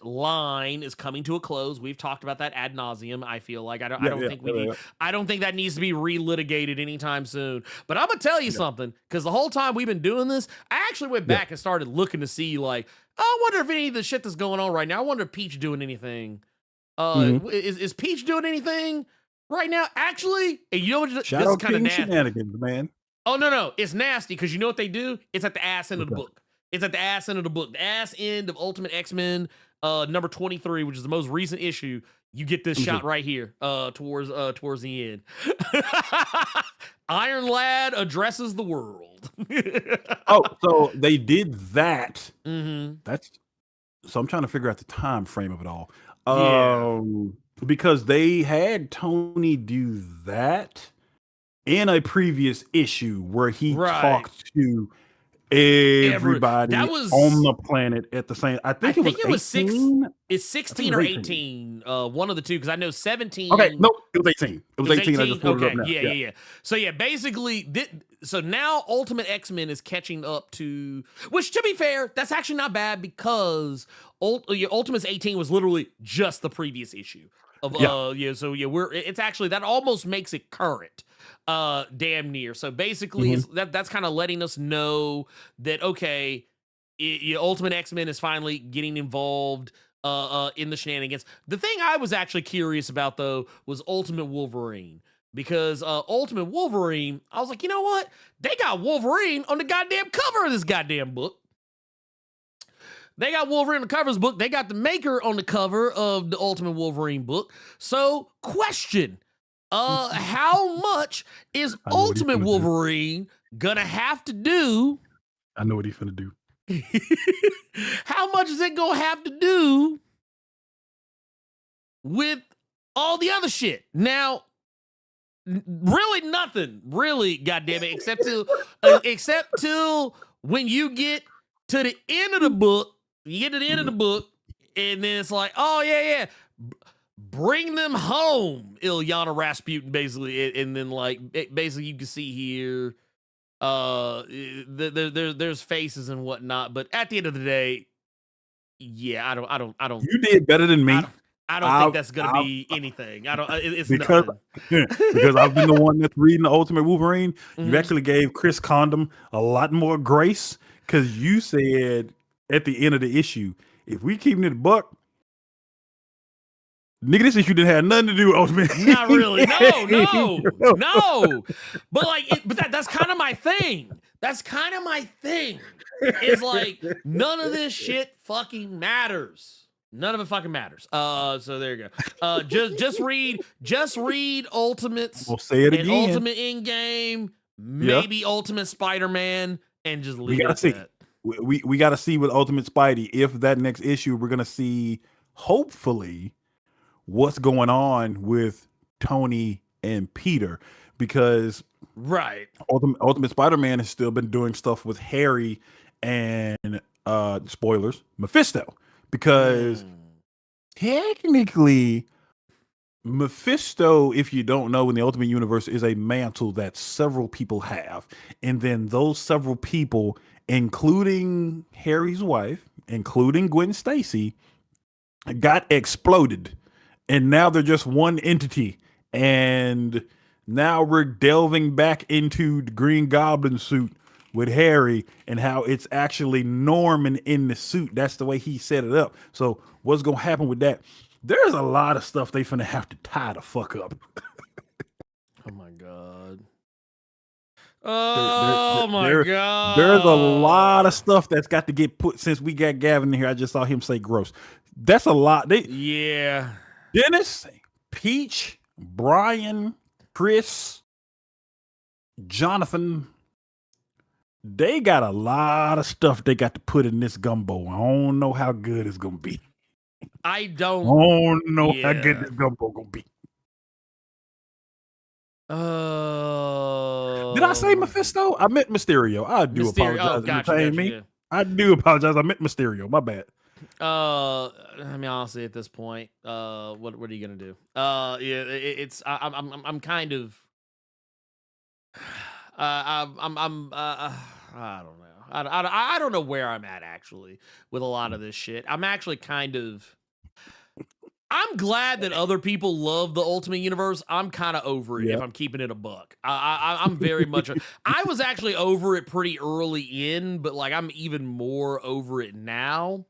line is coming to a close. We've talked about that ad nauseum. I feel like I don't think that needs to be relitigated anytime soon. But I'm gonna tell you something, because the whole time we've been doing this, I actually went back and started looking to see, like, I wonder if any of the shit that's going on right now. I wonder if Peach doing anything. Is Peach doing anything right now? Actually, you know what? This is kind of nasty. Shenanigans, man. Oh no, it's nasty because you know what they do? It's at the ass end of the book. It's at the ass end of the book. The ass end of Ultimate X-Men, number 23, which is the most recent issue. You get this shot right here, towards the end. Iron Lad addresses the world. Oh, so they did that. So I'm trying to figure out the time frame of it all. Because they had Tony do that in a previous issue where he talked to everybody on the planet at the same. I think it was 18. It's 16 or 18. One of the two, because I know 17. Okay, no, it was 18. It was 18. I just pulled it up now. Yeah. So basically, so now Ultimate X-Men is catching up to, which, to be fair, that's actually not bad, because Ultimate's 18 was literally just the previous issue of it's actually, that almost makes it current. Damn near. So basically, that's kind of letting us know that, okay, Ultimate X-Men is finally getting involved in the shenanigans. The thing I was actually curious about, though, was Ultimate Wolverine. Because Ultimate Wolverine, I was like, you know what? They got Wolverine on the goddamn cover of this goddamn book. They got Wolverine on the cover of this book. They got the maker on the cover of the Ultimate Wolverine book. So, question. How much is Ultimate Wolverine gonna have to do? I know what he's gonna do. How much is it gonna have to do with all the other shit? Now, really nothing, really, goddammit, except till when you get to the end of the book. You get to the end of the book, and then it's like, oh yeah. Bring them home, Ilyana Rasputin, basically, and then basically you can see here, there's faces and whatnot. But at the end of the day, I don't. You did better than me. I don't think that's gonna be anything. I don't. It's because I've been the one that's reading the Ultimate Wolverine. You actually gave Chris Condom a lot more grace, because you said at the end of the issue, if we keep it a buck, nigga, this issue didn't have nothing to do with Ultimate. Not really. No. But that's kind of my thing. It's like, none of this shit fucking matters. None of it fucking matters. So there you go. Just read Ultimates. We'll say it again. Ultimate Endgame, maybe Ultimate Spider-Man, and just leave it at that. We got to see with Ultimate Spidey, if that next issue we're gonna see, hopefully, what's going on with Tony and Peter, because Ultimate Spider-Man has still been doing stuff with Harry and spoilers, Mephisto, because technically Mephisto, if you don't know, in the Ultimate Universe, is a mantle that several people have. And then those several people, including Harry's wife, including Gwen Stacy, got exploded. And now they're just one entity. And now we're delving back into the Green Goblin suit with Harry and how it's actually Norman in the suit. That's the way he set it up. So what's going to happen with that? There's a lot of stuff they finna have to tie the fuck up. Oh my god. There's a lot of stuff that's got to get put. Since we got Gavin in here, I just saw him say gross. That's a lot. Yeah. Dennis, Peach, Brian, Chris, Jonathan, they got a lot of stuff they got to put in this gumbo. I don't know how good it's gonna be. I don't know how good this gumbo gonna be. Did I say Mephisto? I meant Mysterio. I do apologize. Gotcha. I do apologize. I meant Mysterio. My bad. I mean, honestly, at this point, what are you gonna do? I'm kind of, I don't know. I don't know where I'm at actually with a lot of this shit. I'm actually kind of. I'm glad that other people love the Ultimate Universe. I'm kind of over it if I'm keeping it a buck. I'm very much. I was actually over it pretty early in, but like I'm even more over it now.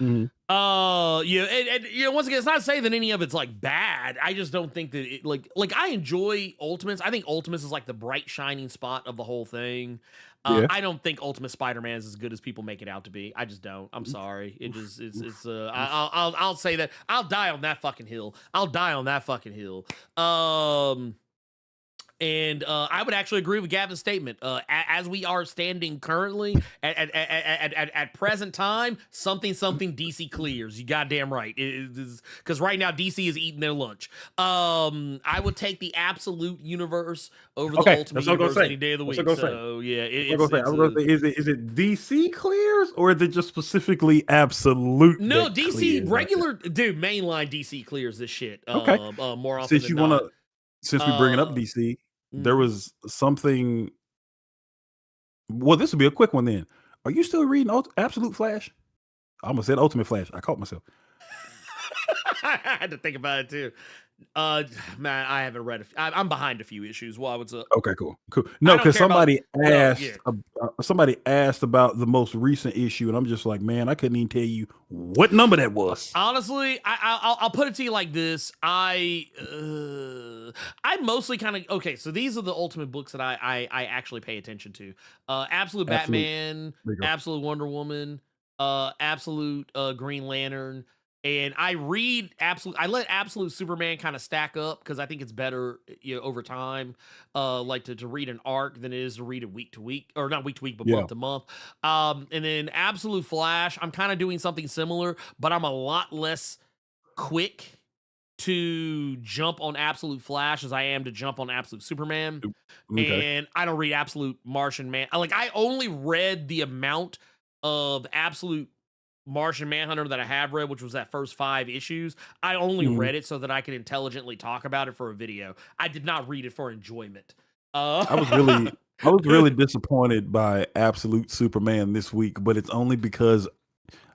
Mm-hmm. And once again, it's not saying that any of it's like bad. I just don't think that it like I enjoy Ultimates. I think Ultimates is like the bright shining spot of the whole thing. I don't think Ultimate Spider-Man is as good as people make it out to be. I just don't. I'm sorry. I'll say that. I'll die on that fucking hill. And I would actually agree with Gavin's statement. As we are standing currently at present time, something DC clears. You goddamn right. Because right now DC is eating their lunch. I would take the Absolute Universe over the Ultimate Universe any day of the week. So yeah, is it DC clears or is it just specifically Absolute? No, DC regular dude, mainline DC clears this shit. More often Since than not. Since we bring it up DC. There was something. Well, this will be a quick one then. Are you still reading Absolute Flash? I almost said Ultimate Flash. I caught myself. I had to think about it too. Man, I haven't read. I'm behind a few issues. Why? What's up? Okay, cool. No, because somebody asked about the most recent issue, and I'm just like, man, I couldn't even tell you what number that was. Honestly, I'll put it to you like this. I mostly kind of okay. So these are the Ultimate books that I actually pay attention to. Absolute Batman, Absolute Wonder Woman, Absolute Green Lantern. And I read I let Absolute Superman kind of stack up because I think it's better, over time, like to read an arc than it is to read it week to week, or not week to week, but month to month. And then Absolute Flash, I'm kind of doing something similar, but I'm a lot less quick to jump on Absolute Flash as I am to jump on Absolute Superman. And I don't read Absolute Martian Man. I only read the amount of Absolute Martian Manhunter that I have read, which was that first 5 issues. I only read it so that I could intelligently talk about it for a video. I did not read it for enjoyment. I was really disappointed by Absolute Superman this week, but it's only because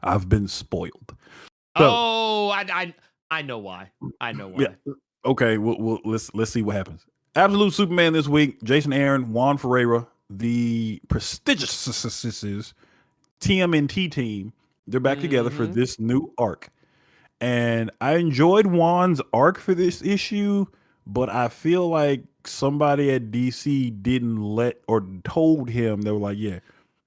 I've been spoiled. So, I know why. Yeah. Okay. Well, let's see what happens. Absolute Superman this week. Jason Aaron, Juan Ferreira, the prestigious TMNT team. They're back together for this new arc. And I enjoyed Juan's arc for this issue, but I feel like somebody at DC didn't told him, they were like, yeah,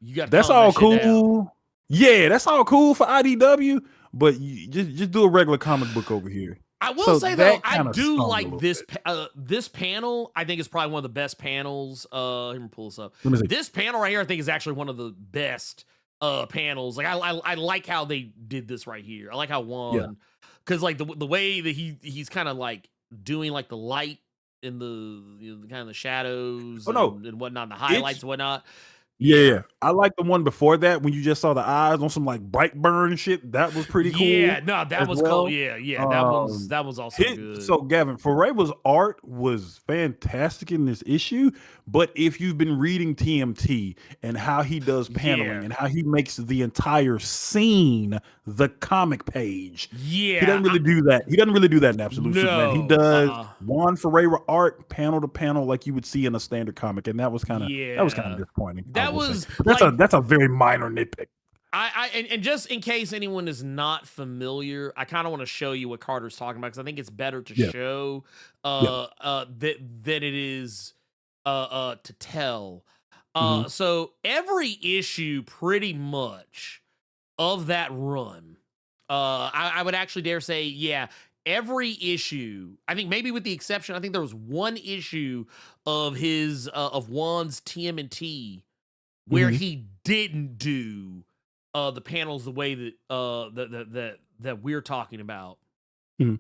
that's all cool. Yeah, that's all cool for IDW, but you just do a regular comic book over here. I will say though, I do like this this panel. I think is probably one of the best panels. Let me pull this up. This panel right here, I think, is actually one of the best panels. I like how they did this right here. I like how Juan, because the way that he's kind of doing the light in the kind of the shadows and whatnot, the highlights and whatnot. Yeah. I like the one before that when you just saw the eyes on some like bright burn shit. That was pretty cool. Yeah, no, that as was well. cool. Yeah, that was also good. So Gavin, Ferreira's art was fantastic in this issue, but if you've been reading TMT and how he does paneling and how he makes the entire scene the comic page, yeah, he doesn't really do that. He doesn't really do that in Absolute Superman. He does Juan Ferreira art panel to panel like you would see in a standard comic, and that was kind of disappointing. That's a very minor nitpick. And just in case anyone is not familiar, I kind of want to show you what Carter's talking about because I think it's better to show that it is to tell. So every issue pretty much of that run, I would actually dare say, every issue, I think maybe with the exception, I think there was one issue of his of Juan's TMNT where he didn't do the panels the way that that we're talking about. And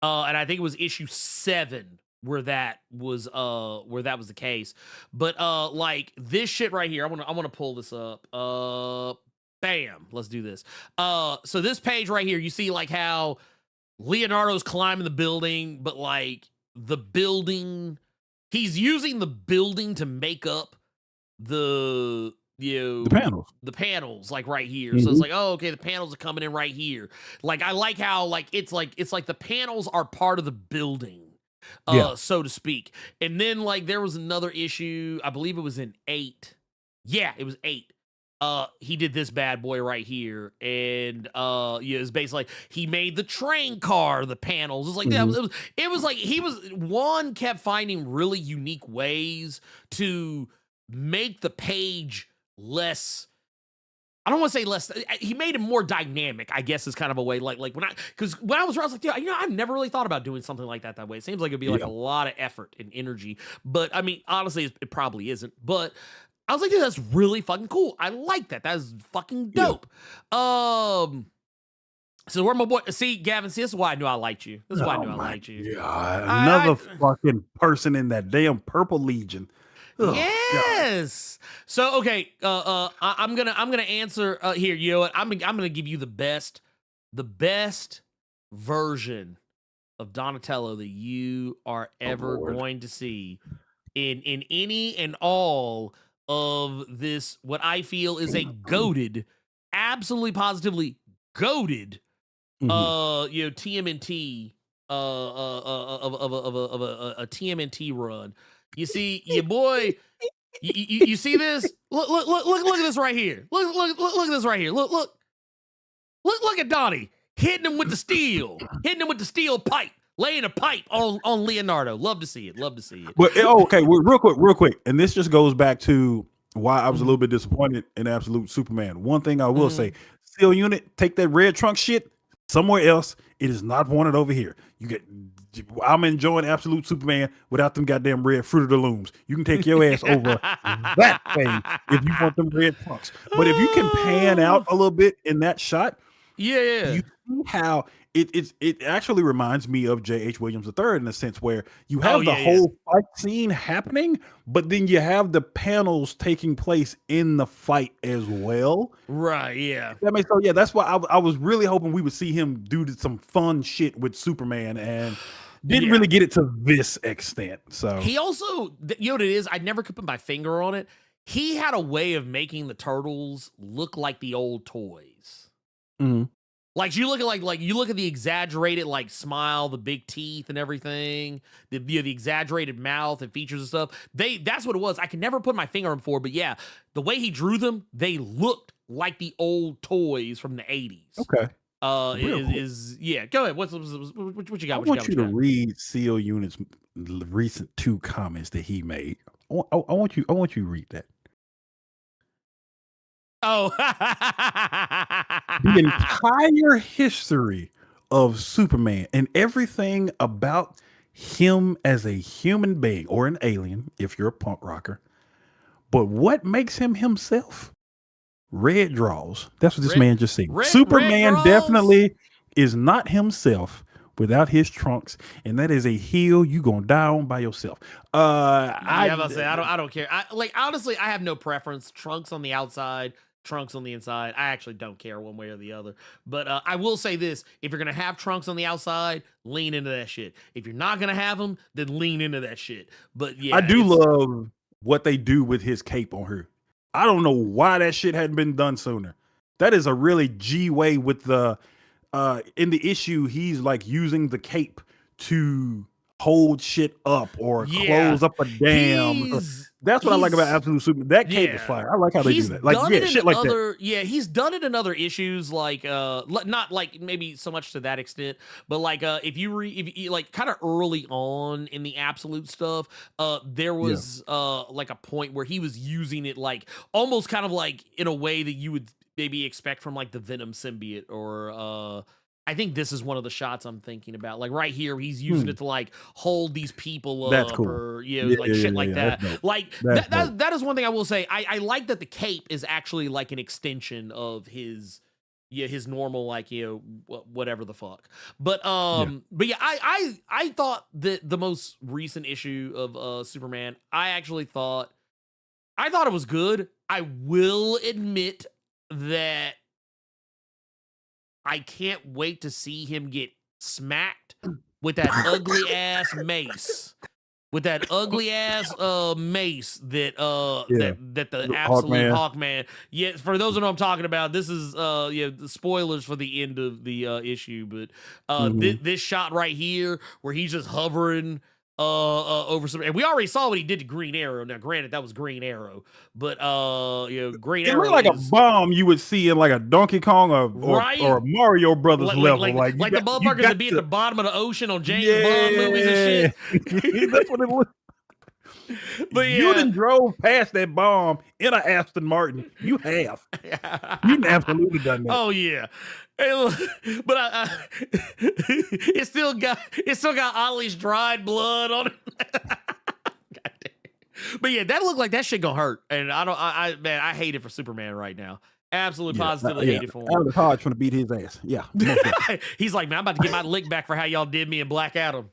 I think it was issue 7 where that was the case. But like this shit right here, I want to pull this up. Bam, let's do this. So this page right here, you see like how Leonardo's climbing the building, but like the building, he's using the building to make up the panels like right here. So it's like, oh, okay, the panels are coming in right here. Like I like how like it's like the panels are part of the building, so to speak. And then like there was another issue, I believe it was in 8. Yeah, it was 8. He did this bad boy right here, and it's basically like he made the train car the panels. It's like that. It was like Juan kept finding really unique ways to make the page less. I don't want to say less. He made it more dynamic, I guess, is kind of a way. Like when I was like, I've never really thought about doing something like that way. It seems like it'd be like a lot of effort and energy, but I mean, honestly, it probably isn't. But I was like, dude, that's really fucking cool. I like that. That's fucking dope. So where my boy? See, Gavin, this is why I knew I liked you. This is why I knew I liked you. God, another fucking person in that damn Purple Legion. Yes. God. So okay, I'm gonna answer here. You know what? I'm gonna give you the best version of Donatello that you are ever going to see in any and all of this. What I feel is a goated, absolutely positively goated, TMNT of a TMNT run. You see, your boy. You see this? Look at this right here. Look at this right here. Look at Donnie hitting him with the steel, pipe, laying a pipe on Leonardo. Love to see it. But okay, real quick, and this just goes back to why I was a little bit disappointed in Absolute Superman. One thing I will say: Steel Unit, take that red trunk shit somewhere else. It is not wanted over here. I'm enjoying Absolute Superman without them goddamn red Fruit of the Looms. You can take your ass over that thing if you want them red trunks. But if you can pan out a little bit in that shot, you see how it actually reminds me of J.H. Williams III in a sense where you have the whole fight scene happening, but then you have the panels taking place in the fight as well. Right, yeah. That makes sense. Yeah, that's why I was really hoping we would see him do some fun shit with Superman and didn't really get it to this extent. So he also, you know what it is? I never could put my finger on it. He had a way of making the turtles look like the old toys. Like you look at the exaggerated like smile, the big teeth and everything, the exaggerated mouth and features and stuff. That's what it was. I can never put my finger on for, but yeah, the way he drew them, they looked like the old toys from the 80s. Okay. Go ahead. What you got? I want you to read Steel Unit's recent 2 comments that he made. I want you to read that. Oh, the entire history of Superman and everything about him as a human being or an alien, if you're a punk rocker. But what makes him himself? Red draws. That's what this man just said. Superman definitely is not himself without his trunks, and that is a hill you gonna die on by yourself. I must say I don't care. Honestly, I have no preference. Trunks on the outside, trunks on the inside. I actually don't care one way or the other. But I will say this: if you're gonna have trunks on the outside, lean into that shit. If you're not gonna have them, then lean into that shit. But yeah, I do love what they do with his cape on her. I don't know why that shit hadn't been done sooner. That is a really G way with the in the issue. He's like using the cape to hold shit up or close up a dam. That's what I like about Absolute Superman. That cape is fire. I like how they do that. Like shit like that. Yeah, he's done it in other issues, like not like maybe so much to that extent, but like if you like kind of early on in the Absolute stuff, there was like a point where he was using it like almost kind of like in a way that you would maybe expect from like the Venom symbiote or I think this is one of the shots I'm thinking about. Like right here, he's using it to like hold these people up. That's cool. Or like shit like that. Like that is one thing I will say. I like that the cape is actually like an extension of his normal like whatever the fuck. But but yeah, I thought that the most recent issue of Superman, I thought it was good. I will admit that I can't wait to see him get smacked with that ugly ass mace. With that ugly ass mace that that the absolute Hawkman. Yeah, for those who know what I'm talking about, this is the spoilers for the end of the issue, but this shot right here where he's just hovering over some, and we already saw what he did to Green Arrow. Now, granted, that was Green Arrow, but Green Arrow looked like a bomb you would see in like a Donkey Kong or Mario Brothers level, like the motherfuckers that be at the bottom of the ocean on James Bond movies and shit. That's what it looked. But you done drove past that bomb in an Aston Martin. You have. You absolutely done that. Oh yeah. But it still got Ollie's dried blood on it. But yeah, that looked like that shit gonna hurt, and I hate it for Superman right now. Absolutely, positively hate it for him. Aldous Hodge trying to beat his ass. Yeah, he's like, man, I'm about to get my lick back for how y'all did me in Black Adam.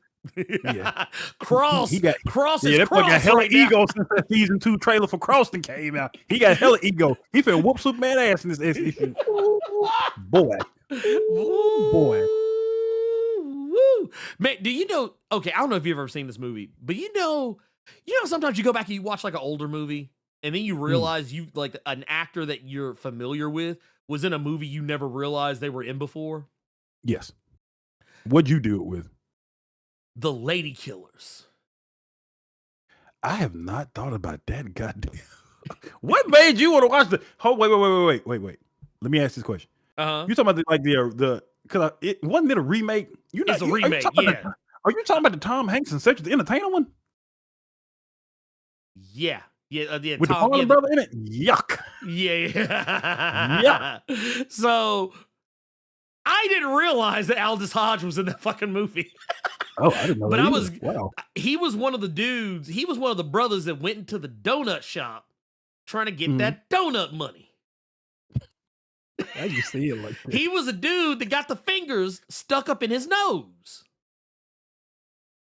Cross is that fucking hella right ego since that season 2 trailer for Crosston came out. He got hella ego. He finna whoop Superman ass in this issue. Boy. Woo. Man, do you know, okay, I don't know if you've ever seen this movie, but you know sometimes you go back and you watch like an older movie and then you realize you like an actor that you're familiar with was in a movie you never realized they were in before? Yes. What'd you do it with? The Lady Killers. I have not thought about that. Goddamn. What made you want to watch the? Oh, wait. Let me ask this question. You talking about the because it wasn't it a remake? It's a remake. Are you talking about the Tom Hanks and Cedric the Entertainer one? Yeah. With the Paul brother in it. Yuck. Yeah. So I didn't realize that Aldous Hodge was in that fucking movie. Oh, I didn't know. But wow. He was one of the dudes. He was one of the brothers that went into the donut shop trying to get that donut money. I just see it like that. He was a dude that got the fingers stuck up in his nose.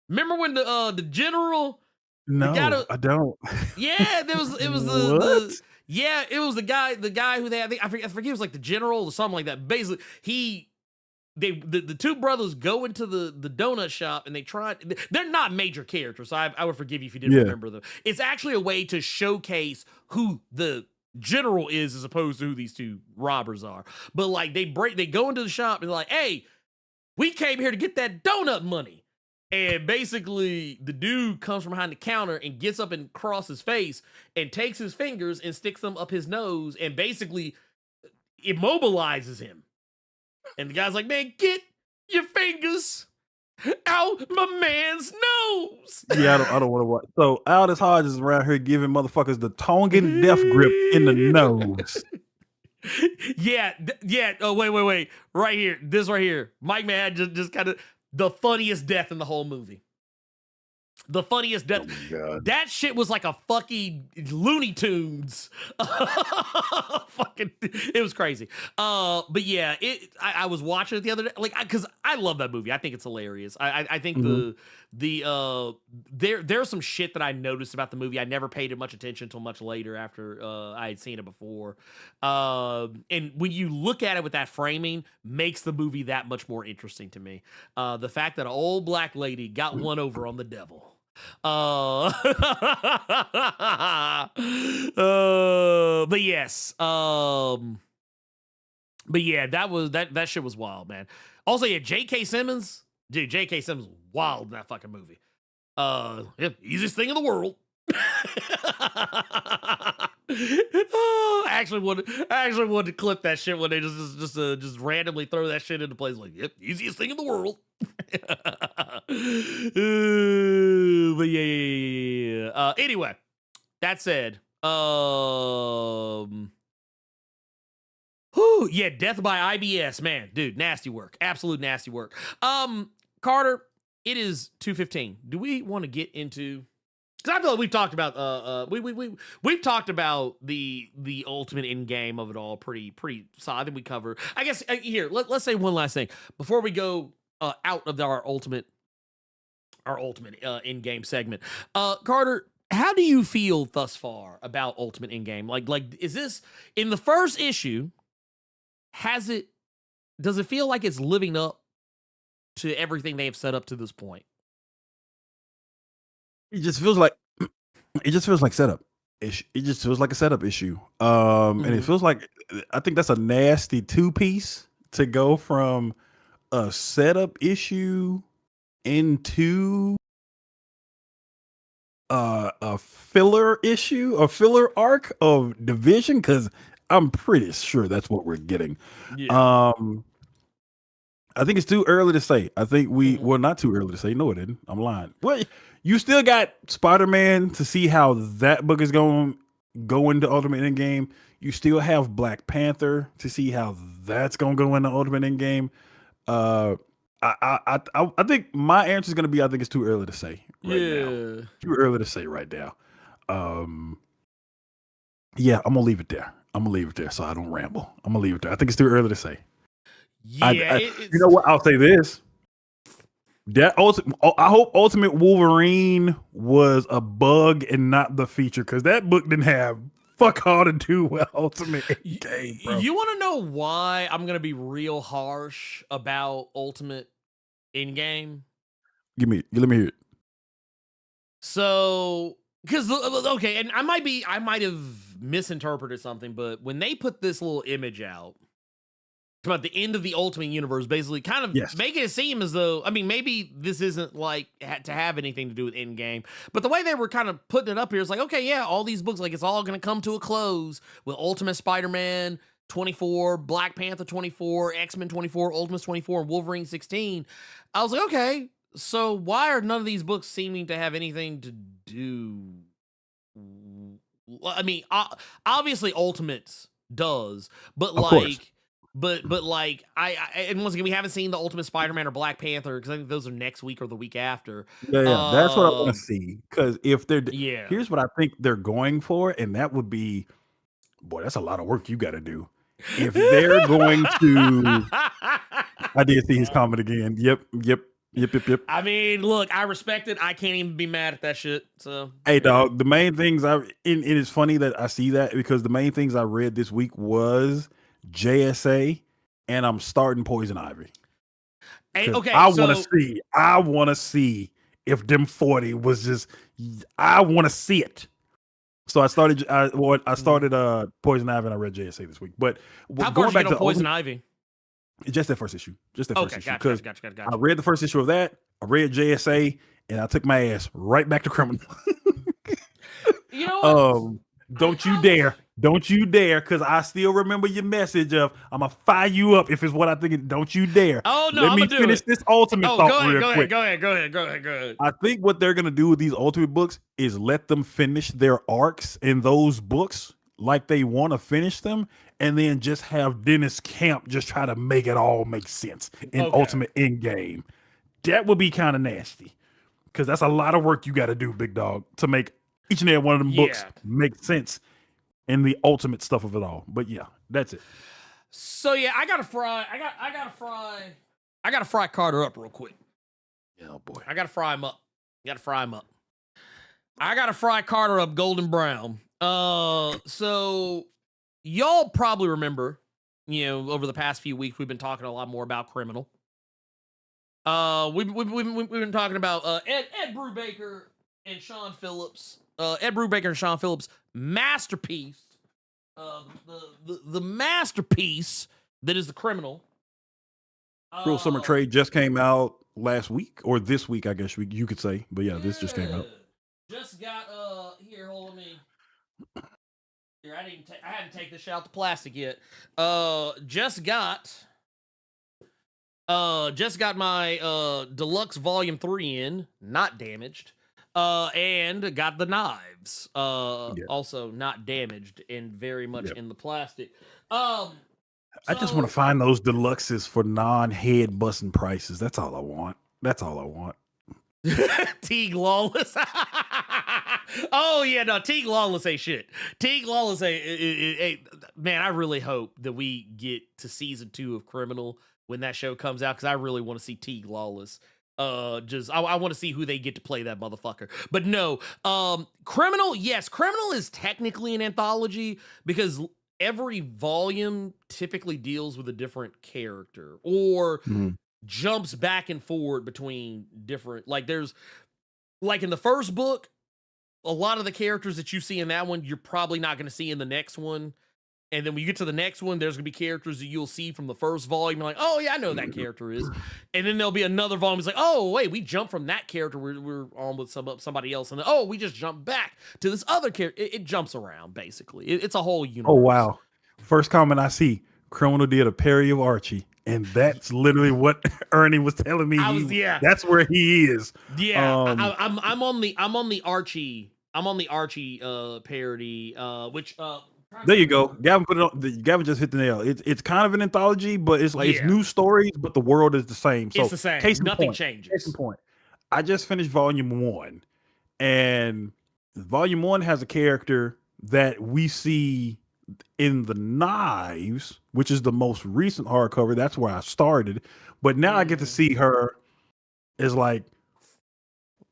Remember when the general? No, I don't. Yeah, it was the guy who they had. I forget it was like the general or something like that. Basically, the two brothers go into the donut shop and they're not major characters, so I would forgive you if you didn't remember them. It's actually a way to showcase who the general is as opposed to who these two robbers are. But like they go into the shop and they're like, hey, we came here to get that donut money. And basically the dude comes from behind the counter and gets up and crosses his face and takes his fingers and sticks them up his nose and basically immobilizes him. And the guy's like, man, get your fingers out my man's nose. Yeah, I don't want to watch. So Aldous Hodge is around here giving motherfuckers the Tongan death grip in the nose. Yeah. Oh, wait. Right here. This right here. Mike Man just kind of the funniest death in the whole movie. The funniest death. God. That shit was like a fucking Looney Tunes. Fucking, it was crazy. But yeah, I was watching it the other day, like, because I love that movie. I think it's hilarious. I think there's some shit that I noticed about the movie. I never paid it much attention until much later after I had seen it before. And when you look at it with that framing, makes the movie that much more interesting to me. The fact that an old black lady got one over on the devil. But yes, but yeah, that shit was wild, man. Also, yeah, J.K. Simmons, dude, J.K. Simmons was wild in that fucking movie. Yeah, easiest thing in the world. I actually wanted to clip that shit when they just randomly throw that shit into place. Like, yep, easiest thing in the world. But yeah. Anyway, that said, yeah, Death by IBS, man, dude, nasty work, absolute nasty work. Carter, it is 2:15. Do we want to get into? Because I feel like we've talked about we've talked about the ultimate end game of it all pretty solid. I think we cover. I guess here let's say one last thing before we go out of our ultimate end game segment. Carter, how do you feel thus far about ultimate end game? Like is this in the first issue? Does it feel like it's living up to everything they have set up to this point? It just feels like setup. It just feels like a setup issue. And it feels like I think that's a nasty two-piece to go from a setup issue into a filler issue, a filler arc of Division, because I'm pretty sure that's what we're getting. Yeah. I think it's too early to say. I think well, not too early to say. No, it didn't. I'm lying. Well, you still got Spider-Man to see how that book is going go into Ultimate Endgame. You still have Black Panther to see how that's going to go into Ultimate Endgame. I think my answer is going to be I think it's too early to say right now. Too early to say right now. Yeah, I'm gonna leave it there. So I don't ramble. I'm gonna leave it there. I think it's too early to say. Yeah, you know what? I'll say this. I hope Ultimate Wolverine was a bug and not the feature, because that book didn't have fuck all to do with Ultimate Endgame, bro. You want to know why I'm gonna be real harsh about Ultimate Endgame? Let me hear it. So, because okay, and I might have misinterpreted something, but when they put this little image out about the end of the Ultimate Universe, basically kind of making it seem as though, I mean, maybe this isn't like to have anything to do with Endgame, but the way they were kind of putting it up here is like, okay, yeah, all these books, like it's all going to come to a close with Ultimate Spider-Man 24, Black Panther 24, X-Men 24, Ultimates 24, and Wolverine 16. I was like, okay, so why are none of these books seeming to have anything to do? I mean, obviously Ultimates does, but like, but like and once again, we haven't seen the Ultimate Spider-Man or Black Panther because I think those are next week or the week after. Yeah, that's what I want to see. Because if they're here's what I think they're going for, and that would be, boy, that's a lot of work you got to do. If they're going to, I did see his comment again. Yep. I mean, look, I respect it. I can't even be mad at that shit. So, hey, dog, the main things it is funny that I see that, because the main things I read this week was JSA, and I'm starting Poison Ivy. Hey, okay, I want to see if them 40 was just. I want to see it. So I started Poison Ivy, and I read JSA this week. But how going back to Poison Ivy? Just that first issue. Gotcha. I read the first issue of that. I read JSA, and I took my ass right back to Criminal. You know what? Don't you dare, because I still remember your message of I'm gonna fire you up if it's what I think. Don't you dare. Oh no, let me finish this Ultimate thought real quick. Go ahead. I think what they're gonna do with these Ultimate books is let them finish their arcs in those books like they want to finish them, and then just have Dennis Camp just try to make it all make sense in Ultimate Endgame. That would be kind of nasty. because that's a lot of work you got to do, big dog, to make each and every one of them books make sense in the ultimate stuff of it all. But yeah, that's it. So yeah, I gotta fry Carter up real quick. Oh boy, I gotta fry him up. I gotta fry Carter up golden brown. So y'all probably remember, over the past few weeks we've been talking a lot more about Criminal. We've been talking about Ed Brubaker and Sean Phillips. Ed Brubaker and Sean Phillips masterpiece. The masterpiece that is The Criminal. Real Summer Trade just came out last week or this week, I guess you could say. But yeah, this just came out. Just got here. Hold on me. Here, I hadn't taken this shit out the plastic yet. Just got my deluxe volume 3 in, not damaged. And got the knives, also not damaged and very much in the plastic. I just want to find those deluxes for non-head busting prices. That's all I want. Teague Lawless. Oh yeah, no, Teague Lawless ain't shit. Teague Lawless ain't man, I really hope that we get to season 2 of Criminal when that show comes out, because I really want to see Teague Lawless. I want to see who they get to play that motherfucker. But no, Criminal, yes, Criminal is technically an anthology because every volume typically deals with a different character or jumps back and forward between different, there's, in the first book, a lot of the characters that you see in that one, you're probably not going to see in the next one. And then when you get to the next one, there's going to be characters that you'll see from the first volume. You're like, oh, yeah, I know that character is. And then there'll be another volume. It's like, oh, wait, we jumped from that character. We're on with somebody else. And then, oh, we just jumped back to this other character. It jumps around, basically. It's a whole universe. Oh, wow. First comment I see, Criminal did a parody of Archie. And that's literally what Ernie was telling me. That's where he is. Yeah, I'm on the Archie. I'm on the Archie parody, which... There you go. Gavin put it on. Gavin just hit the nail. It's kind of an anthology, but it's it's new stories, but the world is the same. So it's the same. Nothing changes. Case in point. I just finished volume 1, and volume 1 has a character that we see in the Knives, which is the most recent hardcover. That's where I started. But now I get to see her as like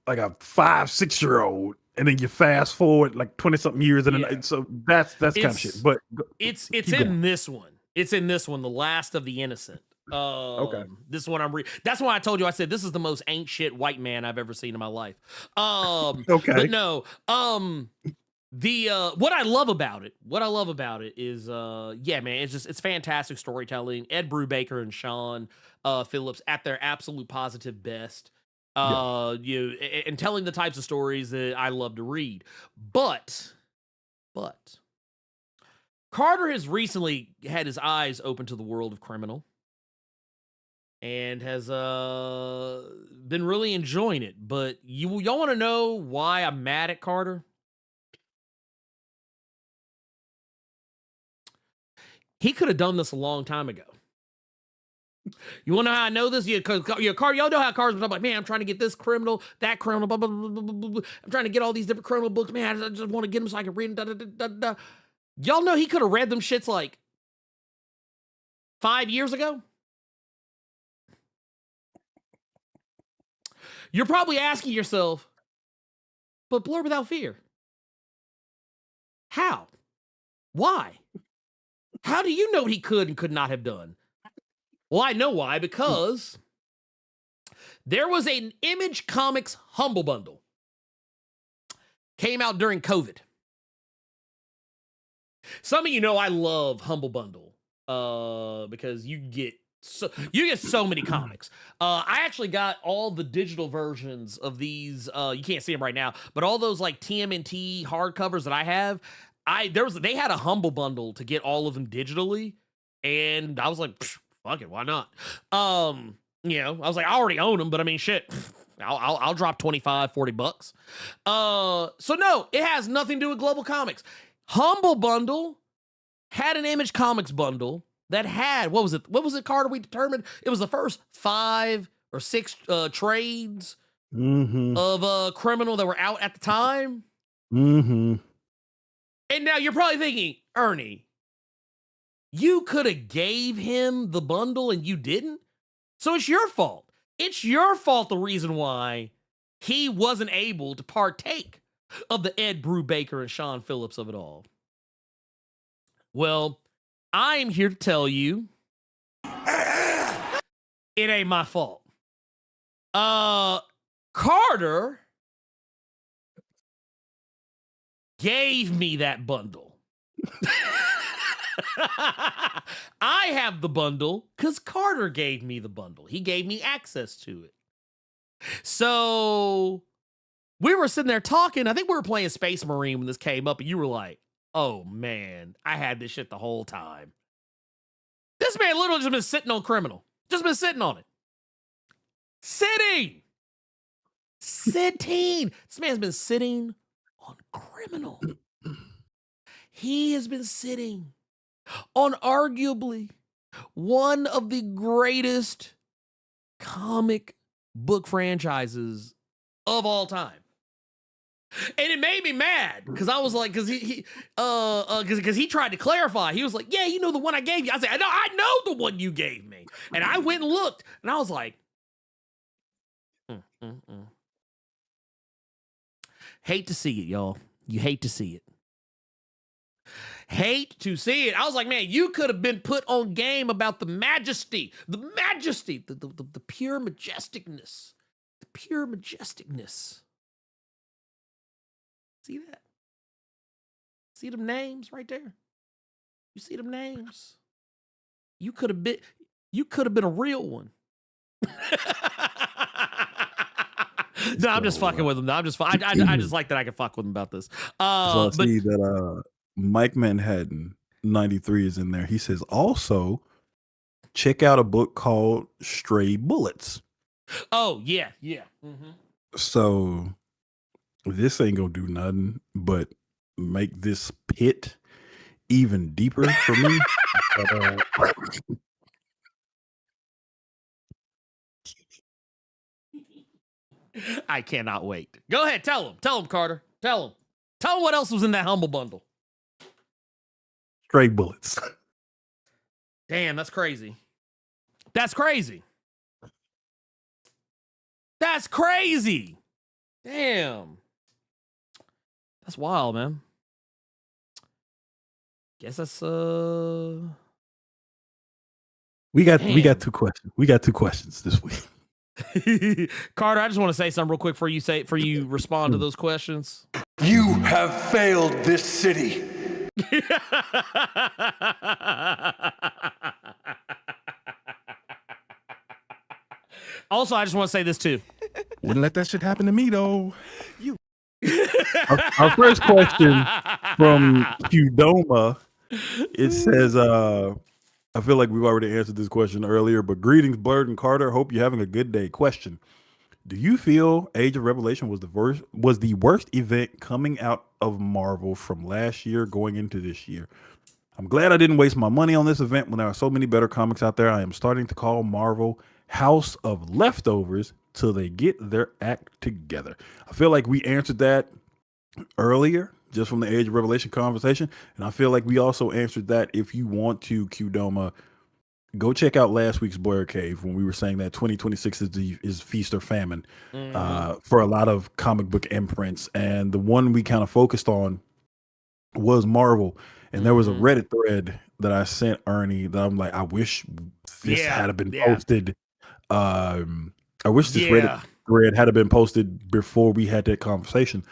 a 5-6-year-old. And then you fast forward 20-something years, and so that's kind of shit. But it's in this one. It's in this one, The Last of the Innocent. Okay. This one that's why I told you. I said this is the most ain't shit white man I've ever seen in my life. Okay. But no. What I love about it is man, it's fantastic storytelling. Ed Brubaker and Sean Phillips at their absolute positive best. And telling the types of stories that I love to read. But Carter has recently had his eyes open to the world of Criminal and has been really enjoying it. But y'all want to know why I'm mad at Carter? He could have done this a long time ago. You want to know how I know this? Y'all know how Carter's been like, man, I'm trying to get this criminal, that criminal, blah, blah, blah, blah, blah, blah. I'm trying to get all these different criminal books. Man, I just want to get them so I can read them. Da, da, da, da. Y'all know he could have read them shits 5 years ago. You're probably asking yourself, but Blerd Without Fear. How? Why? How do you know what he could and could not have done? Well, I know why, because there was an Image Comics Humble Bundle. Came out during COVID. Some of you know I love Humble Bundle because you get so many comics. I actually got all the digital versions of these. You can't see them right now, but all those TMNT hardcovers that I have, they had a Humble Bundle to get all of them digitally, and I was like, fuck it, why not? I was like, I already own them, but I mean, shit, I'll drop $25-$40. So no, it has nothing to do with Global Comics. Humble Bundle had an Image Comics bundle that had, what was it, Carter? We determined it was the first 5 or 6 trades of a criminal that were out at the time. Mm-hmm. And now you're probably thinking, Ernie, you could have gave him the bundle and you didn't. So it's your fault. It's your fault the reason why he wasn't able to partake of the Ed Brubaker and Sean Phillips of it all. Well, I'm here to tell you it ain't my fault. Carter gave me that bundle. I have the bundle because Carter gave me the bundle. He gave me access to it. So we were sitting there talking. I think we were playing Space Marine when this came up, and you were like, oh man, I had this shit the whole time. This man literally just been sitting on Criminal. Just been sitting on it. Sitting. This man's been sitting on Criminal. He has been sitting on arguably one of the greatest comic book franchises of all time. And it made me mad because I was like, because he tried to clarify. He was like, yeah, you know the one I gave you. I said, I know the one you gave me. And I went and looked, and I was like, Hate to see it, y'all. You hate to see it. Hate to see it. I was like, man, you could have been put on game about the majesty, the pure majesticness, the pure majesticness. See that? See them names right there? You see them names? You could have been a real one. No, I'm just fucking with him. No, I just like that I can fuck with him about this. So I see that Mike Manhattan 93 is in there. He says also check out a book called Stray Bullets. Oh yeah. Mm-hmm. So this ain't gonna do nothing but make this pit even deeper for me. I cannot wait. Go ahead, tell him, Carter. Tell him what else was in that humble bundle. Stray Bullets. Damn, that's crazy. That's crazy. Damn. That's wild, man. Guess that's We got two questions. We got two questions this week. Carter, I just want to say something real quick before you respond to those questions. You have failed this city. Also, I just want to say this too. Wouldn't let that shit happen to me though. Our first question from Qdoma, it says, I feel like we've already answered this question earlier, but greetings, Blerd and Carter. Hope you're having a good day. Question: do you feel Age of Revelation was the worst event coming out of Marvel from last year going into this year? I'm glad I didn't waste my money on this event when there are so many better comics out there. I am starting to call Marvel House of Leftovers till they get their act together. I feel like we answered that earlier just from the Age of Revelation conversation, and I feel like we also answered that. If you want to, Qdoma, go check out last week's Blerd Cave when we were saying that 2026 is feast or famine for a lot of comic book imprints, and the one we kind of focused on was Marvel. And there was a Reddit thread that I sent Ernie that I'm like, I wish this had been posted. I wish this Reddit thread had been posted before we had that conversation,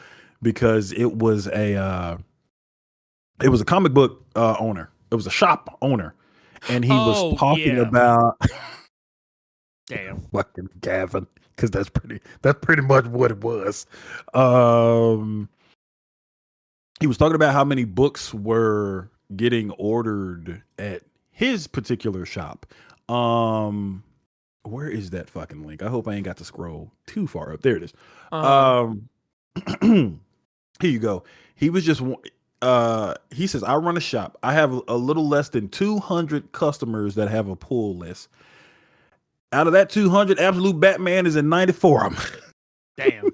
because it was a comic book owner. It was a shop owner, and he was talking about fucking Gavin, because that's pretty much what it was. He was talking about how many books were getting ordered at his particular shop. Where is that fucking link? I hope I ain't got to scroll too far up. There it is. Here you go. He was just he says, I run a shop. I have a little less than 200 customers that have a pull list. Out of that 200, Absolute Batman is in 94 of them. Damn.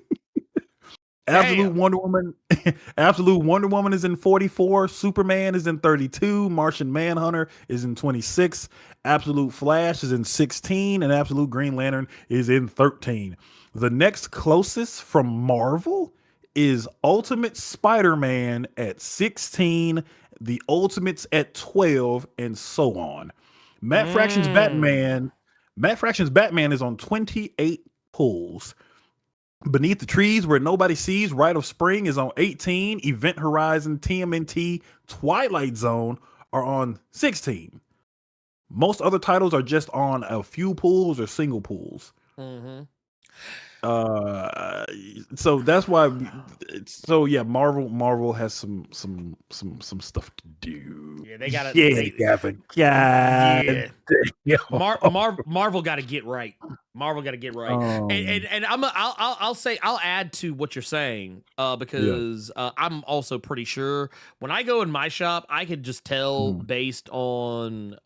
Absolute Wonder Woman. Absolute Wonder Woman is in 44. Superman is in 32. Martian Manhunter is in 26. Absolute Flash is in 16. And Absolute Green Lantern is in 13. The next closest from Marvel is Ultimate Spider-Man at 16. The Ultimates at 12, and so on. Matt Fraction's Batman is on 28 pulls. Beneath the Trees Where Nobody Sees, Rite of Spring is on 18. Event Horizon, TMNT, Twilight Zone are on 16. Most other titles are just on a few pools or single pools. So that's why. So yeah, Marvel has some stuff to do. Yeah, they gotta. Marvel got to get right. Marvel got to get right. And I'll add to what you're saying because I'm also pretty sure when I go in my shop, I can just tell based on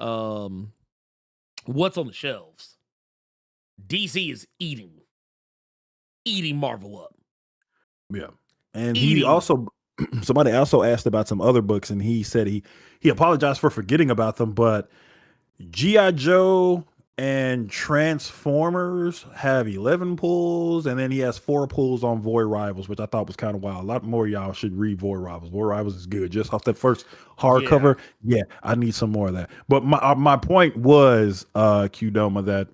what's on the shelves. DC is eating Marvel up. Yeah. And he also, somebody also asked about some other books, and he said he apologized for forgetting about them, but G.I. Joe and Transformers have 11 pulls, and then he has 4 pulls on Void Rivals, which I thought was kind of wild. A lot more of y'all should read Void Rivals. Void Rivals is good. Just off that first hardcover, I need some more of that. But my point was, Qdoma, that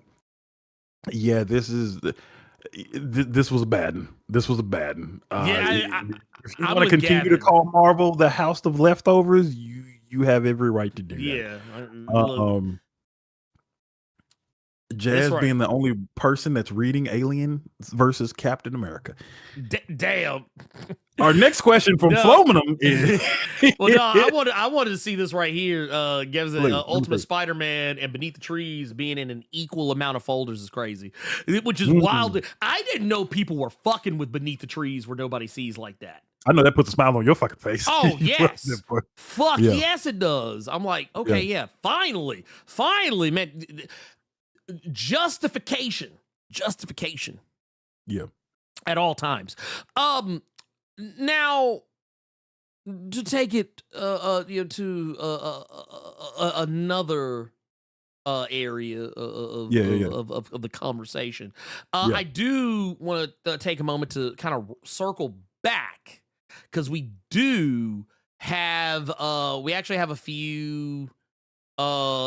this was a bad one. This was a bad one. If you want to continue to call Marvel the House of Leftovers, you have every right to do that. Jazz being the only person that's reading Alien versus Captain America. Damn. Our next question from Flominum is well, no, I wanted to see this right here. Gives it Ultimate Spider-Man and Beneath the Trees being in an equal amount of folders is crazy, which is wild. I didn't know people were fucking with Beneath the Trees Where Nobody Sees like that. I know that puts a smile on your fucking face. Oh yes, yes it does. I'm like, okay, finally, man. Justification. Yeah. At all times. Now to take it to another area of the conversation. I do want to take a moment to kind of circle back because we do have we actually have a few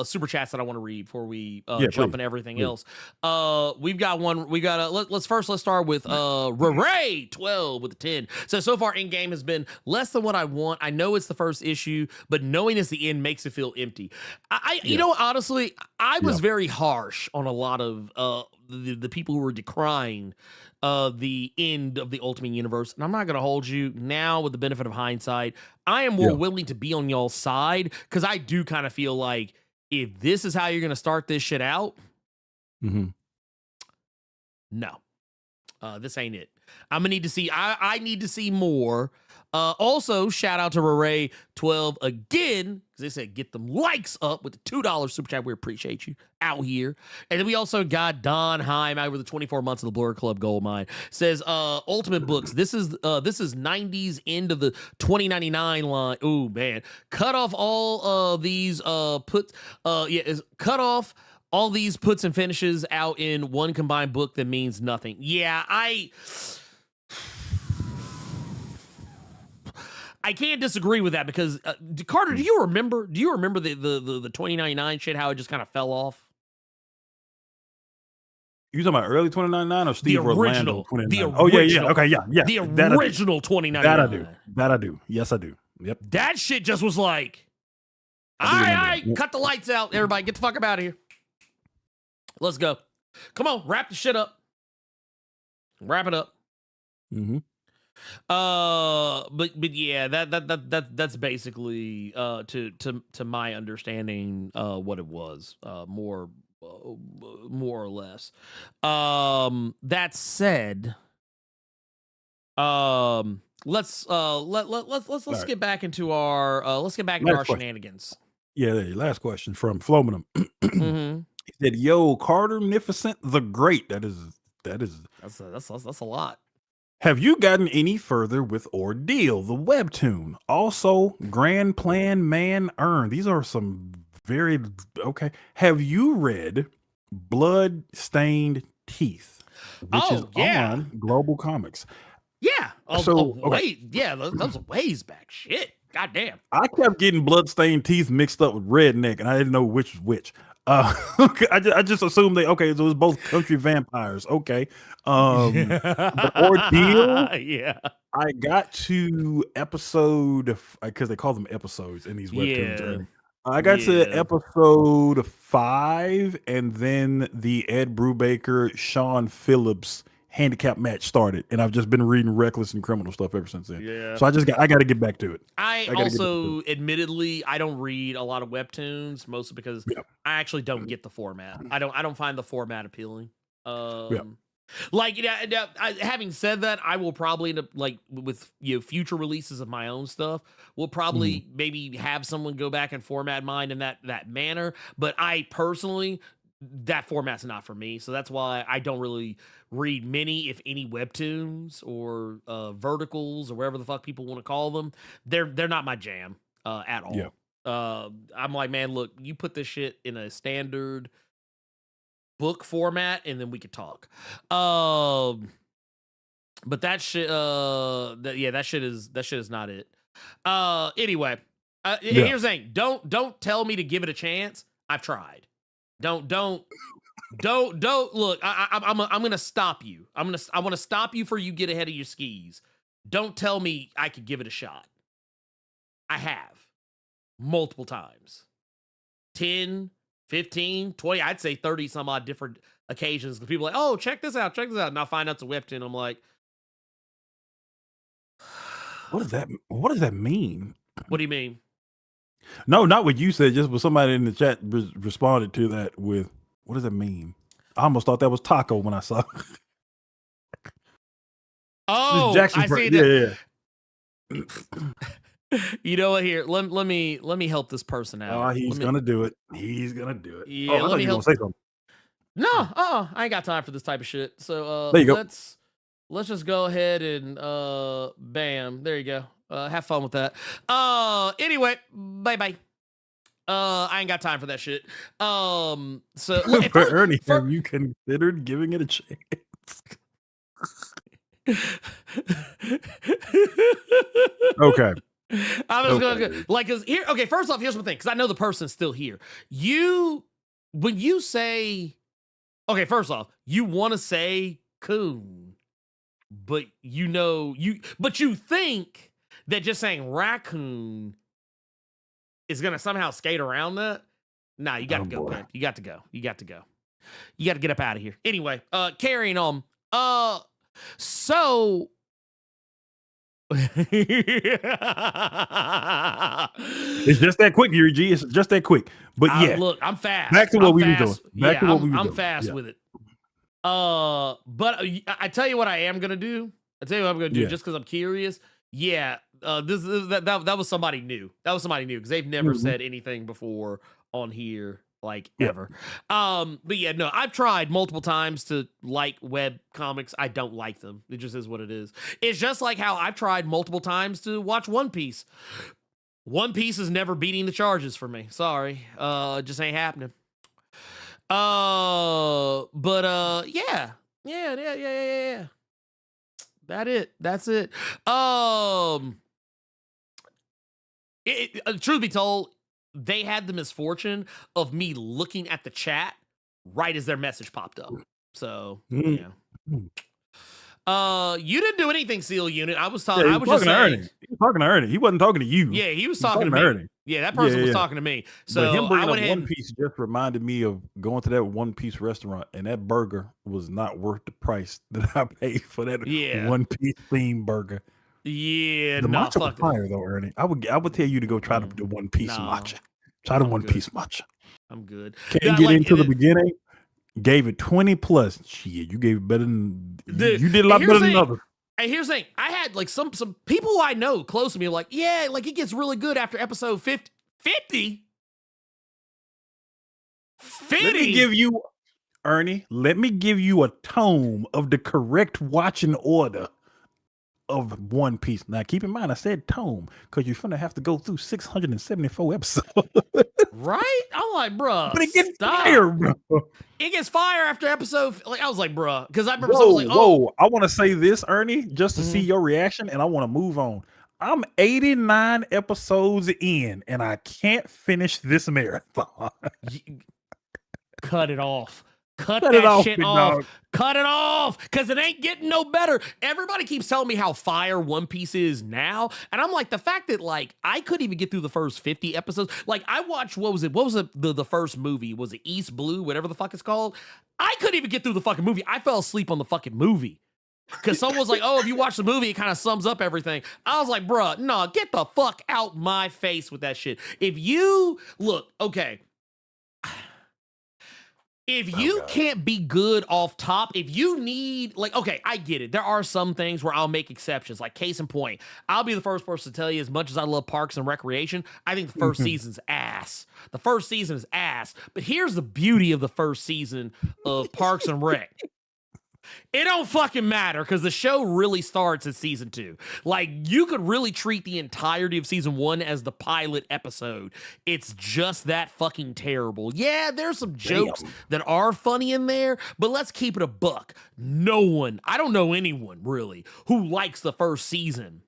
super chats that I want to read before we jump into everything else. We've got one. Let's start with Reimei 12 with the 10. So far Endgame has been less than what I want. I know it's the first issue, but knowing it's the end makes it feel empty. You know, honestly, I was very harsh on a lot of the people who were decrying the end of the Ultimate Universe. And I'm not going to hold you now with the benefit of hindsight. I am more willing to be on y'all's side because I do kind of feel like if this is how you're going to start this shit out, no, this ain't it. I'm going to need to see, I need to see more. Also, shout out to Reimei 12 again, because they said get them likes up with the $2 super chat. We appreciate you out here. And then we also got Don Heim over the 24 months of the Blerd Club Gold Mine. Says Ultimate Books. This is 90s end of the 2099 line. Ooh man, cut off all these cut off all these puts and finishes out in one combined book that means nothing. Yeah, I can't disagree with that because Carter, do you remember the 2099 shit, how it just kind of fell off? You talking about early 2099 or Steve Orlando 2099? Oh yeah. Okay, yeah. The original 2099. That I do. Yes, I do. Yep. That shit just was like, all right, cut the lights out. Everybody get the fuck up out of here. Let's go. Come on, wrap the shit up. Wrap it up. But yeah, that's basically to my understanding what it was, more or less. That said, let's get back into our shenanigans. Yeah, last question from Flominum. He said, "Yo, Carter Magnificent the Great." That's a lot. Have you gotten any further with Ordeal, the webtoon? Also, Grand Plan Man Earn. These are some very okay. Have you read Blood Stained Teeth, which is on Global Comics? Yeah. So, okay. Wait, yeah, that was ways back. Shit. God damn. I kept getting Bloodstained Teeth mixed up with Redneck, and I didn't know which was which. I just assumed so it was both country vampires. Okay. But Ordeal, Yeah. I got to episode, because they call them episodes in these webtoons. Yeah. I got to episode 5, and then the Ed Brubaker, Sean Phillips handicap match started, and I've just been reading Reckless and Criminal stuff ever since then. Yeah. So I got to get back to it. I also, admittedly, I don't read a lot of webtoons, mostly because I actually don't get the format. I don't find the format appealing. Like, having said that, I will probably end up, like, with future releases of my own stuff, we'll probably maybe have someone go back and format mine in that manner. But I personally, that format's not for me, so that's why I don't really read many, if any, webtoons or verticals or whatever the fuck people want to call them. They're not my jam at all. I'm like, man, look, you put this shit in a standard book format, and then we could talk. But that shit, that shit is not it. Anyway, here's the thing: don't tell me to give it a chance. I've tried. Don't look. I'm gonna stop you. I want to stop you before you get ahead of your skis. Don't tell me I could give it a shot. I have multiple times. 10, 15, 20, I'd say 30 some odd different occasions. The people are like, oh, check this out. And I'll find out it's a webtoon. I'm like, what does that mean? What do you mean? No, not what you said, just what somebody in the chat responded to that with, what does that mean? I almost thought that was Taco when I saw it. Oh, Jackson, I see that. Yeah. You know what? Here, let me help this person out. Oh, he's gonna do it. He's gonna do it. Yeah, let me help. Say something. No, I ain't got time for this type of shit. So there you go. Let's just go ahead and bam, there you go. Have fun with that. Anyway, bye. I ain't got time for that shit. So look, for Ernie, have you considered giving it a chance? Okay. I was gonna like, cause here. Okay, first off, here's the thing, because I know the person's still here. When you say, okay, first off, you want to say coon, but but you think that just saying raccoon is gonna somehow skate around that. Nah, you got to go, man. You got to go. You got to get up out of here. Anyway, carrying on. So it's just that quick, Yuri G. It's just that quick. But yeah, look, I'm fast. Back to what we were doing. I'm fast with it. But I tell you what I am gonna do. Just because I'm curious. Yeah, that was somebody new. Because they've never said anything before on here, like ever. But yeah, no, I've tried multiple times to like web comics. I don't like them. It just is what it is. It's just like how I've tried multiple times to watch One Piece. One Piece is never beating the charges for me. Sorry. It just ain't happening. But yeah. That's it. Truth be told, they had the misfortune of me looking at the chat right as their message popped up. So yeah. You didn't do anything, Seal Unit. I was talking. I was just saying. He was talking to Ernie. He wasn't talking to you. Yeah, he was talking to me. Ernie. Yeah, that person was talking to me. So but him bringing up One Piece just reminded me of going to that One Piece restaurant, and that burger was not worth the price that I paid for that One Piece themed burger. Yeah, the matcha was fire though, Ernie. I would tell you to go try the One Piece matcha. Try the One Piece matcha. I'm good. Can't get into the beginning. Gave it 20 plus. Shit, you gave it better than you did a lot better than others. And here's the thing: I had like some people I know close to me like, yeah, like it gets really good after episode 50. 50. Let me give you, Ernie. Let me give you a tome of the correct watching order of One Piece. Now, keep in mind, I said tome because you're gonna have to go through 674 episodes. Right? I'm like, bruh, But it gets stop. fire, bro. It gets fire after episode. Like I was like, bruh, because I remember someone was like, Whoa! I want to say this, Ernie, just to see Mhm. your reaction, and I want to move on. I'm 89 episodes in, and I can't finish this marathon. Cut it off. Cut Cut that it off, shit big off. dog. Cut it off. Because it ain't getting no better. Everybody keeps telling me how fire One Piece is now. And I'm like, the fact that, like, I couldn't even get through the first 50 episodes. Like, I watched, what was the first movie? Was it East Blue? Whatever the fuck it's called? I couldn't even get through the fucking movie. I fell asleep on the fucking movie. Because someone was like, oh, if you watch the movie, it kind of sums up everything. I was like, bruh, no, get the fuck out my face with that shit. If you, look, okay. If you can't be good off top, if you need, like, okay, I get it. There are some things where I'll make exceptions. Like, case in point, I'll be the first person to tell you, as much as I love Parks and Recreation, I think the first season's ass. The first season is ass. But here's the beauty of the first season of Parks and Rec. It don't fucking matter because the show really starts in season 2. Like, you could really treat the entirety of season 1 as the pilot episode. It's just that fucking terrible. Yeah, there's some jokes that are funny in there, but let's keep it a buck. I don't know anyone really who likes the first season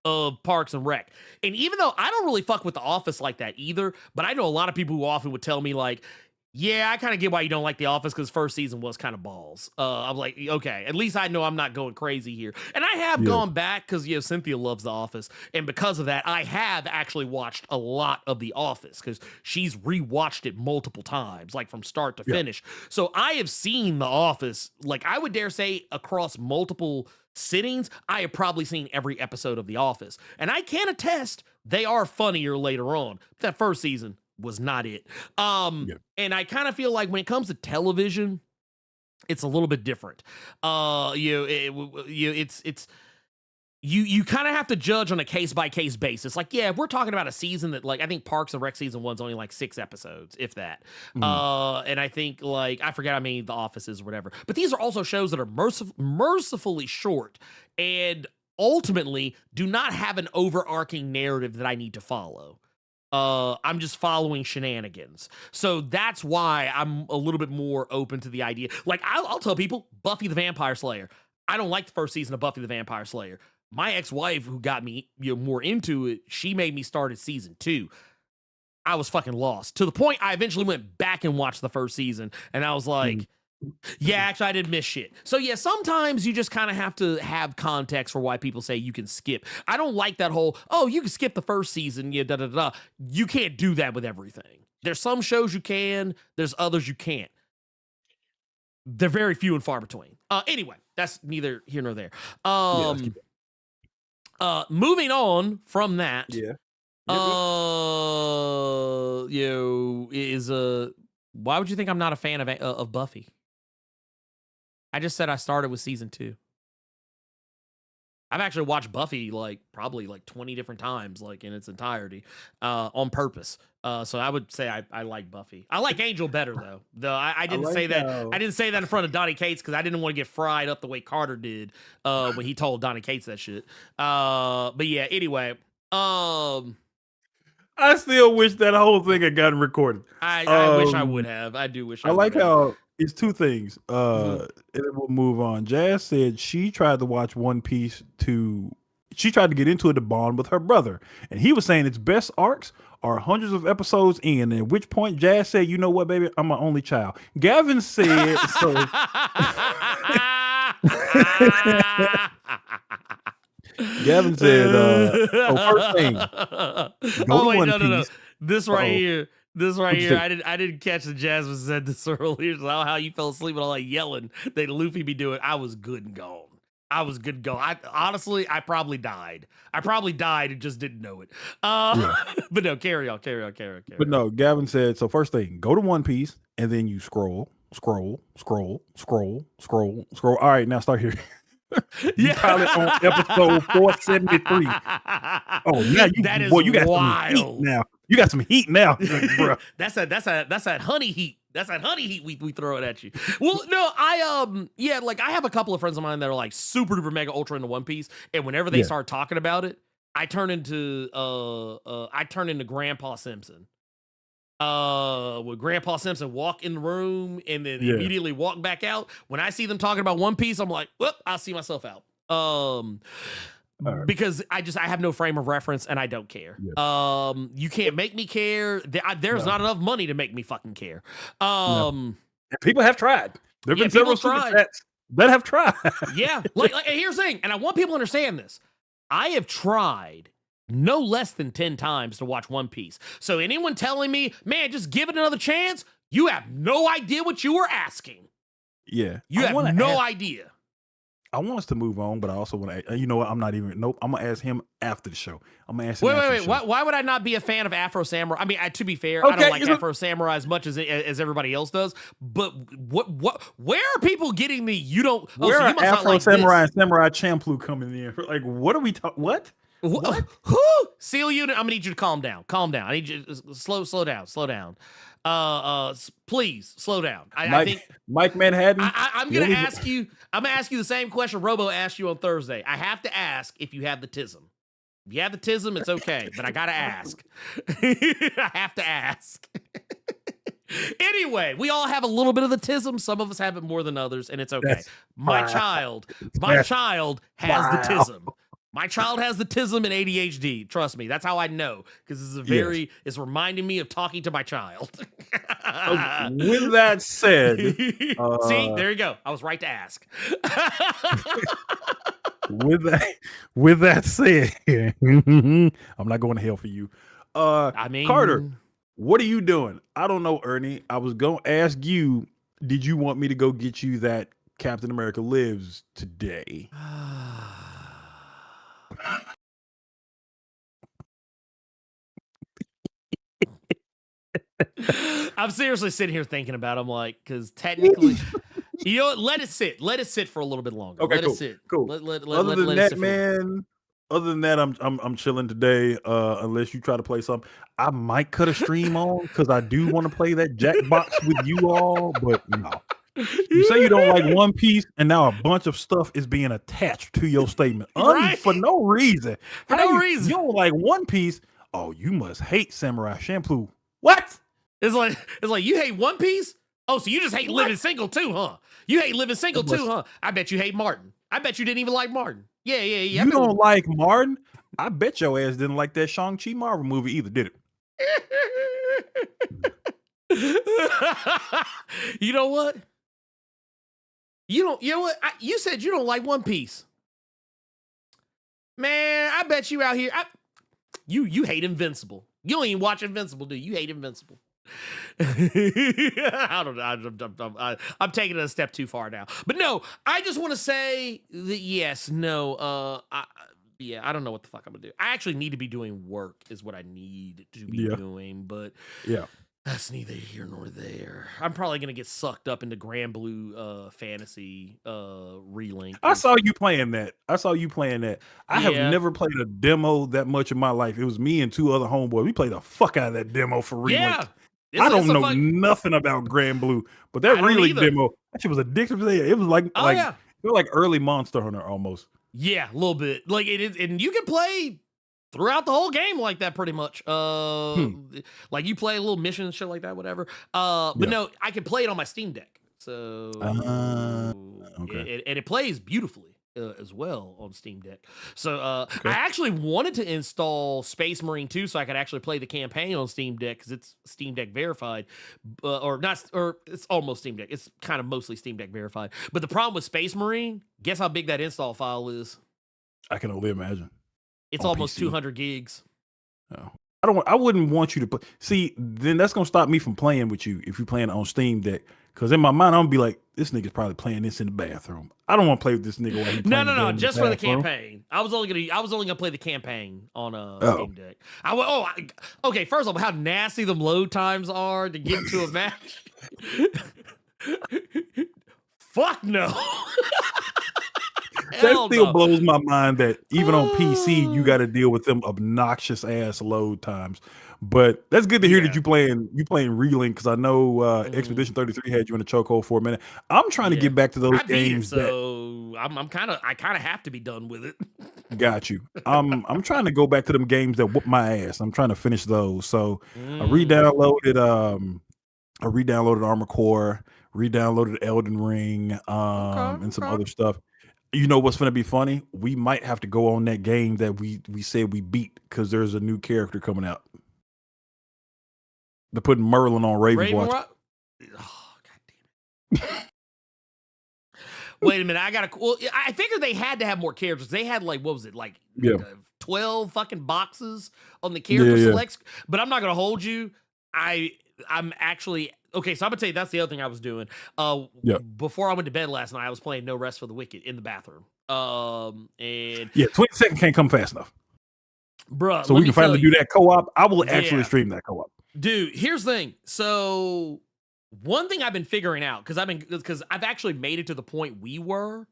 of Parks and Rec. And even though I don't really fuck with The Office like that either, but I know a lot of people who often would tell me, like, yeah, I kind of get why you don't like The Office because first season was kind of balls. I'm like, okay, at least I know I'm not going crazy here. And I have gone back because, Cynthia loves The Office. And because of that, I have actually watched a lot of The Office because she's rewatched it multiple times, like from start to finish. So I have seen The Office, like I would dare say across multiple sittings, I have probably seen every episode of The Office. And I can attest they are funnier later on. That first season was not it. And I kind of feel like when it comes to television, it's a little bit different. You kind of have to judge on a case by case basis. Like, yeah, if we're talking about a season that, like, I think Parks and Rec season 1's only like 6 episodes, if that. And I think, like, I forget how many The Office is or whatever. But these are also shows that are mercifully short and ultimately do not have an overarching narrative that I need to follow. I'm just following shenanigans. So that's why I'm a little bit more open to the idea. Like, I'll tell people, Buffy the Vampire Slayer. I don't like the first season of Buffy the Vampire Slayer. My ex-wife, who got me more into it, she made me start at season 2. I was fucking lost. To the point I eventually went back and watched the first season, and I was like, yeah, actually, I didn't miss shit. So, yeah, sometimes you just kind of have to have context for why people say you can skip. I don't like that whole, oh, you can skip the first season, da-da-da-da. You can't do that with everything. There's some shows you can, there's others you can't. They're very few and far between. Anyway, that's neither here nor there. Moving on from that, why would you think I'm not a fan of Buffy? I just said I started with season 2. I've actually watched Buffy probably 20 different times, like in its entirety, on purpose. So I would say I like Buffy. I like Angel better though. I didn't say that. I didn't say that in front of Donnie Cates because I didn't want to get fried up the way Carter did when he told Donnie Cates that shit. But yeah, anyway. I still wish that whole thing had gotten recorded. I wish I would have. I do wish I would like have. how it's two things. And then we'll move on. Jazz said she tried to watch One Piece she tried to get into it to bond with her brother. And he was saying its best arcs are hundreds of episodes in. And at which point Jazz said, you know what, baby? I'm my only child. Gavin said, so. Gavin said, first thing. No. This right here. I didn't catch the Jasmine said this earlier. So how you fell asleep with all that yelling that Luffy be doing. I was good and gone. Honestly, I probably died. And just didn't know it. But no, carry on. But no, Gavin said, so first thing, go to One Piece and then you scroll. All right, now start here. You probably on episode 473. Oh, now you got wild. some heat now. You got some heat now, bro. That's that honey heat. That's that honey heat we throw it at you. Well, no, like I have a couple of friends of mine that are like super duper mega ultra into One Piece, and whenever they start talking about it, I turn into Grandpa Simpson. Would Grandpa Simpson walk in the room and then immediately walk back out? When I see them talking about One Piece, I'm like, whoop, I'll see myself out. Because I have no frame of reference and I don't care. You can't make me care. There's not enough money to make me fucking care. People have tried. There've been several super chats that have tried. like here's the thing, and I want people to understand this. I have tried no less than 10 times to watch One Piece. So anyone telling me, man, just give it another chance, you have no idea what you were asking. Yeah. You have no idea. I want us to move on, but I also want to, you know what? I'm not even, nope. I'm going to ask him after the show. I'm going to ask him Wait. Why would I not be a fan of Afro Samurai? I mean, to be fair, I don't like Afro Samurai as much as everybody else does, but where are people getting the, you don't, where so are you must Afro not like Samurai this. and Samurai Champloo coming in? Like, what are we talking, what? Who? Seal unit, I'm gonna need you to calm down. I need you to slow down. Please slow down. I think Mike Manhattan. I'm gonna ask you the same question Robo asked you on Thursday. I have to ask if you have the tism. If you have the tism, it's okay, but I gotta ask. I have to ask. Anyway, we all have a little bit of the tism. Some of us have it more than others, and it's okay. My child has the tism. My child has the tism and ADHD. Trust me, that's how I know, because it's reminding me of talking to my child. With that said, see, there you go. I was right to ask. with that said, I'm not going to hell for you. I mean, Carter, what are you doing? I don't know, Ernie. I was going to ask you, did you want me to go get you that Captain America Lives today? I'm seriously sitting here thinking about it. I'm like, because technically, you know what? Let it sit for a little bit longer. Okay, let cool. it sit. Cool. Other than that, I'm chilling today. Unless you try to play something, I might cut a stream on because I do want to play that Jackbox with you all. But no, you say you don't like One Piece, and now a bunch of stuff is being attached to your statement for no reason. For no reason. You don't like One Piece. Oh, you must hate Samurai Champloo. What? It's like you hate One Piece? Oh, so you just hate living single too, huh? You hate living single too, huh? I bet you hate Martin. I bet you didn't even like Martin. Yeah. You don't like Martin? I bet your ass didn't like that Shang-Chi Marvel movie either, did it? You know what? You know what? You said you don't like One Piece. Man, I bet you out here, you hate Invincible. You don't even watch Invincible, do you? You hate Invincible. I don't know. I'm taking it a step too far now. But no, I just want to say that I don't know what the fuck I'm gonna do. I actually need to be doing work is what I need to be doing, but that's neither here nor there. I'm probably gonna get sucked up into Grand Blue fantasy relink. I saw you playing that. I have never played a demo that much in my life. It was me and two other homeboys. We played the fuck out of that demo for relink. Yeah. I don't know nothing about Grand Blue, but that relink demo, that shit was addictive. It was like early Monster Hunter almost. Yeah, a little bit. Like it is, and you can play throughout the whole game like that pretty much. Like you play a little mission and shit like that, whatever. But no, I can play it on my Steam Deck. So okay. And it plays beautifully as well on Steam Deck. So I actually wanted to install Space Marine 2 so I could actually play the campaign on Steam Deck because it's Steam Deck verified, or it's almost Steam Deck. It's kind of mostly Steam Deck verified. But the problem with Space Marine, guess how big that install file is? I can only imagine. It's almost PC. 200 gigs. Oh. I wouldn't want you to put. See, then that's gonna stop me from playing with you if you're playing on Steam Deck. Because in my mind, I'm gonna be like, this nigga's probably playing this in the bathroom. I don't want to play with this nigga while he's playing. No, just for the campaign. I was only gonna play the campaign on Steam Deck. Okay. First of all, how nasty them load times are to get into a match. Hey, hell still no. blows my mind that even on PC you got to deal with them obnoxious ass load times. But that's good to hear that you playing Relink, because I know Expedition 33 had you in a chokehold for a minute. I'm trying to get back to those I beat games. it, so I kind of have to be done with it. Got you. I'm trying to go back to them games that whoop my ass. I'm trying to finish those. So I re-downloaded Armored Core, re-downloaded Elden Ring, and some other stuff. You know what's gonna be funny? We might have to go on that game that we said we beat, because there's a new character coming out. They're putting Merlin on Raven's Watch. Oh, god damn it. Wait a minute, I figured they had to have more characters. They had like, what was it, like 12 fucking boxes on the character selects. But I'm not gonna hold you. I'm actually okay. So I'm gonna tell you that's the other thing I was doing. Before I went to bed last night, I was playing No Rest for the Wicked in the bathroom. And 20 seconds can't come fast enough, bruh. So we can finally do that co-op. I will actually stream that co-op. Dude, here's the thing. So one thing I've been figuring out, because I've actually made it to the point we were.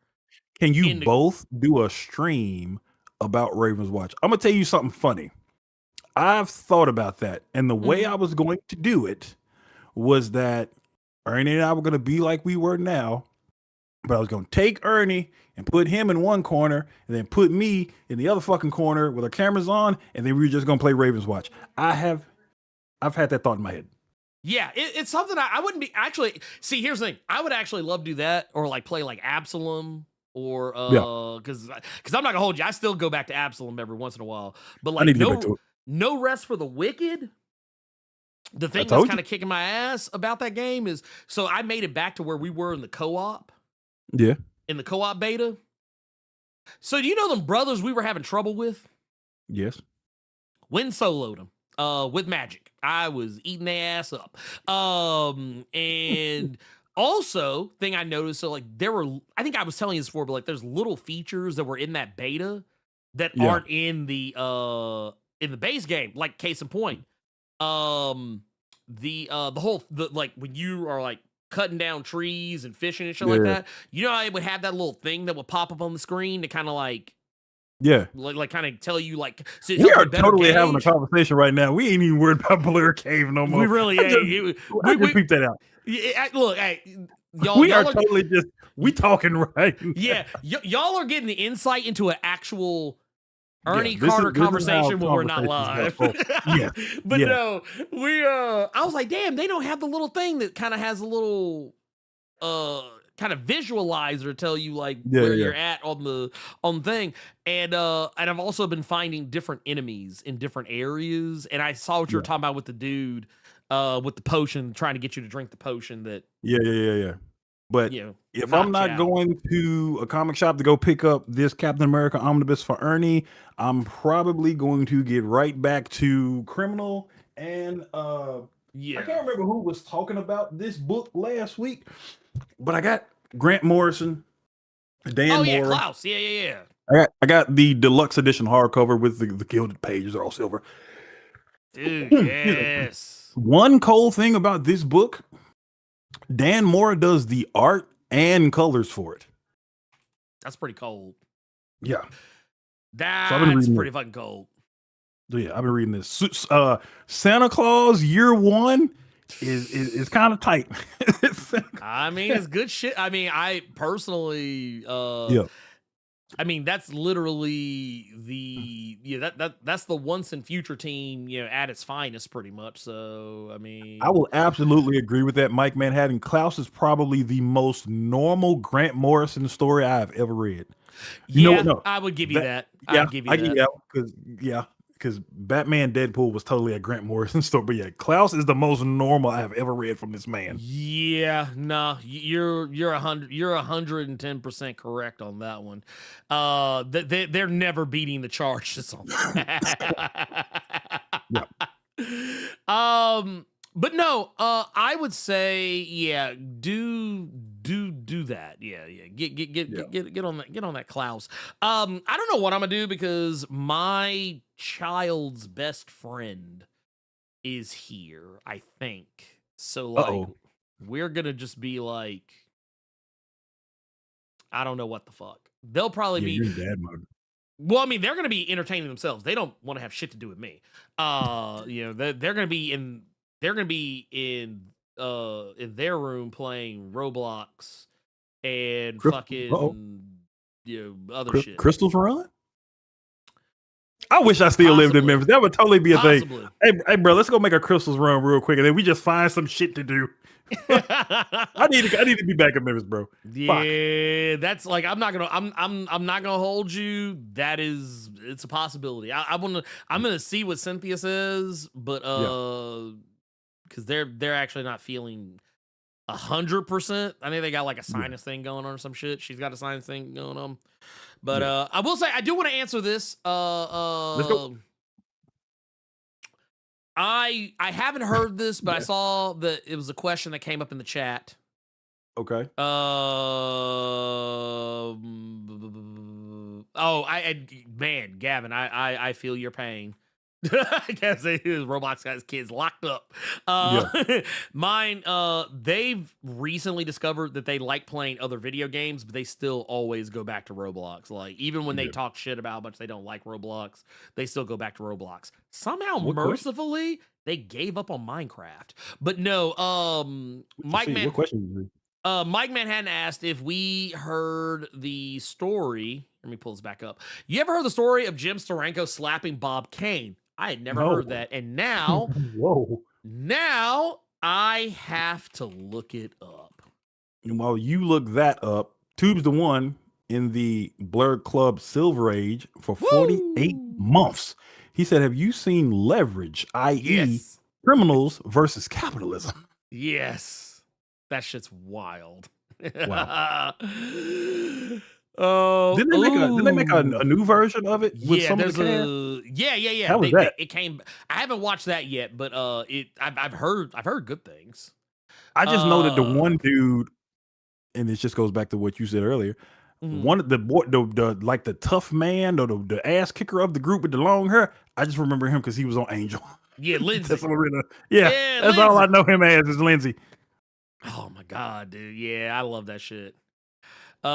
Can you both do a stream about Raven's Watch? I'm gonna tell you something funny. I've thought about that, and the way I was going to do it was that Ernie and I were gonna be like we were now, but I was gonna take Ernie and put him in one corner, and then put me in the other fucking corner with our cameras on, and then we were just gonna play Raven's Watch. I've had that thought in my head. Yeah, it's something I wouldn't be actually. See, here's the thing. I would actually love to do that, or like play like Absalom, or because I'm not gonna hold you. I still go back to Absalom every once in a while, but like no Rest for the Wicked. The thing that's kind of kicking my ass about that game is, so I made it back to where we were in the co-op. Yeah. In the co-op beta. So do you know them brothers we were having trouble with? Yes. Win soloed them. With magic. I was eating their ass up. And also, thing I noticed, so like there were, I think I was telling you this before, but like there's little features that were in that beta that aren't in the base game. Like case in point, the whole like when you are like cutting down trees and fishing and shit like that, you know how it would have that little thing that would pop up on the screen to kind of like like kind of tell you like, so we are totally having a conversation right now. We ain't even worried about Blerd Cave no more. We really ain't. We peeped that out. Look, hey, y'all, we are totally just talking right. Yeah, y'all are getting the insight into an actual Ernie Carter conversation when we're not live. But no, I was like, damn, they don't have the little thing that kind of has a little kind of visualizer tell you like where you're at on the thing. And I've also been finding different enemies in different areas. And I saw what you were talking about with the dude with the potion, trying to get you to drink the potion that But if I'm not going to a comic shop to go pick up this Captain America omnibus for Ernie, I'm probably going to get right back to Criminal. And I can't remember who was talking about this book last week, but I got Grant Morrison, Dan Mora. Klaus. I got the deluxe edition hardcover with the gilded pages are all silver. Dude, yes. One cool thing about this book, Dan Mora does the art and colors for it. That's pretty cold. Yeah. That's pretty fucking cold. So I've been reading this. Santa Claus Year One is kind of tight. I mean, it's good shit. I mean, I personally, I mean, that's literally that's the once and future team, at its finest, pretty much. So, I mean, I will absolutely agree with that. Mike Manhattan. Klaus is probably the most normal Grant Morrison story I've ever read. I would give you that. I'd give you that. Because Batman Deadpool was totally a Grant Morrison story. But Klaus is the most normal I've ever read from this man. Yeah, no, you're 110% correct on that one. They're never beating the charges on that. But no, I would say, do that. Get on that Klaus. I don't know what I'm gonna do because my child's best friend is here, I think. So like we're gonna just be like I don't know what the fuck. They'll probably Yeah, you're be. in dad mode. Well, I mean, they're going to be entertaining themselves. They don't want to have shit to do with me. They're going to be in. They're going to be in their room playing Roblox and fucking other shit. Crystals Run. I wish I still lived in Memphis. That would totally be a thing. Hey, bro, let's go make a Crystals Run real quick, and then we just find some shit to do. I need to be back in Memphis, bro. Yeah, that's like I'm not gonna hold you. It's a possibility. I'm gonna see what Cynthia says, but because they're actually not feeling 100%. I think they got like a sinus thing going on or some shit. She's got a sinus thing going on. But I will say I do want to answer this. Let's go. I haven't heard this, but I saw that it was a question that came up in the chat. Okay. Man, Gavin, I feel your pain. I guess Roblox got his kids locked up. Mine, they've recently discovered that they like playing other video games, but they still always go back to Roblox. Like, even when they talk shit about how much they don't like Roblox, they still go back to Roblox. Somehow, mercifully, they gave up on Minecraft. But no, Mike Man. What question? Mike Manhattan asked if we heard the story. Let me pull this back up. You ever heard the story of Jim Steranko slapping Bob Kane? I had never heard that. And now, now I have to look it up. And while you look that up, Tube's the one in the Blerd Club Silver Age for 48 months. He said, have you seen Leverage, i.e. criminals versus capitalism? Yes. That shit's wild. Wow. Oh, didn't they make a new version of it with some of the cast? Yeah. How was that? It came. I haven't watched that yet, but I've heard good things. I just know that the one dude, and this just goes back to what you said earlier. One of the like the tough man or the ass kicker of the group with the long hair. I just remember him because he was on Angel. Yeah, Lindsay. That's Lindsay. All I know him as is Lindsay. Oh my god, dude! Yeah, I love that shit. Damn.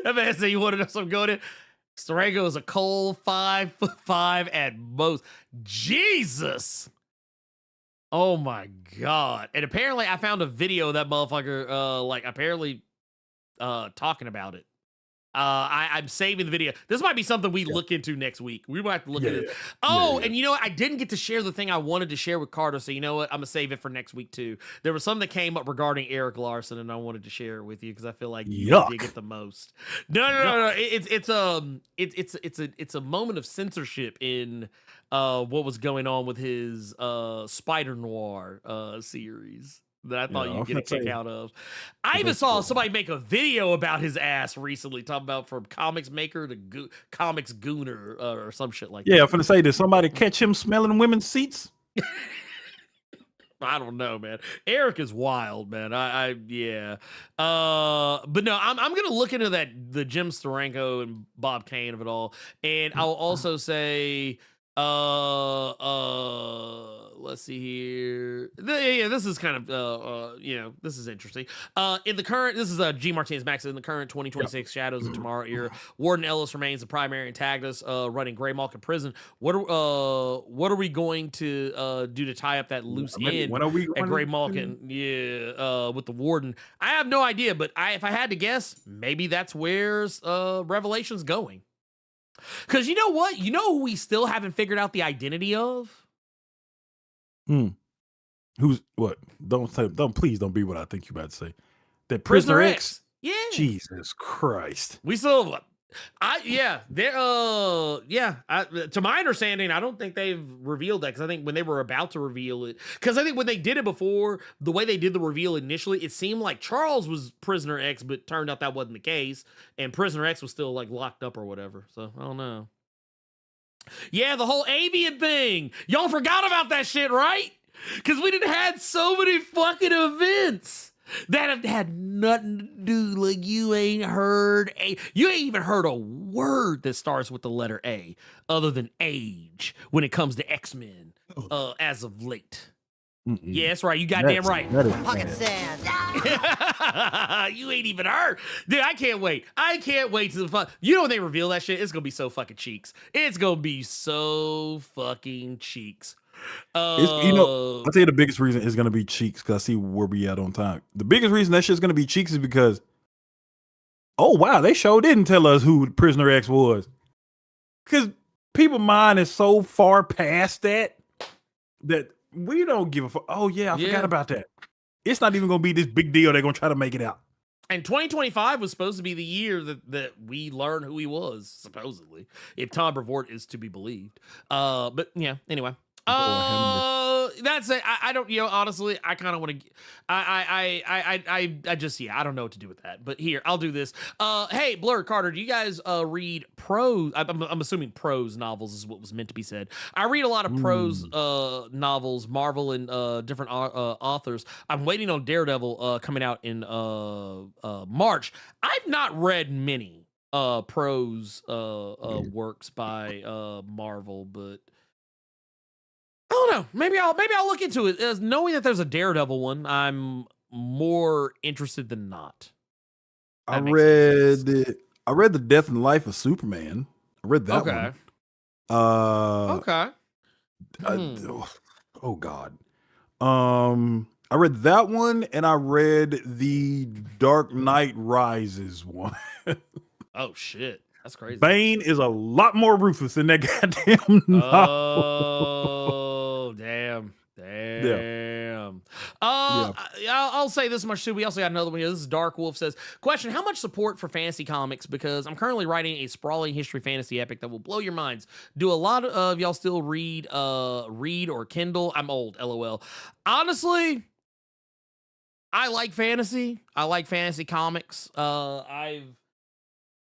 That man said you wanted us to go to. Steranko is a cold 5'5" at most. Jesus. Oh my god! And apparently, I found a video of that motherfucker. Talking about it. I'm saving the video. This might be something we look into next week. We might have to look at it. And you know what? I didn't get to share the thing I wanted to share with Carter, so you know what? I'm gonna save it for next week too. There was something that came up regarding Eric Larson, and I wanted to share it with you because I feel like you dig it the most. No. It's a moment of censorship in what was going on with his Spider Noir series that I thought you'd get a kick out of. I even saw somebody make a video about his ass recently, talking about from comics maker to comics gooner or some shit like that. Yeah, I'm gonna say, did somebody catch him smelling women's seats? I don't know, man. Eric is wild, man. But no, I'm gonna look into the Jim Steranko and Bob Kane of it all, and I'll also say, let's see here. This is kind of this is interesting. This is G Martinez Max in the current 2026 Shadows of Tomorrow era. Warden Ellis remains the primary antagonist, running Grey Malkin prison. What are we going to do to tie up that loose end at Grey Malkin? With the Warden, I have no idea, but if I had to guess, maybe that's where's Revelation's going. Because you know what? You know who we still haven't figured out the identity of? Who's what? Please don't be what I think you about to say. That Prisoner X? Yeah. Jesus Christ. We still to my understanding, I don't think they've revealed that, because I think when they were about to reveal it, because I think when they did it before, the way they did the reveal initially, it seemed like Charles was Prisoner X, but turned out that wasn't the case, and Prisoner X was still like locked up or whatever. So I don't know. Yeah, the whole avian thing. Y'all forgot about that shit, right? Because we done had so many fucking events that have had nothing to do. Like, you ain't even heard a word that starts with the letter A other than age when it comes to X-Men as of late. Yeah, that's right. You goddamn right. That is Pocket bad. sand. You ain't even heard. Dude, I can't wait. I can't wait to the fun. You know when they reveal that shit, it's gonna be so fucking cheeks. It's gonna be so fucking cheeks. It's, I'll tell you the biggest reason is going to be Cheeks because I see where we at on time. The biggest reason that shit's going to be Cheeks is because, oh wow, they sure didn't tell us who Prisoner X was. Because people's mind is so far past that we don't give a fuck. Oh yeah, I forgot about that. It's not even going to be this big deal. They're going to try to make it out. And 2025 was supposed to be the year that we learn who he was, supposedly, if Tom Brevoort is to be believed. But yeah, anyway. That's it. I don't, honestly, I kind of want to, I just, I don't know what to do with that, but here, I'll do this. Hey, Blerd, Carter, do you guys, read prose? I'm assuming prose novels is what was meant to be said. I read a lot of prose, novels, Marvel and, different, authors. I'm waiting on Daredevil, coming out in, March. I've not read many, prose, works by, Marvel, but I don't know. Maybe I'll look into it. Knowing that there's a Daredevil one, I'm more interested than not. I read the Death and Life of Superman. I read that one. Okay. Oh God. I read that one, and I read the Dark Knight Rises one. Oh shit, that's crazy. Bane is a lot more ruthless than that goddamn novel. Oh damn. I'll say this much too. We also got another one here. This is Dark Wolf says, question, how much support for fantasy comics? Because I'm currently writing a sprawling history fantasy epic that will blow your minds. Do a lot of y'all still read or Kindle? I'm old, LOL. Honestly, I like fantasy. I like fantasy comics. I've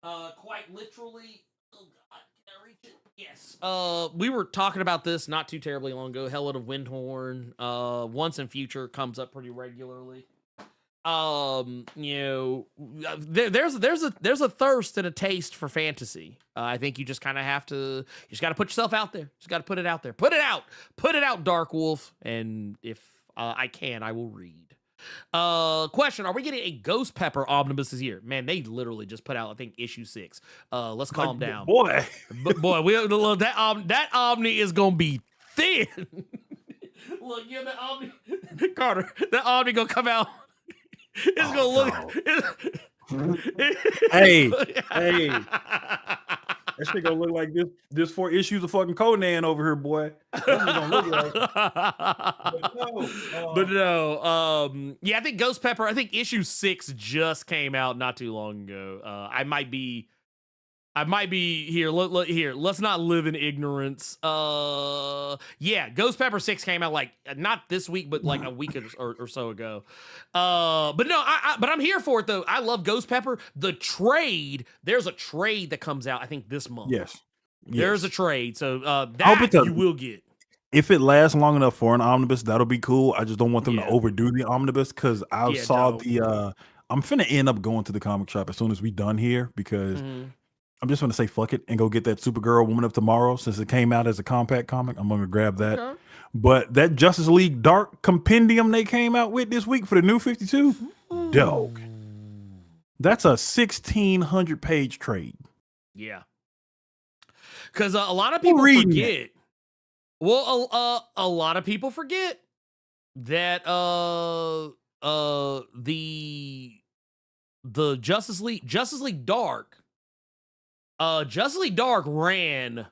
quite literally, oh God, can I reach it? Yes. We were talking about this not too terribly long ago. Hell of Windhorn, Once and Future comes up pretty regularly. There's a thirst and a taste for fantasy. I think you just kind of have to, you just got to put yourself out there. Just got to put it out there. Put it out, Dark Wolf. And if I will read. Question, are we getting a Ghost Pepper omnibus this year? Man, they literally just put out, I think, issue 6. Let's calm down. Boy, that Omni is gonna be thin. Look, the Omni, Carter, that Omni gonna come out. It's gonna look. Hey. That shit gonna look like this 4 issues of fucking Conan over here, boy. That's what it's gonna look like. Yeah, I think Ghost Pepper, I think issue 6 just came out not too long ago. I might be here. Here, let's not live in ignorance. Yeah, Ghost Pepper 6 came out like not this week, but like a week or so ago. But no, but I'm here for it though. I love Ghost Pepper. The trade, there's a trade that comes out, I think this month. Yes. There's a trade, so that you will get. If it lasts long enough for an omnibus, that'll be cool. I just don't want them to overdo the omnibus because I'm finna end up going to the comic shop as soon as we done here because I'm just going to say fuck it and go get that Supergirl Woman of Tomorrow since it came out as a compact comic. I'm going to grab that. Okay. But that Justice League Dark Compendium they came out with this week for the new 52, dog. That's a 1,600 page trade. Yeah. Because a lot of people forget. Well, a lot of people forget that the Justice League Dark. Justice League Dark ran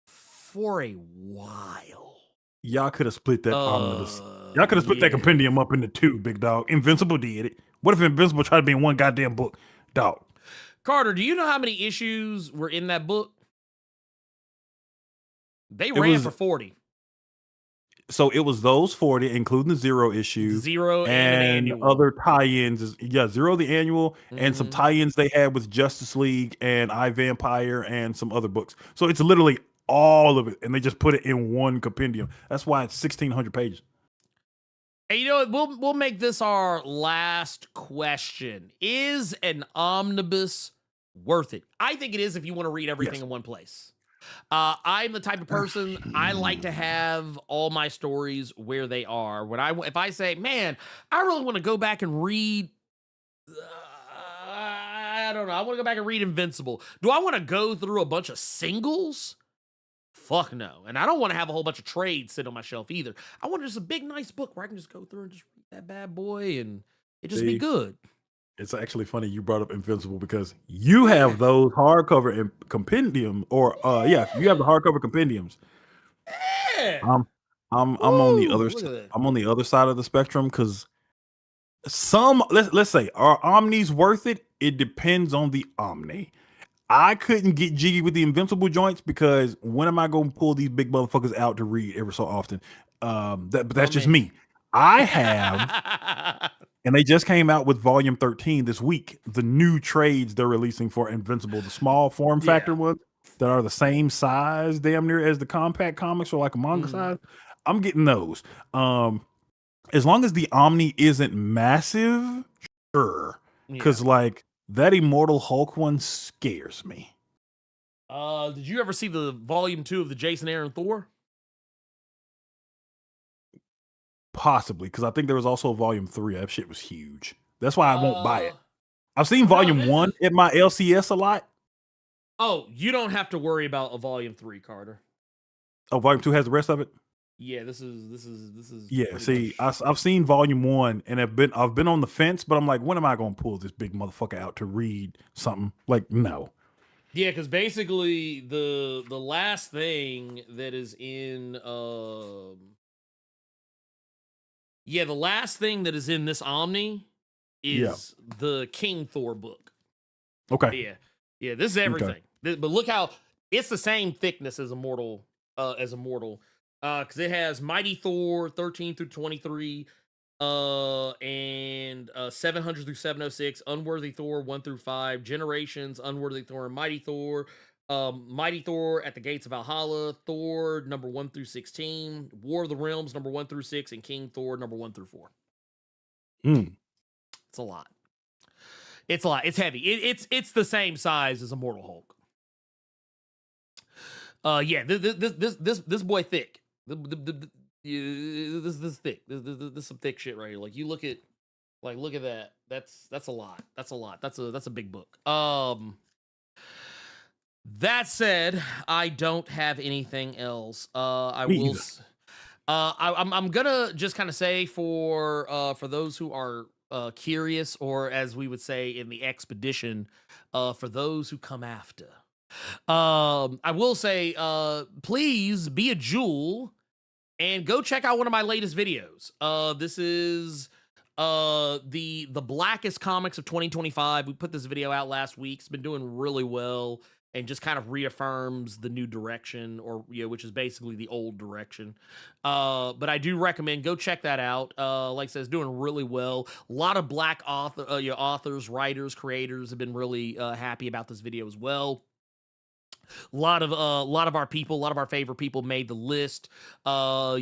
for a while. Y'all could have split that omnibus. Y'all could have split that compendium up into 2, big dog. Invincible did it. What if Invincible tried to be in one goddamn book? Dog. Carter, do you know how many issues were in that book? They ran for 40. So it was those 40, including the Zero issue. Zero and an annual. Other tie-ins. Yeah, Zero the annual and some tie-ins they had with Justice League and iVampire and some other books. So it's literally all of it, and they just put it in one compendium. That's why it's 1,600 pages. Hey, you know what? We'll make this our last question. Is an omnibus worth it? I think it is if you want to read everything in one place. I'm the type of person, I like to have all my stories where they are. If I say, man, I really want to go back and read, I don't know, I want to go back and read Invincible. Do I want to go through a bunch of singles? Fuck no. And I don't want to have a whole bunch of trades sit on my shelf either. I want just a big, nice book where I can just go through and just read that bad boy and it just be See, good. it's actually funny you brought up Invincible because you have those hardcover and compendium, or you have the hardcover compendiums. Yeah. I'm I'm on the Woo, other look at that. I'm on the other side of the spectrum because let's say, are omnis worth it? It depends on the omni. I couldn't get jiggy with the Invincible joints because when am I going to pull these big motherfuckers out to read every so often? But that's just Man. me. I have, and they just came out with volume 13 this week. The new trades they're releasing for Invincible, the small form factor ones that are the same size, damn near, as the compact comics or like a manga size. I'm getting those. As long as the Omni isn't massive, sure. Because like that Immortal Hulk one scares me. Did you ever see the volume 2 of the Jason Aaron Thor? Possibly, because I think there was also volume 3. That shit was huge. That's why I won't buy it. Uh, I've seen no, volume this 1 is- at my LCS a lot. Oh, you don't have to worry about a volume 3, Carter. Oh, volume 2 has the rest of it. Yeah, this is Yeah, pretty see, much- I've seen volume 1 and I've been on the fence, but I'm like, when am I going to pull this big motherfucker out to read something? Like, no. Yeah, because basically the last thing that is in the last thing that is in this Omni is the King Thor book. Okay. Yeah, this is everything. But look how it's the same thickness as Immortal, because it has Mighty Thor 13 through 23, and 700 through 706, Unworthy Thor 1 through 5, Generations, Unworthy Thor, and Mighty Thor. Mighty Thor at the Gates of Valhalla, Thor number 1 through 16, War of the Realms number 1 through 6, and King Thor number 1 through 4. It's a lot. It's a lot. It's heavy. It's the same size as Immortal Hulk. This boy thick. This is thick. This some thick shit right here. Like you look at that. That's a lot. That's a lot. That's a big book. That said, I don't have anything else. I'm gonna just kind of say for those who are curious, or as we would say in the expedition, for those who come after. I will say, please be a jewel and go check out one of my latest videos. This is the Blackest Comics of 2025. We put this video out last week. It's been doing really well and just kind of reaffirms the new direction, or which is basically the old direction. But I do recommend go check that out. Like I said, it's doing really well. A lot of black authors, writers, creators have been really happy about this video as well. A lot of our people, a lot of our favorite people made the list. You'll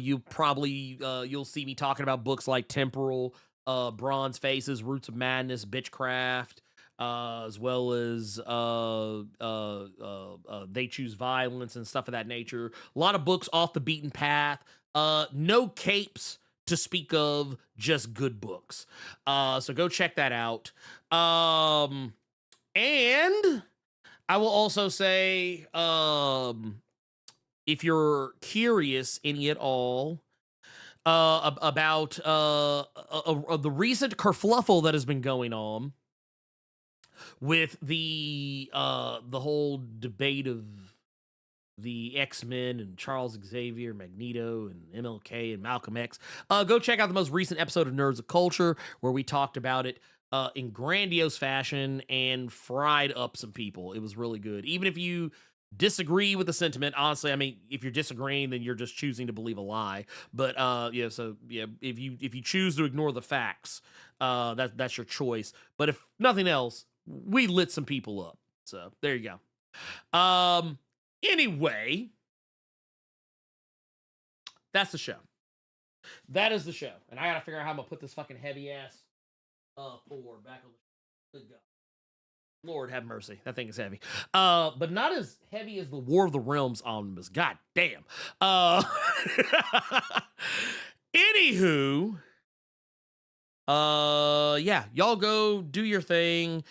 see me talking about books like Temporal, Bronze Faces, Roots of Madness, Bitchcraft, as well as They Choose Violence and stuff of that nature. A lot of books off the beaten path. No capes to speak of, just good books. So go check that out. And I will also say, if you're curious any at all about the recent kerfluffle that has been going on with the whole debate of the X-Men and Charles Xavier, Magneto, and MLK and Malcolm X, go check out the most recent episode of Nerds of Culture where we talked about it in grandiose fashion and fried up some people. It was really good. Even if you disagree with the sentiment, honestly, I mean, if you're disagreeing, then you're just choosing to believe a lie. But if you choose to ignore the facts, that's your choice. But if nothing else, we lit some people up. So there you go. Anyway, that's the show. That is the show. And I gotta figure out how I'm gonna put this fucking heavy ass floor back on the. Good go. Lord have mercy. That thing is heavy. But not as heavy as the War of the Realms omnibus. God damn. Anywho, yeah, y'all go do your thing.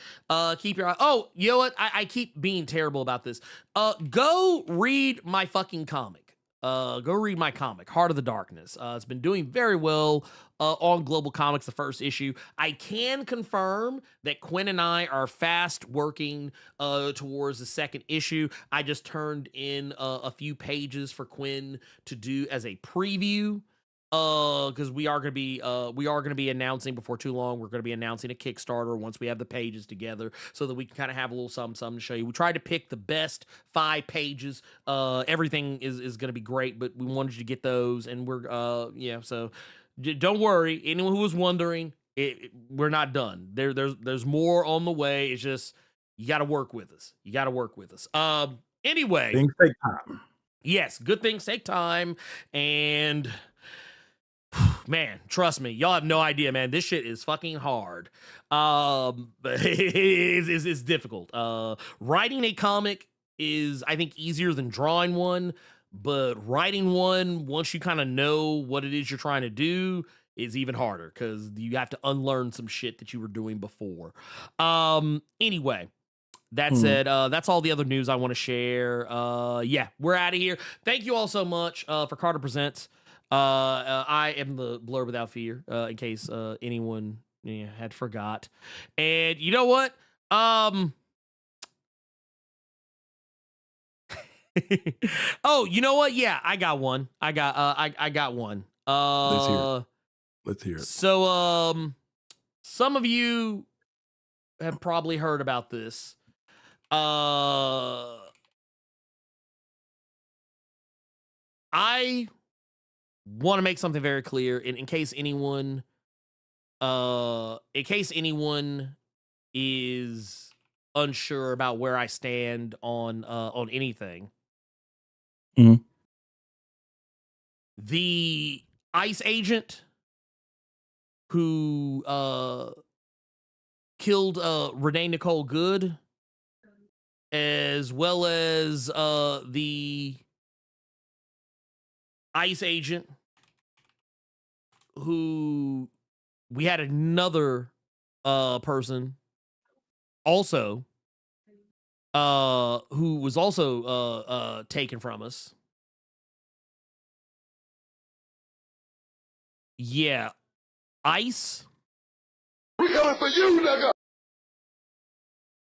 Keep your eye. Oh, you know what? I keep being terrible about this. Go read my fucking comic. Go read my comic, Heart of the Darkness. It's been doing very well on Global Comics, the first issue. I can confirm that Quinn and I are fast working towards the second issue. I just turned in a few pages for Quinn to do as a preview. Because we are gonna be announcing before too long. We're gonna be announcing a Kickstarter once we have the pages together, so that we can kind of have a little something to show you. We tried to pick the best 5 pages. Everything is gonna be great, but we wanted you to get those, and we're yeah. So don't worry, anyone who was wondering, we're not done. There's more on the way. It's just you got to work with us. You got to work with us. Anyway, Things take time. Yes, good things take time, and man, trust me, y'all have no idea, man. This shit is fucking hard. But it's difficult. Writing a comic is, I think, easier than drawing one, but writing one, once you kind of know what it is you're trying to do, is even harder because you have to unlearn some shit that you were doing before. Anyway. That said, that's all the other news I want to share. Yeah, we're out of here. Thank you all so much for Carter Presents. I am the Blerd Without Fear, in case anyone had forgot. And you know what? Oh, you know what? Yeah, I got one. I got one. Let's hear it. Let's hear it. So, some of you have probably heard about this. I want to make something very clear in case anyone is unsure about where I stand on anything. Mhm. The ICE agent who killed Renee Nicole Good, as well as the ICE agent who we had another person also who was also taken from us. Yeah, ICE. We coming for you, nigga.